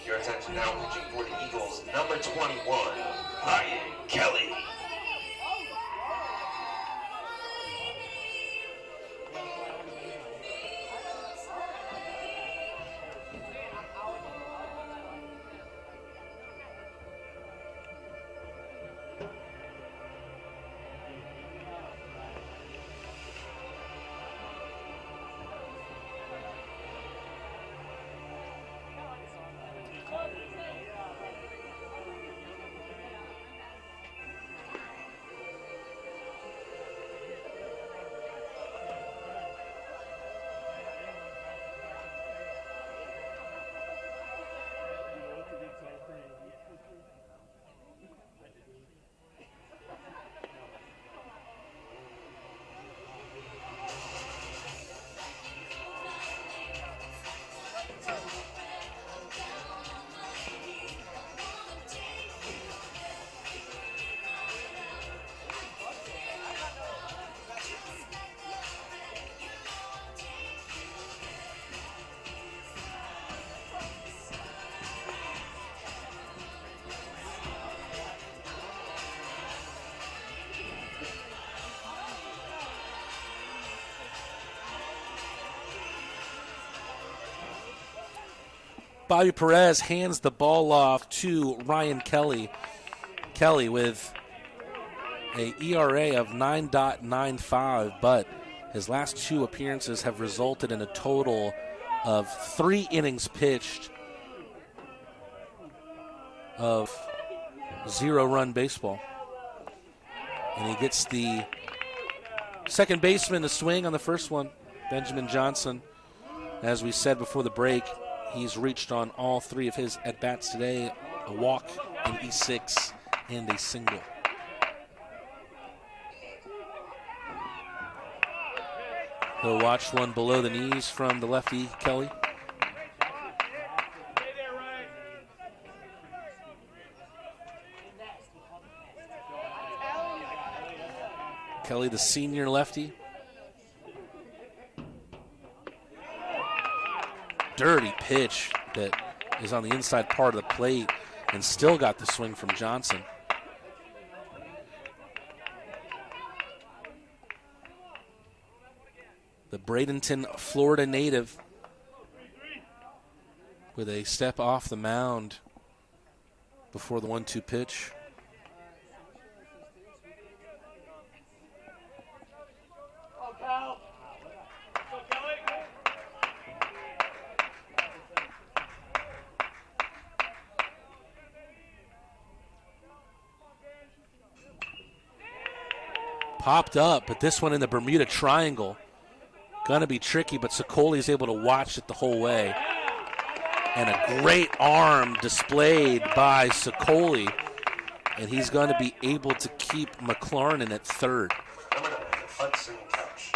Your attention now, pitching for the Eagles, number 21, Ryan Kelly. Bobby Perez hands the ball off to Ryan Kelly. Kelly with a ERA of 9.95, but his last 2 appearances have resulted in a total of 3 innings pitched of 0-run baseball. And he gets the second baseman to swing on the first one, Benjamin Johnson. As we said before the break, he's reached on all 3 of his at-bats today, a walk, an E6, and a single. He'll watch one below the knees from the lefty, Kelly. Kelly, the senior lefty. Dirty pitch that is on the inside part of the plate and still got the swing from Johnson. The Bradenton, Florida native with a step off the mound before the 1-2 pitch. Popped up, but this one in the Bermuda Triangle. Going to be tricky, but Sicoli is able to watch it the whole way. And a great arm displayed by Sicoli. And he's going to be able to keep McLaurin at third. Hudson Couch.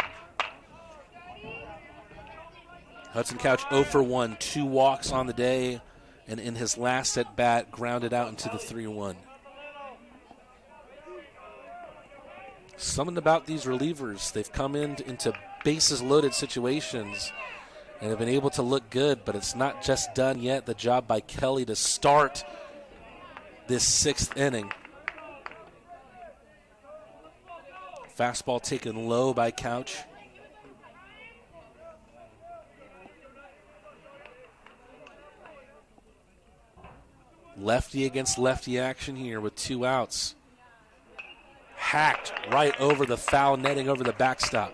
Hudson Couch 0 for 1, 2 walks on the day, and in his last at bat, grounded out into the 3-1. Something about these relievers, they've come into bases loaded situations and have been able to look good, but it's not just done yet. The job by Kelly to start this 6th inning. Fastball taken low by Couch. Lefty against lefty action here with 2 outs. Hacked right over the foul netting over the backstop.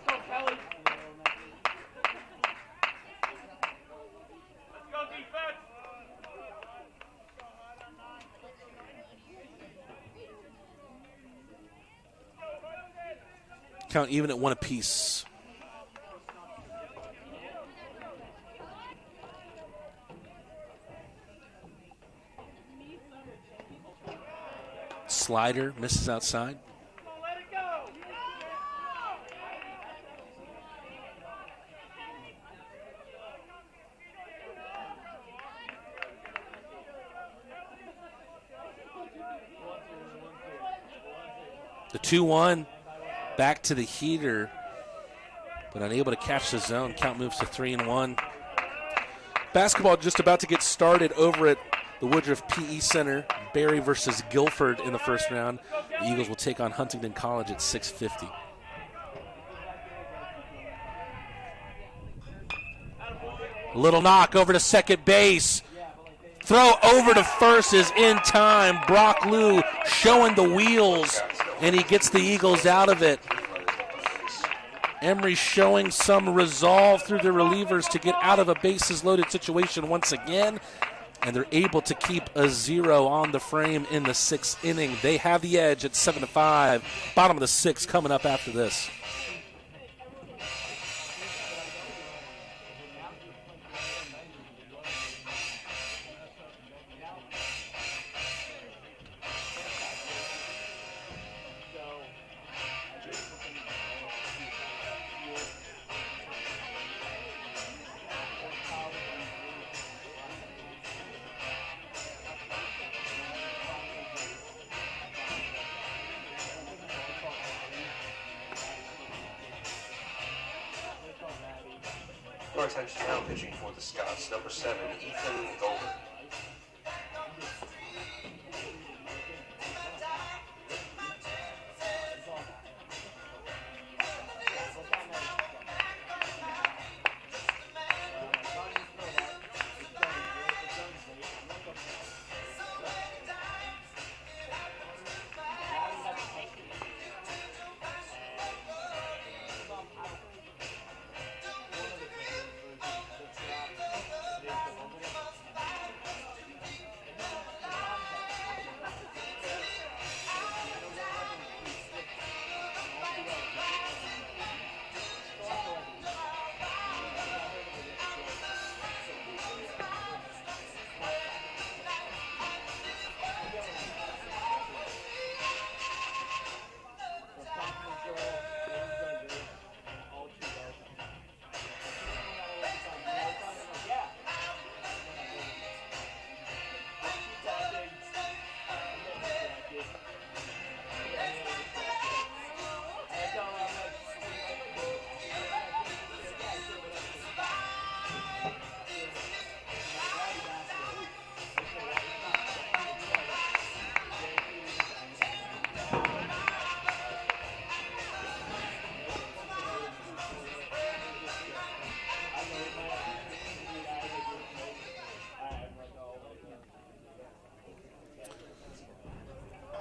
Count even at 1 apiece. Slider misses outside. The 2-1 back to the heater, but unable to catch the zone. Count moves to 3-1. Basketball just about to get started over at the Woodruff PE Center. Barry versus Guilford in the first round. The Eagles will take on Huntington College at 6:50. Little knock over to second base. Throw over to first is in time. Brock Lou showing the wheels, and he gets the Eagles out of it. Emory showing some resolve through the relievers to get out of a bases-loaded situation once again, and they're able to keep a 0 on the frame in the 6th inning. They have the edge at 7-5. Bottom of the 6th coming up after this. Your attention now, pitching for the Scots, number 7, Ethan Golden.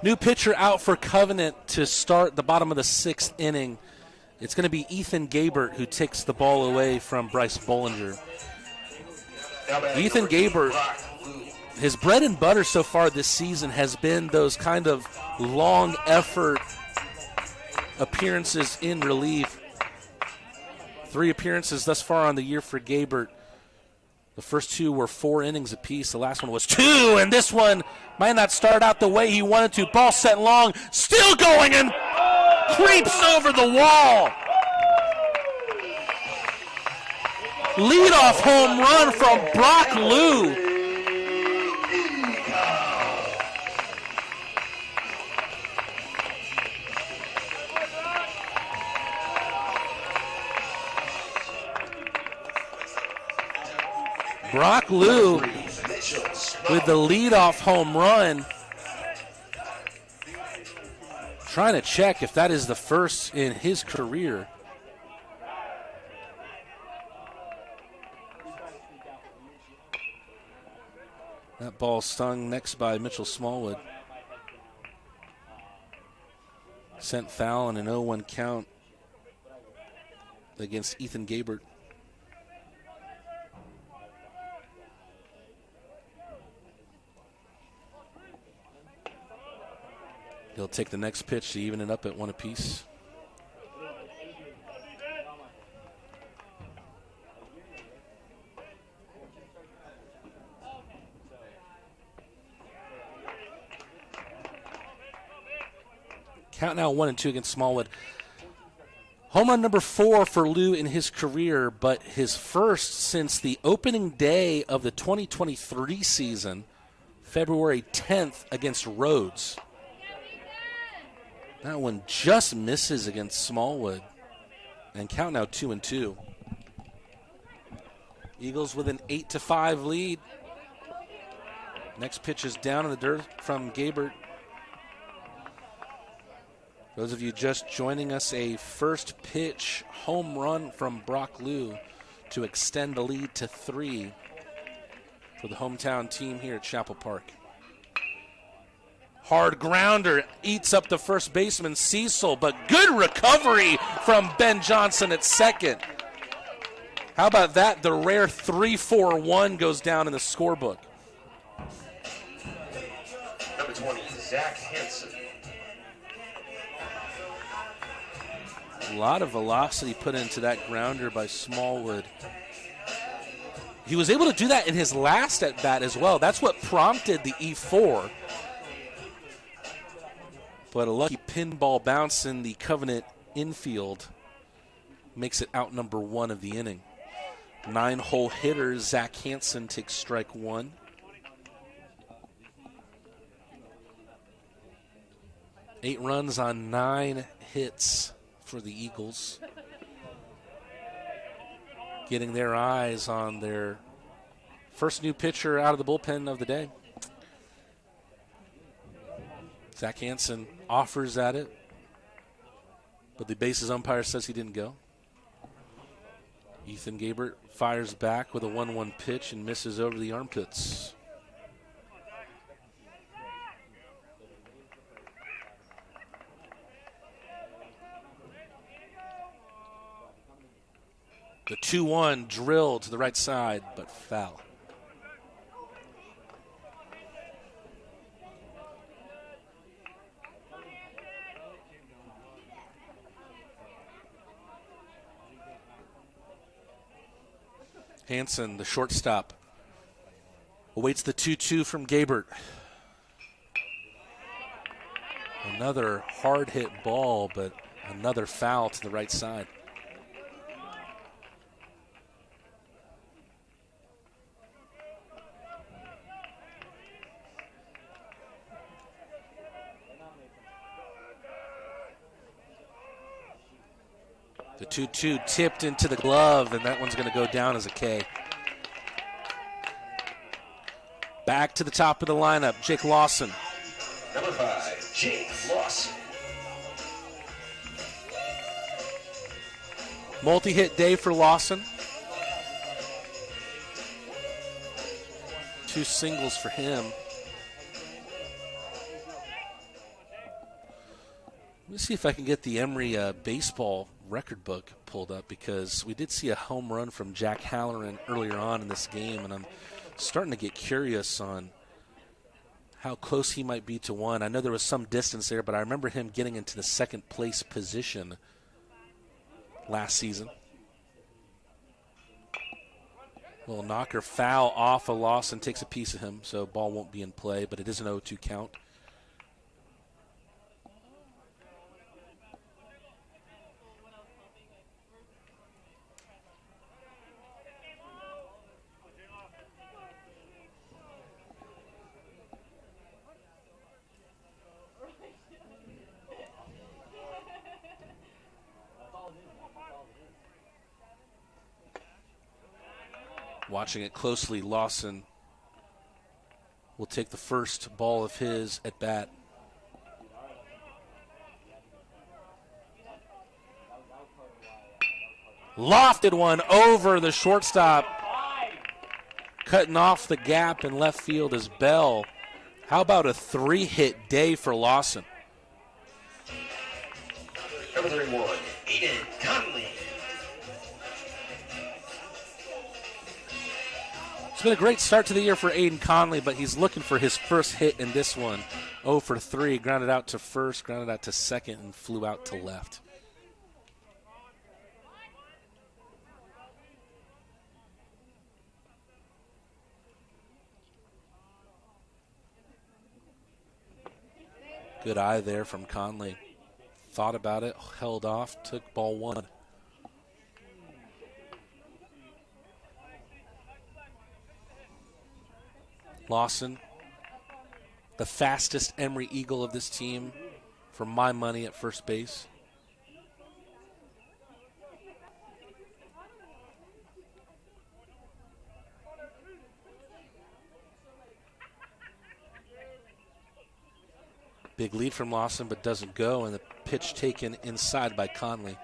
New pitcher out for Covenant to start the bottom of the 6th inning. It's going to be Ethan Gabert who takes the ball away from Bryce Bollinger. Ethan Gabert, his bread and butter so far this season has been those kind of long effort appearances in relief. 3 appearances thus far on the year for Gabert. The first 2 were 4 innings apiece. The last one was 2, and this one might not start out the way he wanted to. Ball set long, still going, and creeps over the wall. Leadoff home run from Brock Liu. Brock Liu with the leadoff home run. Trying to check if that is the first in his career. That ball stung next by Mitchell Smallwood. Sent foul and an 0-1 count against Ethan Gabert. He'll take the next pitch to even it up at 1 apiece. Count now 1-2 against Smallwood. Home run number 4 for Liu in his career, but his first since the opening day of the 2023 season, February 10th against Rhodes. That one just misses against Smallwood. And count now 2-2. Eagles with an 8-5 lead. Next pitch is down in the dirt from Gabert. Those of you just joining us, a first pitch home run from Brock Liu to extend the lead to 3 for the hometown team here at Chapel Park. Hard grounder eats up the first baseman, Cecil, but good recovery from Ben Johnson at second. How about that? The rare 3-4-1 goes down in the scorebook. Number 20, Zach Hansen. A lot of velocity put into that grounder by Smallwood. He was able to do that in his last at-bat as well. That's what prompted the E4. But a lucky pinball bounce in the Covenant infield makes it out number 1 of the inning. 9-hole hitter Zach Hansen takes strike 1. Eight runs on 9 hits for the Eagles. Getting their eyes on their first new pitcher out of the bullpen of the day. Zach Hansen offers at it, but the bases umpire says he didn't go. Ethan Gabert fires back with a 1-1 pitch and misses over the armpits. The 2-1 drilled to the right side, but foul. Hansen, the shortstop, awaits the 2-2 from Gabert. Another hard hit ball, but another foul to the right side. The 2-2 tipped into the glove, and that one's going to go down as a K. Back to the top of the lineup, Jake Lawson. Number 5, Jake Lawson. Multi-hit day for Lawson. 2 singles for him. Let me see if I can get the Emory baseball record book pulled up, because we did see a home run from Jack Halloran earlier on in this game, and I'm starting to get curious on how close he might be to one. I know there was some distance there, but I remember him getting into the second place position last season. Little knocker foul off of Lawson, takes a piece of him, so ball won't be in play, but it is an 0-2 count. Watching it closely, Lawson will take the first ball of his at bat. Lofted one over the shortstop. Cutting off the gap in left field is Bell. How about a 3-hit day for Lawson? Number 31, Aiden Conley. It's been a great start to the year for Aiden Conley, but he's looking for his first hit in this one. 0 for 3, grounded out to first, grounded out to second, and flew out to left. Good eye there from Conley. Thought about it, held off, took ball one. Lawson, the fastest Emory Eagle of this team, for my money at first base. Big lead from Lawson, but doesn't go, and the pitch taken inside by Conley.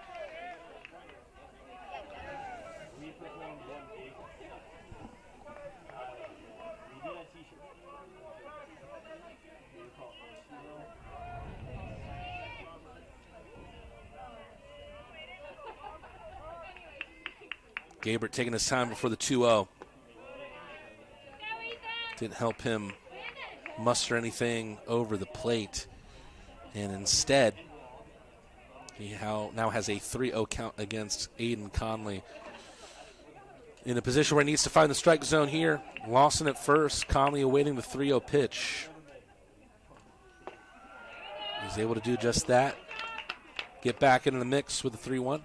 Gabert taking his time before the 2-0. Didn't help him muster anything over the plate. And instead, he now has a 3-0 count against Aiden Conley. In a position where he needs to find the strike zone here. Lawson at first, Conley awaiting the 3-0 pitch. He's able to do just that. Get back into the mix with the 3-1.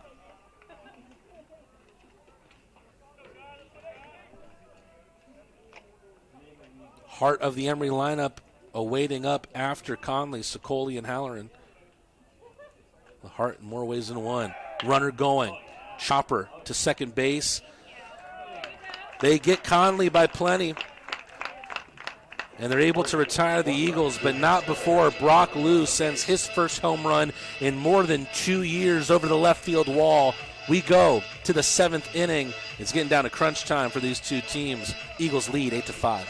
Heart of the Emory lineup awaiting up after Conley, Sicoli, and Halloran. The heart in more ways than one. Runner going. Chopper to second base. They get Conley by plenty. And they're able to retire the Eagles, but not before Brock Lou sends his first home run in more than 2 years over the left field wall. We go to the 7th inning. It's getting down to crunch time for these two teams. Eagles lead 8-5.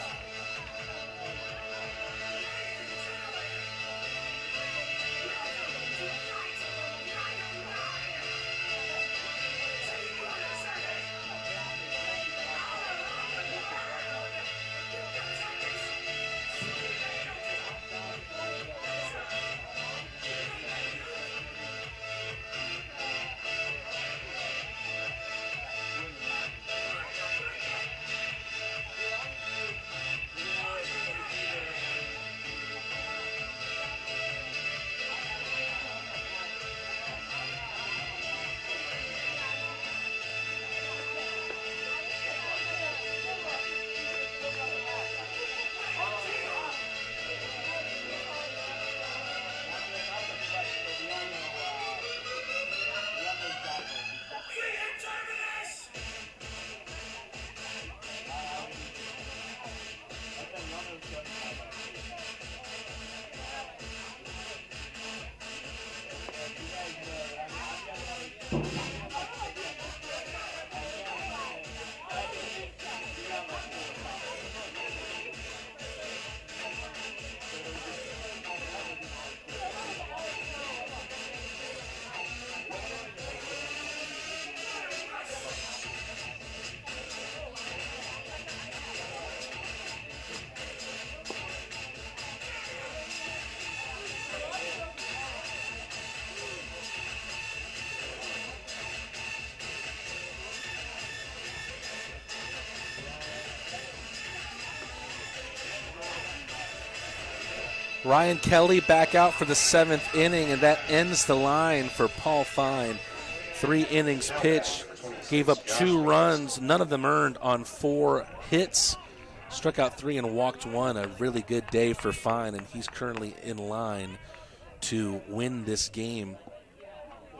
Ryan Kelly back out for the 7th inning, and that ends the line for Paul Fine. 3 innings pitched, gave up 2 runs, none of them earned on 4 hits. Struck out 3 and walked 1. A really good day for Fine, and he's currently in line to win this game.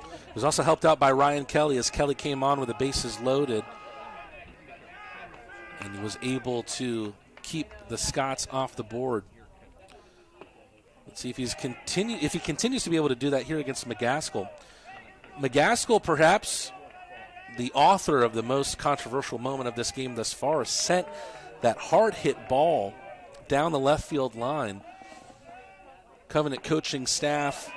He was also helped out by Ryan Kelly as Kelly came on with the bases loaded, and he was able to keep the Scots off the board. Let's see if he continues to be able to do that here against McGaskill. McGaskill, perhaps the author of the most controversial moment of this game thus far, sent that hard hit ball down the left field line. Covenant coaching staff,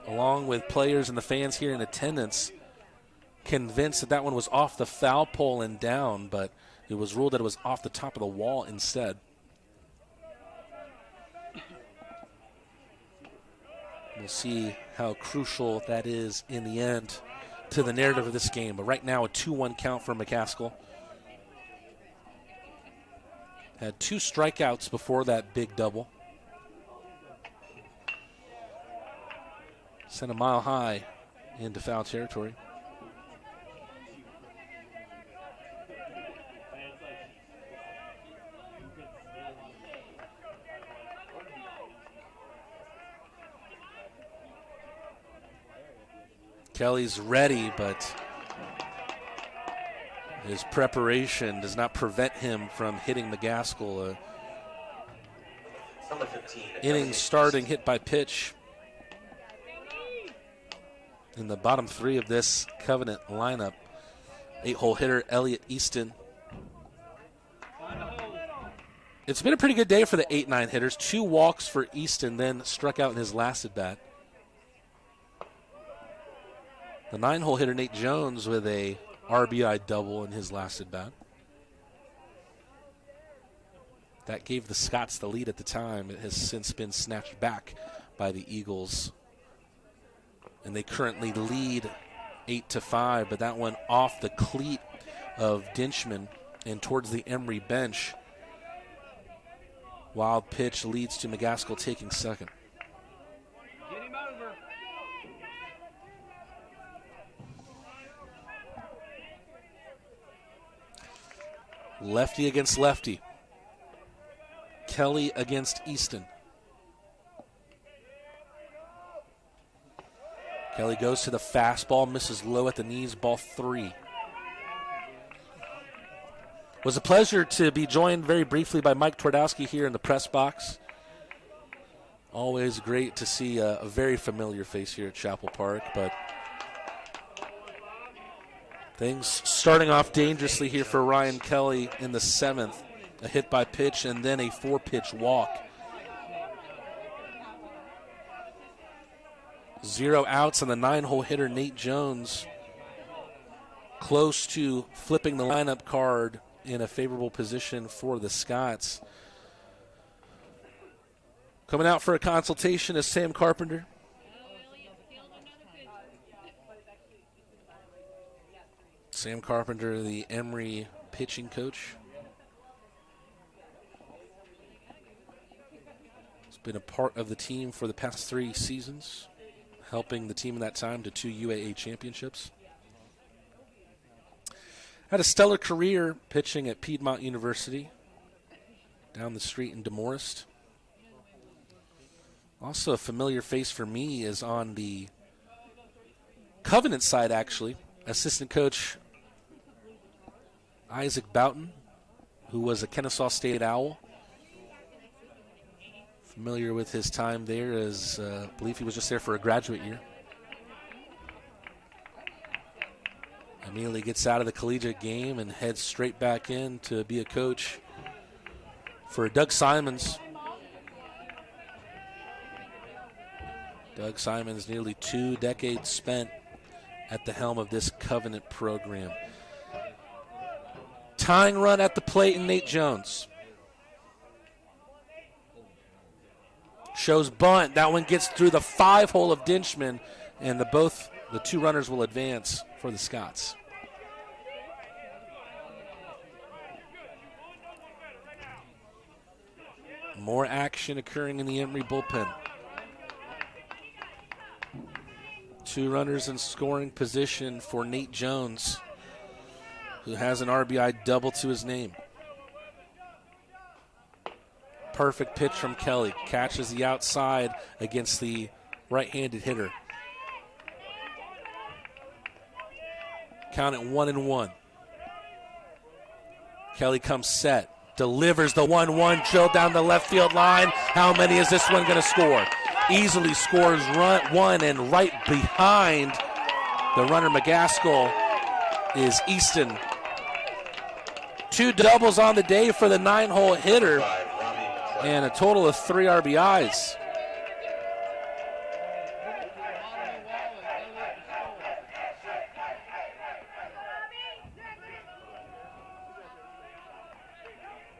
along with players and the fans here in attendance, convinced that that one was off the foul pole and down, but it was ruled that it was off the top of the wall instead. We'll see how crucial that is in the end to the narrative of this game. But right now, a 2-1 count for McCaskill. Had 2 strikeouts before that big double. Sent a mile high into foul territory. Kelly's ready, but his preparation does not prevent him from hitting McGaskill. Number 15. Inning starting hit by pitch in the bottom 3 of this Covenant lineup. 8-hole hitter Elliot Easton. It's been a pretty good day for the 8-9 hitters. 2 walks for Easton, then struck out in his last at bat. The 9-hole hitter Nate Jones with a RBI double in his last at bat. That gave the Scots the lead at the time. It has since been snatched back by the Eagles, and they currently lead 8-5. But that one off the cleat of Dinchman and towards the Emory bench. Wild pitch leads to McGaskill taking second. Get him over. Lefty against lefty. Kelly against Easton. Kelly goes to the fastball, misses low at the knees, ball 3. It was a pleasure to be joined very briefly by Mike Twardowski here in the press box. Always great to see a very familiar face here at Chapel Park, but things starting off dangerously here for Ryan Kelly in the 7th. A hit by pitch and then a 4-pitch walk. 0 outs, and the 9-hole hitter Nate Jones close to flipping the lineup card in a favorable position for the Scots. Coming out for a consultation is Sam Carpenter. Sam Carpenter, the Emory pitching coach. He's been a part of the team for the past 3 seasons, helping the team in that time to 2 UAA championships. Had a stellar career pitching at Piedmont University, down the street in DeMorest. Also a familiar face for me is on the Covenant side, actually. Assistant coach Isaac Boughton, who was a Kennesaw State Owl. Familiar with his time there, as I believe he was just there for a graduate year. Immediately gets out of the collegiate game and heads straight back in to be a coach for Doug Simons. Doug Simons, nearly 2 decades spent at the helm of this Covenant program. Tying run at the plate in Nate Jones. Shows bunt. That one gets through the 5-hole of Dinchman, and the 2 runners will advance for the Scots. More action occurring in the Emory bullpen. 2 runners in scoring position for Nate Jones, who has an RBI double to his name. Perfect pitch from Kelly. Catches the outside against the right-handed hitter. Count it 1-1. Kelly comes set. Delivers the 1-1 drill down the left field line. How many is this one going to score? Easily scores one, and right behind the runner McGaskill is Easton. 2 doubles on the day for the 9-hole hitter, and a total of 3 RBIs.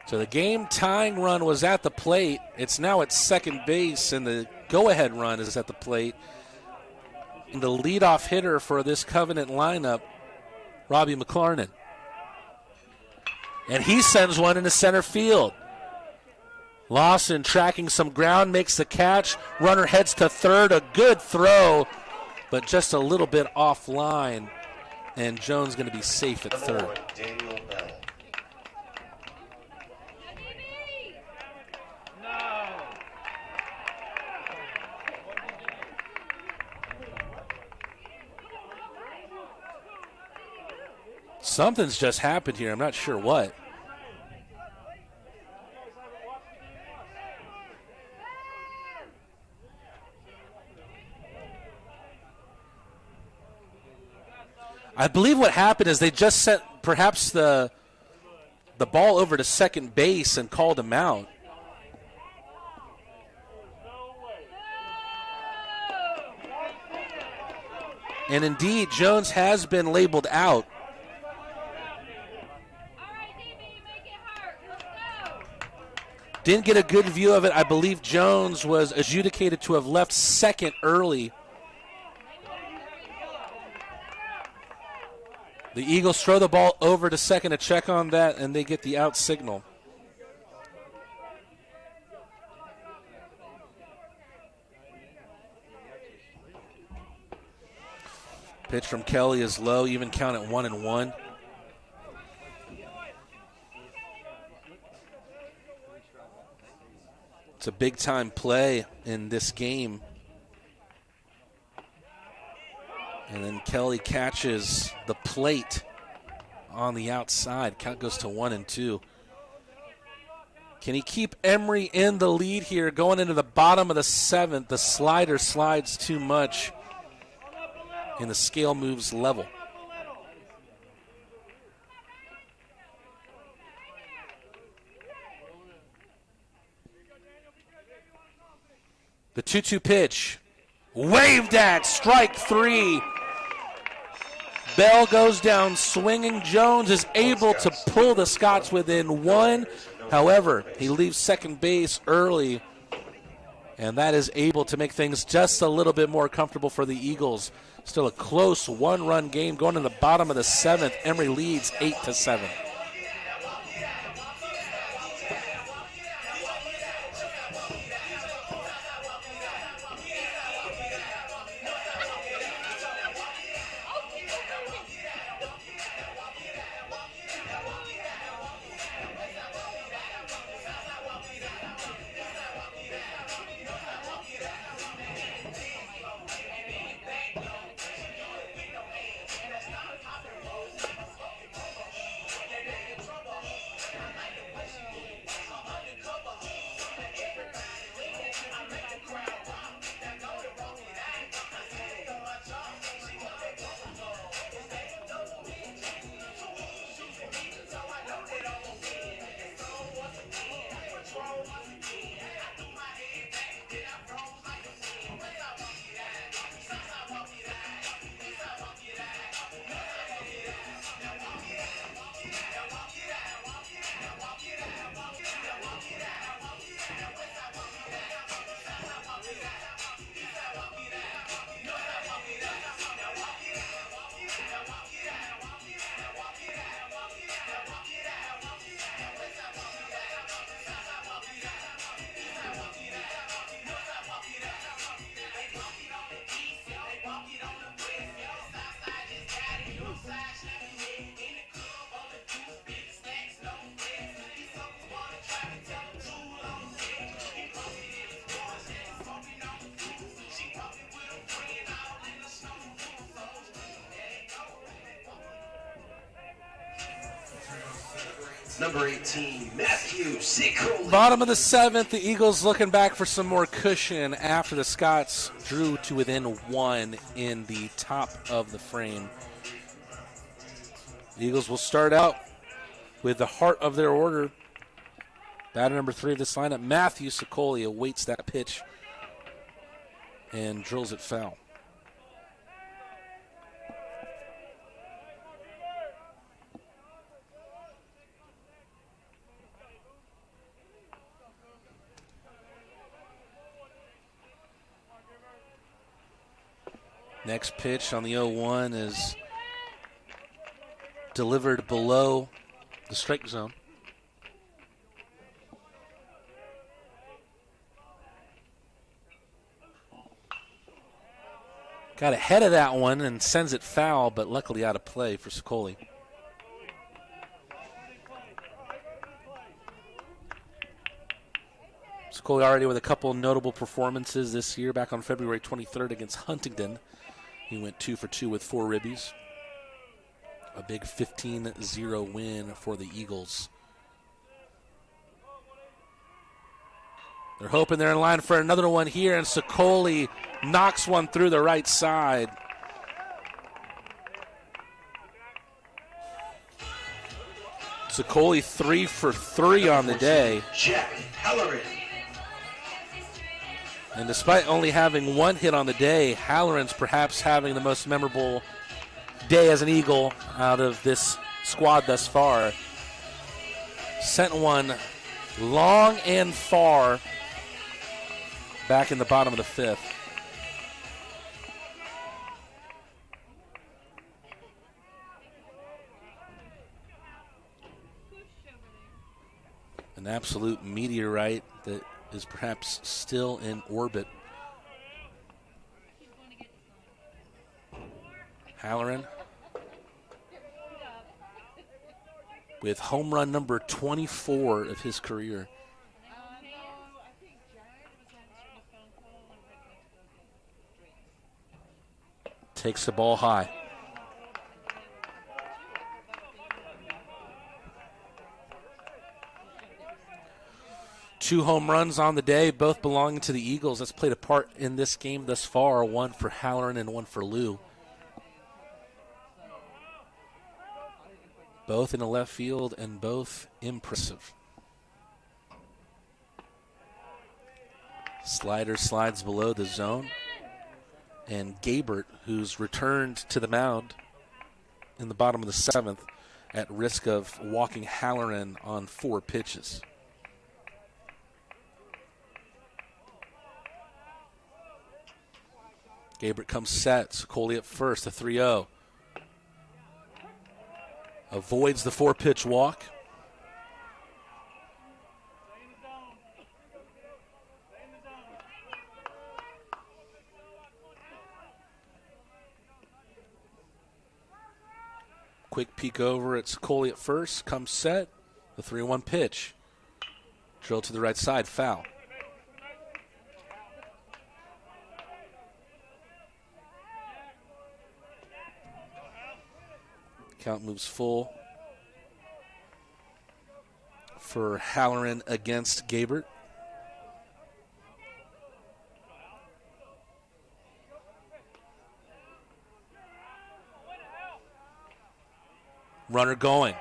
So the game-tying run was at the plate. It's now at second base, and the go-ahead run is at the plate. And the leadoff hitter for this Covenant lineup, Robbie McLarnon. And he sends one into center field. Lawson tracking some ground, makes the catch. Runner heads to third. A good throw, but just a little bit offline. And Jones going to be safe at third. Something's just happened here. I'm not sure what. I believe what happened is they just sent perhaps the ball over to second base and called him out. And indeed, Jones has been labeled out. Didn't get a good view of it. I believe Jones was adjudicated to have left second early. The Eagles throw the ball over to second to check on that, and they get the out signal. Pitch from Kelly is low, even count at 1-1. It's a big-time play in this game. And then Kelly catches the plate on the outside. Count goes to 1-2. Can he keep Emory in the lead here going into the bottom of the 7th? The slider slides too much, and the scale moves level. The 2-2 pitch. Waved at. Strike 3. Bell goes down swinging. Jones is able to pull the Scots within 1. However, he leaves second base early, and that is able to make things just a little bit more comfortable for the Eagles. Still a close 1-run game going to the bottom of the 7th. Emory leads 8-7. number 18, Matthew Sicoli. Bottom of the 7th, the Eagles looking back for some more cushion after the Scots drew to within 1 in the top of the frame. The Eagles will start out with the heart of their order. Batter number 3 of this lineup, Matthew Sicoli, awaits that pitch and drills it foul. Next pitch on the 0-1 is delivered below the strike zone. Got ahead of that one and sends it foul, but luckily out of play for Sicoli. Sicoli already with a couple notable performances this year. Back on February 23rd against Huntington, he went 2 for 2 with 4 ribbies. A big 15-0 win for the Eagles. They're hoping they're in line for another one here, and Sicoli knocks one through the right side. Sicoli 3 for 3 on the day. Jack Halloran. And despite only having 1 hit on the day, Halloran's perhaps having the most memorable day as an Eagle out of this squad thus far. Sent one long and far back in the bottom of the 5th. An absolute meteorite that is perhaps still in orbit. Halloran with home run number 24 of his career. Takes the ball high. Two home runs on the day, both belonging to the Eagles. That's played a part in this game thus far. One for Halloran and one for Lou. Both in the left field and both impressive. Slider slides below the zone. And Gabert, who's returned to the mound in the bottom of the 7th, at risk of walking Halloran on 4 pitches. Gabert comes set. Sicoli at first, a 3-0. Avoids the 4-pitch walk. Quick peek over at Sicoli at first. Comes set. The 3-1 pitch. Drill to the right side. Foul. Count moves full for Halloran against Gabert. Runner going. A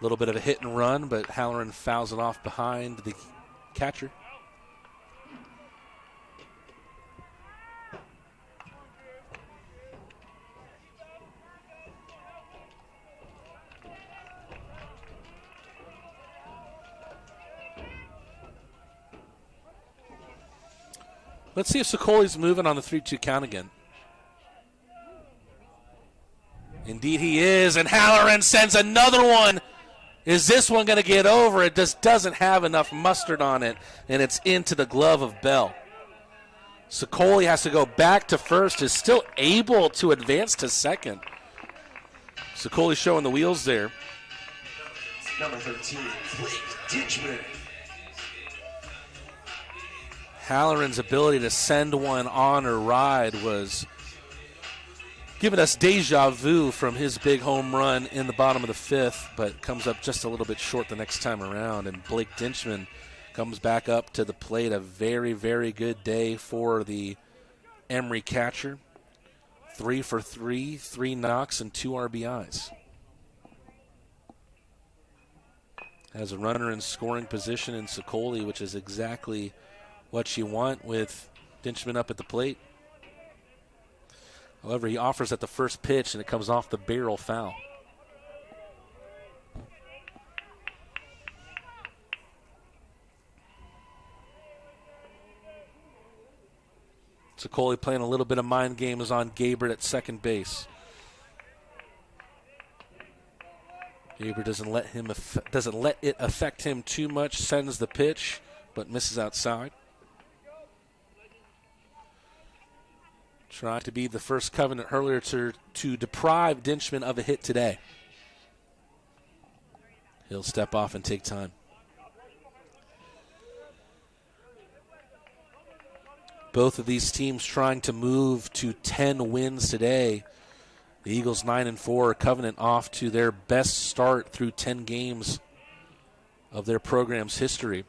little bit of a hit and run, but Halloran fouls it off behind the catcher. Let's see if Sicoli's moving on the 3-2 count again. Indeed he is, and Halloran sends another one. Is this one going to get over? It just doesn't have enough mustard on it, and it's into the glove of Bell. Sicoli has to go back to first, is still able to advance to second. Sicoli showing the wheels there. Number 13, Blake Ditchman. Halloran's ability to send one on or ride was giving us deja vu from his big home run in the bottom of the fifth, but comes up just a little bit short the next time around. And Blake Dinchman comes back up to the plate. A very, very good day for the Emory catcher. 3 for 3, 3 knocks, and 2 RBIs. Has a runner in scoring position in Sokoli, which is exactly what you want with Dinchman up at the plate. However, he offers at the first pitch, and it comes off the barrel foul. Sokoli playing a little bit of mind games on Gabbert at second base. Gabbert doesn't let it affect him too much. Sends the pitch, but misses outside. Tried to be the first Covenant hurler to deprive Dinchman of a hit today. He'll step off and take time. Both of these teams trying to move to 10 wins today. The Eagles 9-4, Covenant off to their best start through 10 games of their program's history.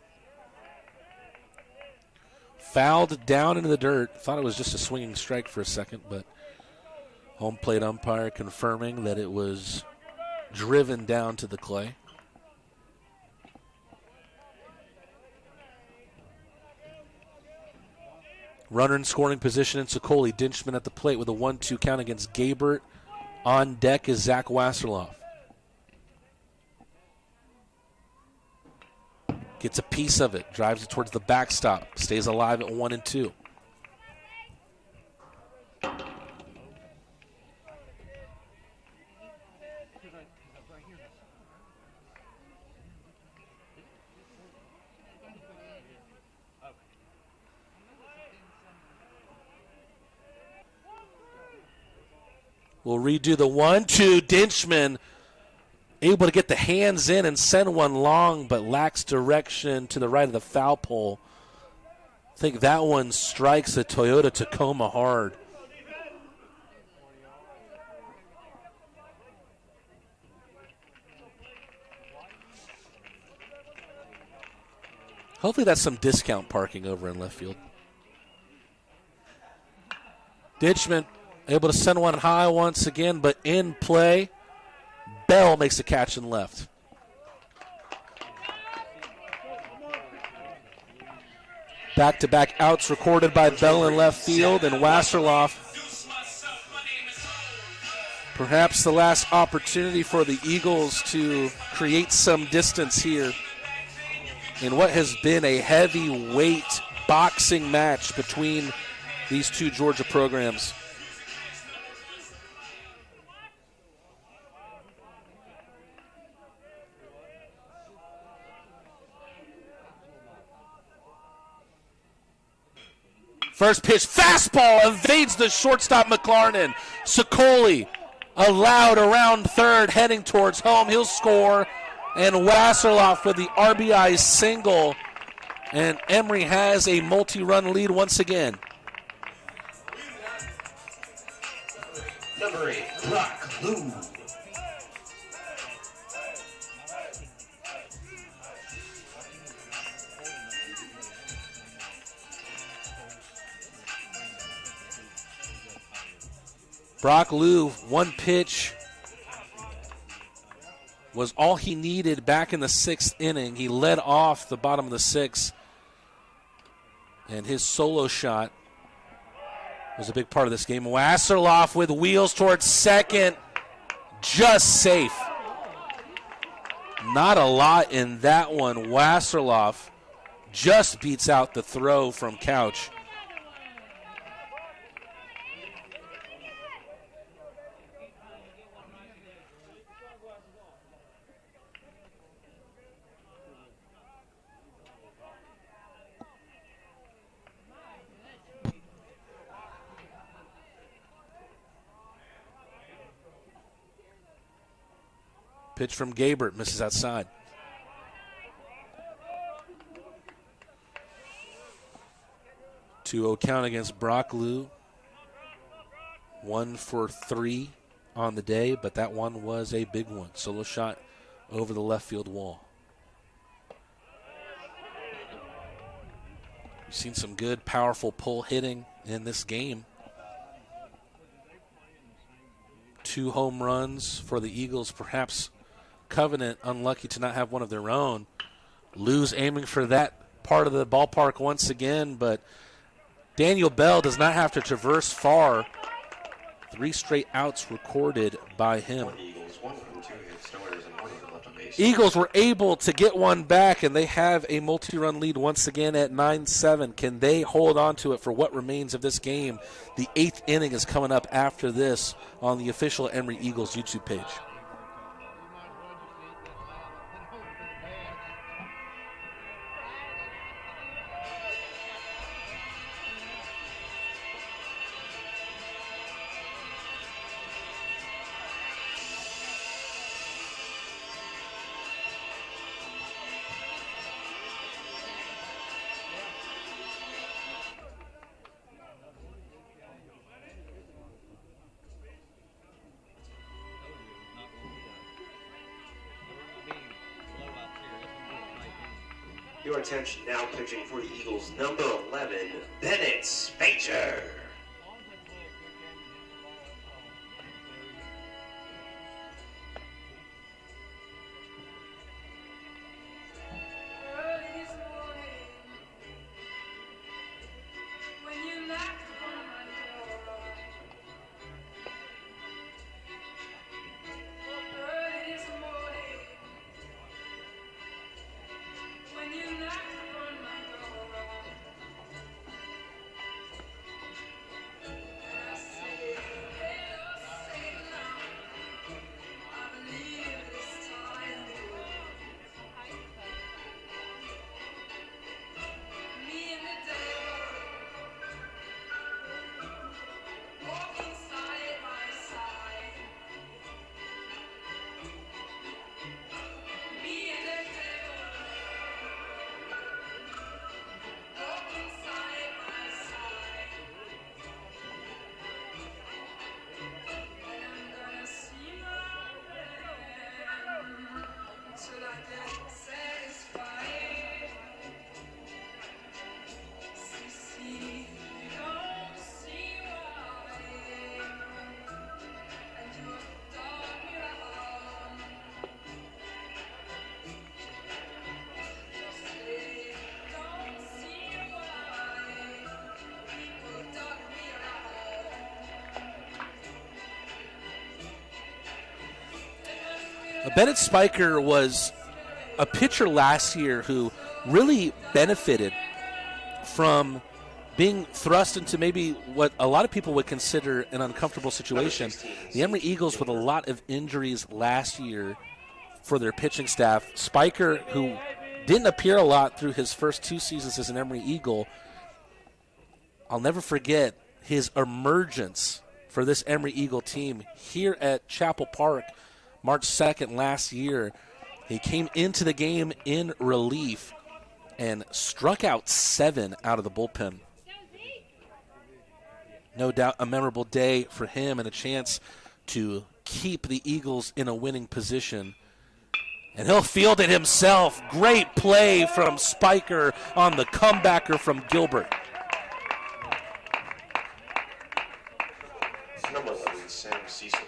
Fouled down into the dirt. Thought it was just a swinging strike for a second, but home plate umpire confirming that it was driven down to the clay. Runner in scoring position in Sokoli. Dinchman at the plate with a 1-2 count against Gabbert. On deck is Zach Wasserloff. Gets a piece of it. Drives it towards the backstop. Stays alive at 1-2. We'll redo the 1-2. Dinchman able to get the hands in and send one long, but lacks direction to the right of the foul pole. I think that one strikes a Toyota Tacoma hard. Hopefully that's some discount parking over in left field. Dinchman able to send one high once again, but in play. Bell makes the catch in left. Back-to-back outs recorded by Bell in left field, and Wasserloff. Perhaps the last opportunity for the Eagles to create some distance here in what has been a heavyweight boxing match between these two Georgia programs. First pitch, fastball, evades the shortstop McLarnon. Sokoli allowed around third, heading towards home. He'll score, and Wasserloff with the RBI single. And Emory has a multi-run lead once again. Number 8, Brock Lou. Brock Lou, one pitch was all he needed back in the 6th inning. He led off the bottom of the 6th, and his solo shot was a big part of this game. Wasserloff with wheels towards second, just safe. Not a lot in that one. Wasserloff just beats out the throw from Couch. Pitch from Gabbert, misses outside. Two-0 count against Brock Lou. 1 for 3 on the day, but that one was a big one. Solo shot over the left field wall. We've seen some good, powerful pull hitting in this game. 2 home runs for the Eagles, perhaps Covenant unlucky to not have one of their own. Lou's aiming for that part of the ballpark once again, but Daniel Bell does not have to traverse far. 3 straight outs recorded by him. Eagles were able to get one back, and they have a multi-run lead once again at 9-7. Can they hold on to it for what remains of this game? The 8th inning is coming up after this on the official Emory Eagles YouTube page. Your attention now, pitching for the Eagles, number 11, Bennett Spacher. Bennett Spiker was a pitcher last year who really benefited from being thrust into maybe what a lot of people would consider an uncomfortable situation. The Emory Eagles with a lot of injuries last year for their pitching staff. Spiker, who didn't appear a lot through his first 2 seasons as an Emory Eagle, I'll never forget his emergence for this Emory Eagle team here at Chapel Park March 2nd last year. He came into the game in relief and struck out 7 out of the bullpen. No doubt a memorable day for him and a chance to keep the Eagles in a winning position. And he'll field it himself. Great play from Spiker on the comebacker from Gilbert. Number 11, Sam Cecil.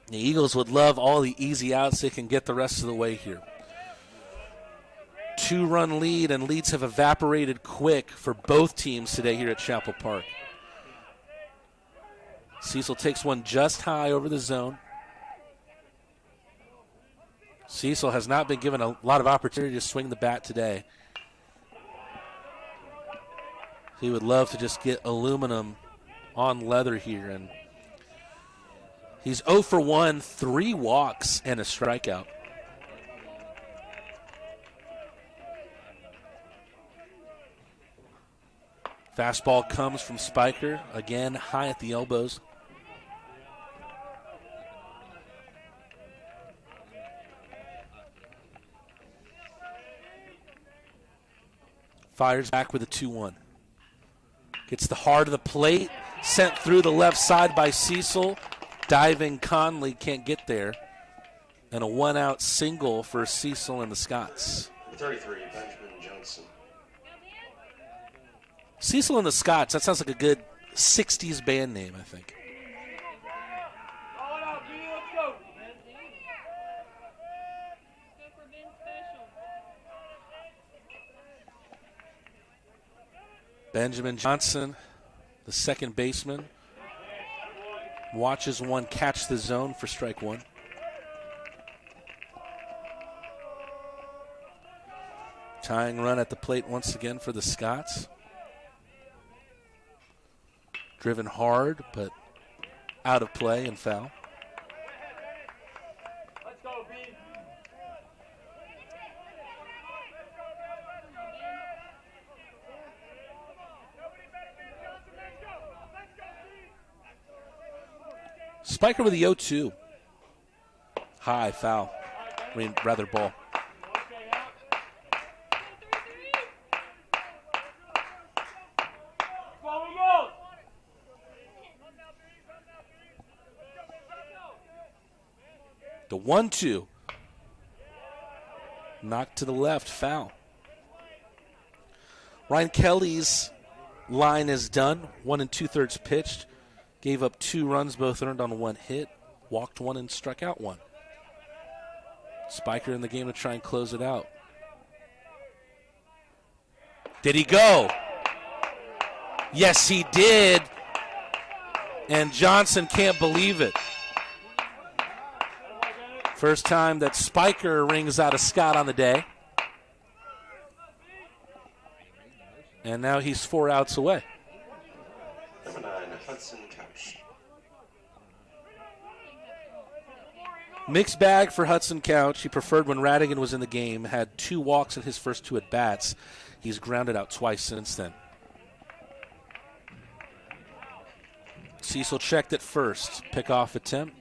The Eagles would love all the easy outs they can get the rest of the way here. 2-run lead, and leads have evaporated quick for both teams today here at Chapel Park. Cecil takes one just high over the zone. Cecil has not been given a lot of opportunity to swing the bat today. He would love to just get aluminum on leather here, and he's 0 for 1, 3 walks and a strikeout. Fastball comes from Spiker, again high at the elbows. Fires back with a 2-1. Gets the heart of the plate. Sent through the left side by Cecil. Diving Conley can't get there. And a 1-out single for Cecil and the Scots. 33, Benjamin Johnson. Cecil and the Scots, that sounds like a good 60s band name, I think. Benjamin Johnson, the second baseman, watches one catch the zone for strike one. Tying run at the plate once again for the Scots. Driven hard, but out of play and foul. Let's go, B. Spiker with the 0-2. High foul. I mean, rather ball. The 1-2. Knocked to the left, foul. Ryan Kelly's line is done. 1 2/3 pitched. Gave up 2 runs, both earned on 1 hit. Walked 1 and struck out 1. Spiker in the game to try and close it out. Did he go? Yes, he did. And Johnson can't believe it. First time that Spiker rings out a Scott on the day. And now he's 4 outs away. Number 9, Hudson Couch. Mixed bag for Hudson Couch. He preferred when Radigan was in the game. Had 2 walks in his first 2 at-bats. He's grounded out twice since then. Cecil checked at first. Pickoff attempt.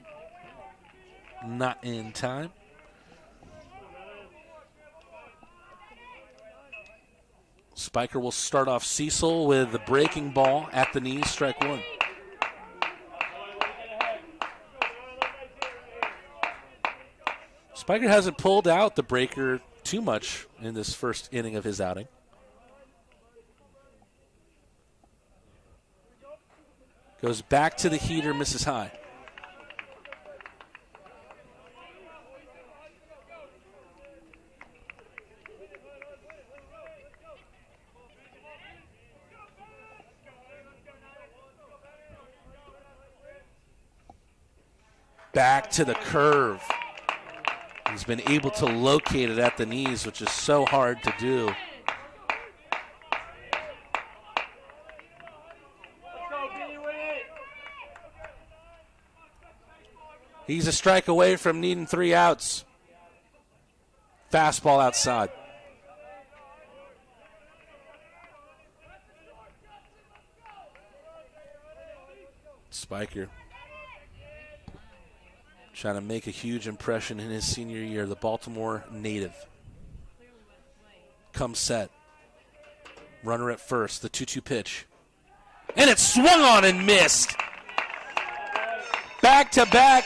Not in time. Spiker will start off Cecil with the breaking ball at the knees, strike 1. Spiker hasn't pulled out the breaker too much in this first inning of his outing. Goes back to the heater, misses high. Back to the curve. He's been able to locate it at the knees, which is so hard to do. He's a strike away from needing 3 outs. Fastball outside. Spiker trying to make a huge impression in his senior year, the Baltimore native. Comes set. Runner at first, the 2-2 pitch. And it swung on and missed. Back-to-back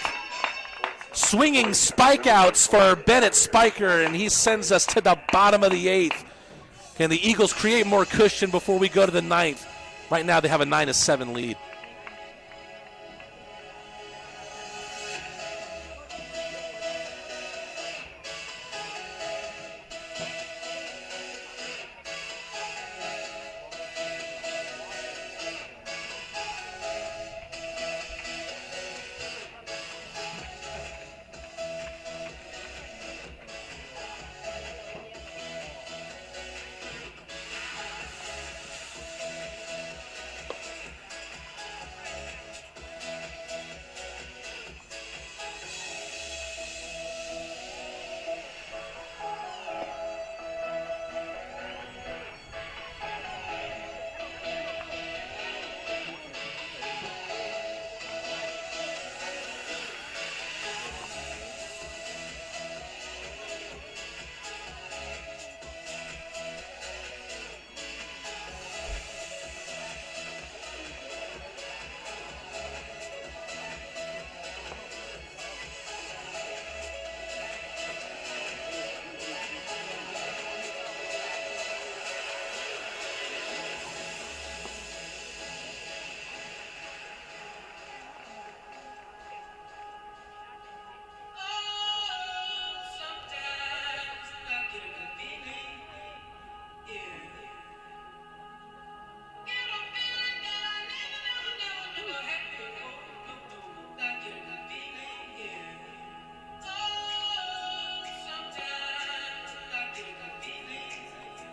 swinging spike outs for Bennett Spiker, and he sends us to the bottom of the 8th. Can the Eagles create more cushion before we go to the 9th? Right now they have a 9-7 lead.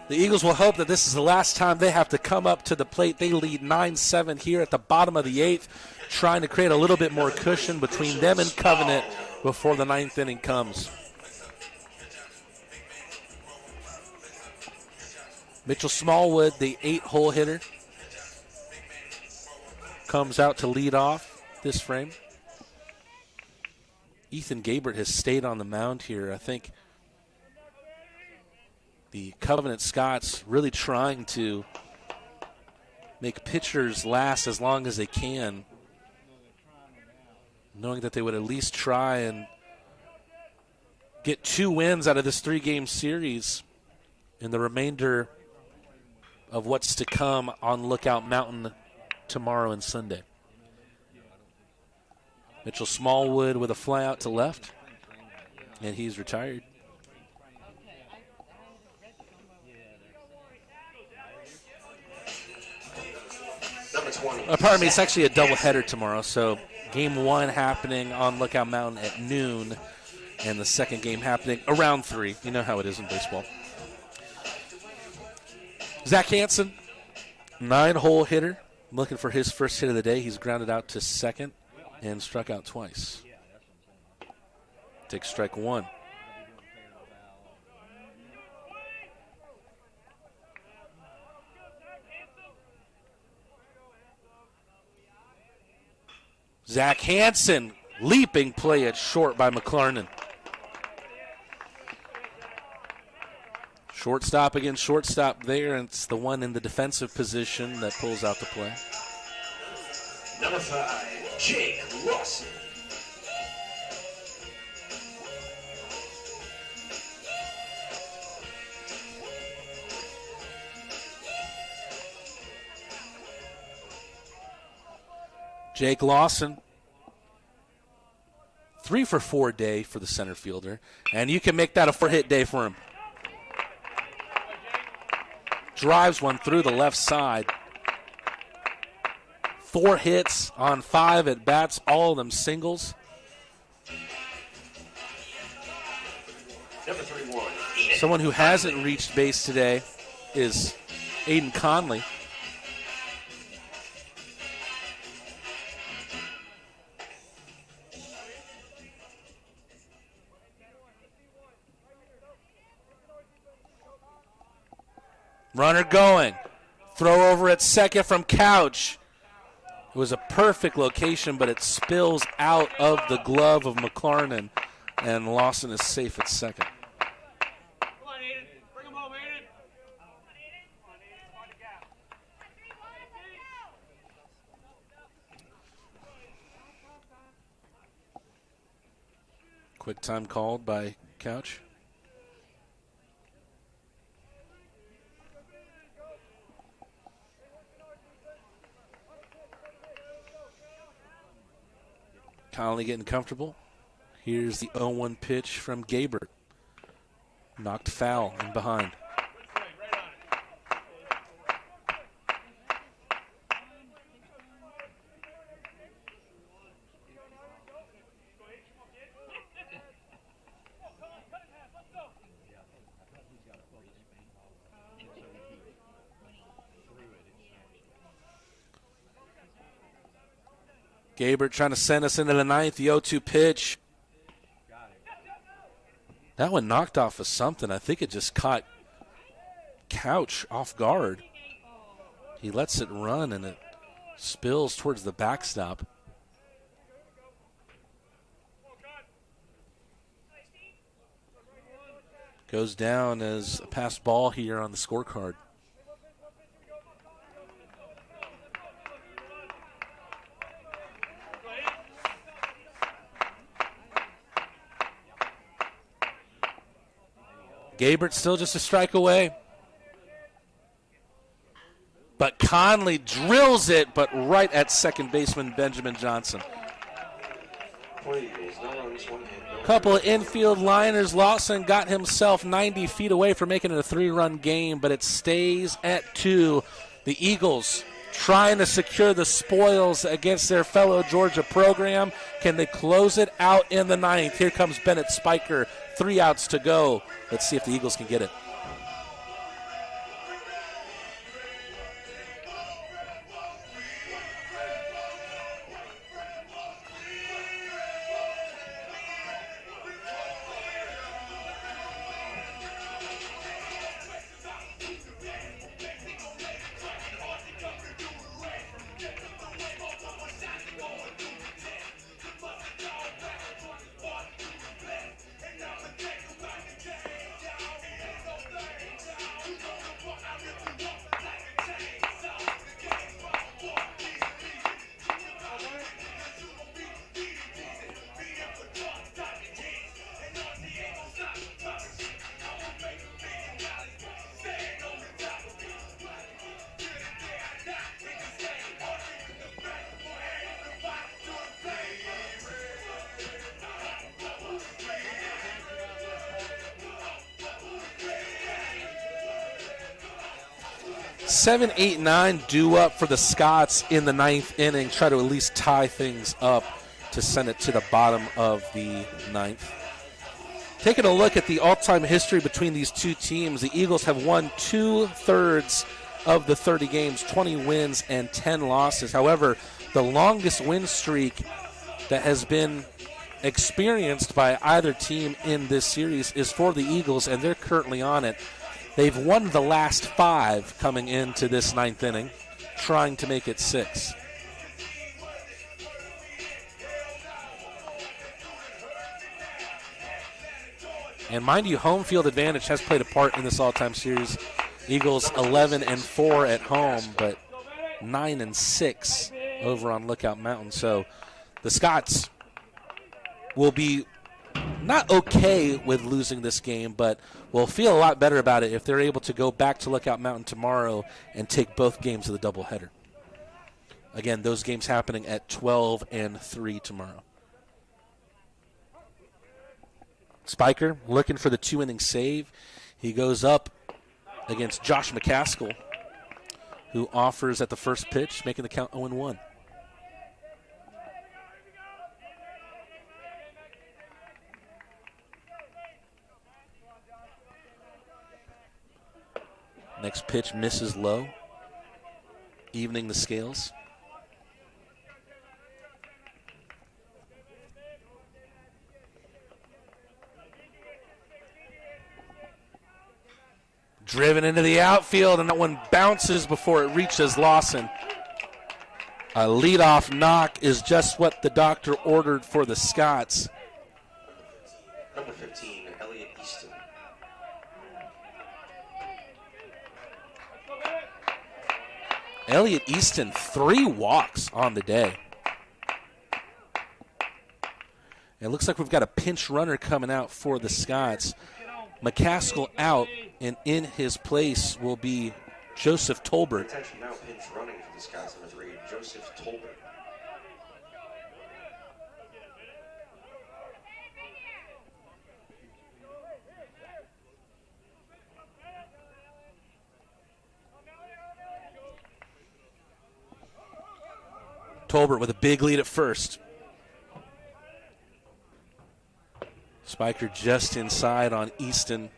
The Eagles will hope that this is the last time they have to come up to the plate. They lead 9-7 here at the bottom of the 8th, trying to create a little bit more cushion between them and Covenant before the 9th inning comes. Mitchell Smallwood, the 8-hole hitter, comes out to lead off this frame. Ethan Gabert has stayed on the mound here. I think the Covenant Scots really trying to make pitchers last as long as they can, knowing that they would at least try and get 2 wins out of this 3-game series in the remainder of what's to come on Lookout Mountain tomorrow and Sunday. Mitchell Smallwood with a fly out to left, and he's retired. Number 20. Pardon me, it's actually a doubleheader tomorrow. So game 1 happening on Lookout Mountain at noon, and the second game happening around 3. You know how it is in baseball. Zach Hansen, 9-hole hitter, looking for his first hit of the day. He's grounded out to second and struck out twice. Takes strike 1. Zach Hansen, leaping play at short by McLarnon. Shortstop against shortstop there, and it's the one in the defensive position that pulls out the play. Number 5, Jake Lawson. Jake Lawson, 3 for 4 day for the center fielder, and you can make that a 4-hit day for him. Drives one through the left side. 4 hits on 5 at bats, all of them singles. Number 31. Someone who hasn't reached base today is Aiden Conley. Runner going. Throw over at second from Couch. It was a perfect location, but it spills out of the glove of McLarnon, and Lawson is safe at second. Come on, Aiden. Bring him home, Aiden. Quick time called by Couch. Conley getting comfortable. Here's the 0-1 pitch from Gabert. Knocked foul and behind. Gabert trying to send us into the 9th. The 0-2 pitch. That one knocked off of something. I think it just caught Couch off guard. He lets it run, and it spills towards the backstop. Goes down as a passed ball here on the scorecard. Gabert still just a strike away. But Conley drills it, but right at second baseman Benjamin Johnson. Couple of infield liners. Lawson got himself 90 feet away from making it a 3-run game, but it stays at 2. The Eagles trying to secure the spoils against their fellow Georgia program. Can they close it out in the 9th? Here comes Bennett Spiker. 3 outs to go. Let's see if the Eagles can get it. 7, 8, 9 due up for the Scots in the 9th inning. Try to at least tie things up to send it to the bottom of the 9th. Taking a look at the all-time history between these two teams, the Eagles have won 2/3 of the 30 games, 20 wins and 10 losses. However, the longest win streak that has been experienced by either team in this series is for the Eagles, and they're currently on it. They've won the last 5 coming into this 9th inning, trying to make it 6. And mind you, home field advantage has played a part in this all-time series. Eagles 11-4 at home, but 9-6 over on Lookout Mountain. So the Scots will be not okay with losing this game, but will feel a lot better about it if they're able to go back to Lookout Mountain tomorrow and take both games of the doubleheader. Again, those games happening at 12 and 3 tomorrow. Spiker looking for the 2-inning save. He goes up against Josh McCaskill, who offers at the first pitch, making the count 0-1. Next pitch misses low, evening the scales. Driven into the outfield, and that one bounces before it reaches Lawson. A leadoff knock is just what the doctor ordered for the Scots. Number 15, Elliot Easton. Elliot Easton, 3 walks on the day. It looks like we've got a pinch runner coming out for the Scots. McCaskill out, and in his place will be Joseph Tolbert. Attention now, pinch running for the Scots, number 3, Joseph Tolbert. Tolbert with a big lead at first. Spiker just inside on Easton.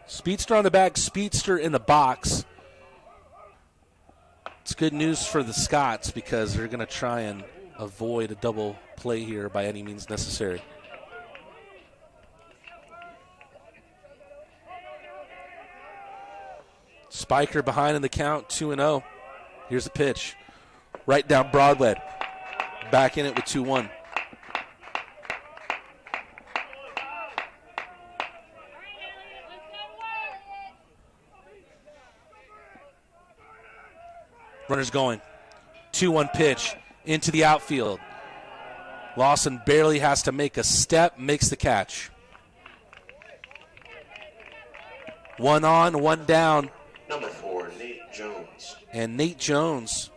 Speedster on the back, Speedster in the box. It's good news for the Scots because they're going to try and avoid a double play here by any means necessary. Spiker behind in the count, 2-0. Here's the pitch. Right down Broadway. Back in it with 2-1. Runners going. 2-1 pitch into the outfield. Lawson barely has to make a step, makes the catch. 1 on, 1 down. Number 4, Nate Jones. And Nate Jones,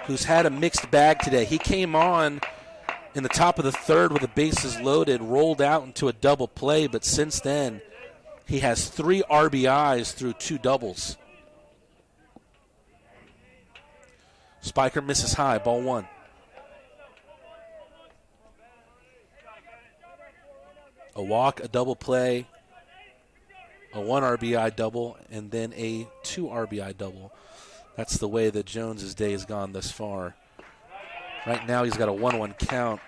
who's had a mixed bag today. He came on in the top of the 3rd with the bases loaded, rolled out into a double play, but since then he has 3 RBIs through 2 doubles. Spiker misses high, ball 1. A walk, a double play, a 1 RBI double, and then a 2 RBI double. That's the way that Jones's day has gone thus far. Right now he's got a 1-1 count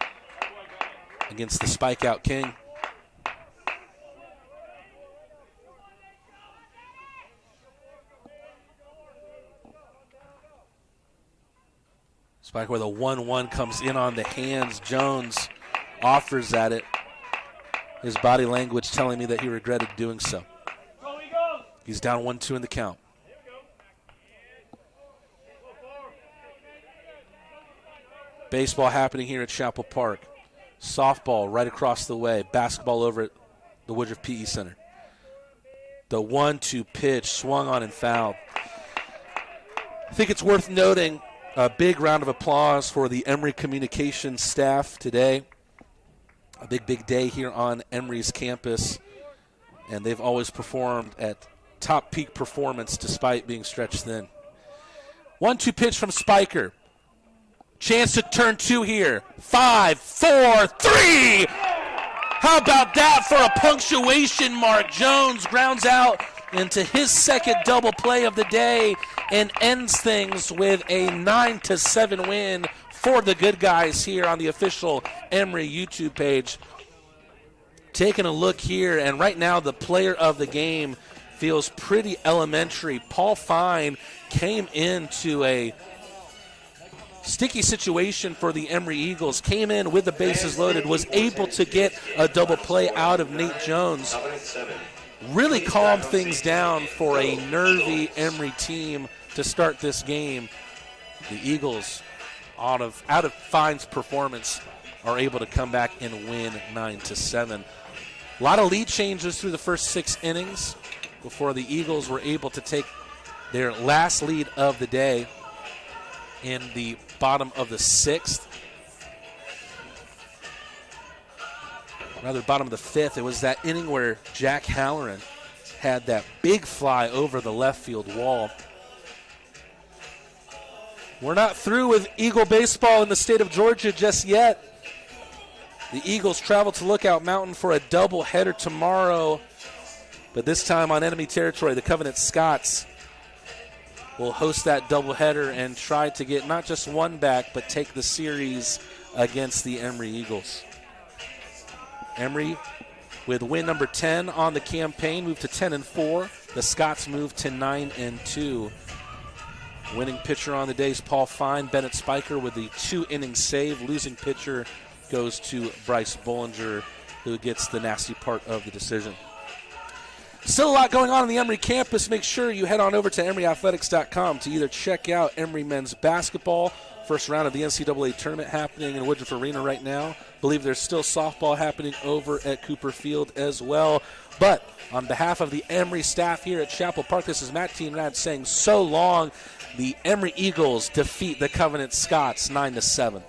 against the Spike Out King. Spike where the 1-1 comes in on the hands. Jones offers at it. His body language telling me that he regretted doing so. He's down 1-2 in the count. Baseball happening here at Chapel Park. Softball right across the way. Basketball over at the Woodruff PE Center. The 1-2 pitch swung on and fouled. I think it's worth noting a big round of applause for the Emory communications staff today. a big day here on Emory's campus, and they've always performed at top peak performance despite being stretched thin. 1-2 pitch from Spiker. Chance to turn 2 here. 5, 4, 3. How about that for a punctuation mark? Jones grounds out into his second double play of the day and ends things with a 9-7 win for the good guys here on the official Emory YouTube page. Taking a look here, and right now the player of the game feels pretty elementary. Paul Fine came into a sticky situation for the Emory Eagles, came in with the bases loaded, was able to get a double play out of Nate Jones. Really calmed things down for a nervy Emory team to start this game. The Eagles, out of Fine's performance, are able to come back and win 9-7. A lot of lead changes through the first 6 innings before the Eagles were able to take their last lead of the day in the bottom of the 6th. Rather, bottom of the 5th. It was that inning where Jack Halloran had that big fly over the left field wall. We're not through with Eagle baseball in the state of Georgia just yet. The Eagles travel to Lookout Mountain for a doubleheader tomorrow, but this time on enemy territory. The Covenant Scots will host that doubleheader and try to get not just one back, but take the series against the Emory Eagles. Emory, with win number 10 on the campaign, moved to 10-4. The Scots moved to 9-2. Winning pitcher on the day is Paul Fine. Bennett Spiker with the 2-inning save. Losing pitcher goes to Bryce Bollinger, who gets the nasty part of the decision. Still a lot going on the Emory campus. Make sure you head on over to EmoryAthletics.com to either check out Emory men's basketball, first round of the NCAA tournament happening in Woodruff Arena right now. Believe there's still softball happening over at Cooper Field as well. But on behalf of the Emory staff here at Chapel Park, this is Matt Teenrad saying so long. The Emory Eagles defeat the Covenant Scots 9-7.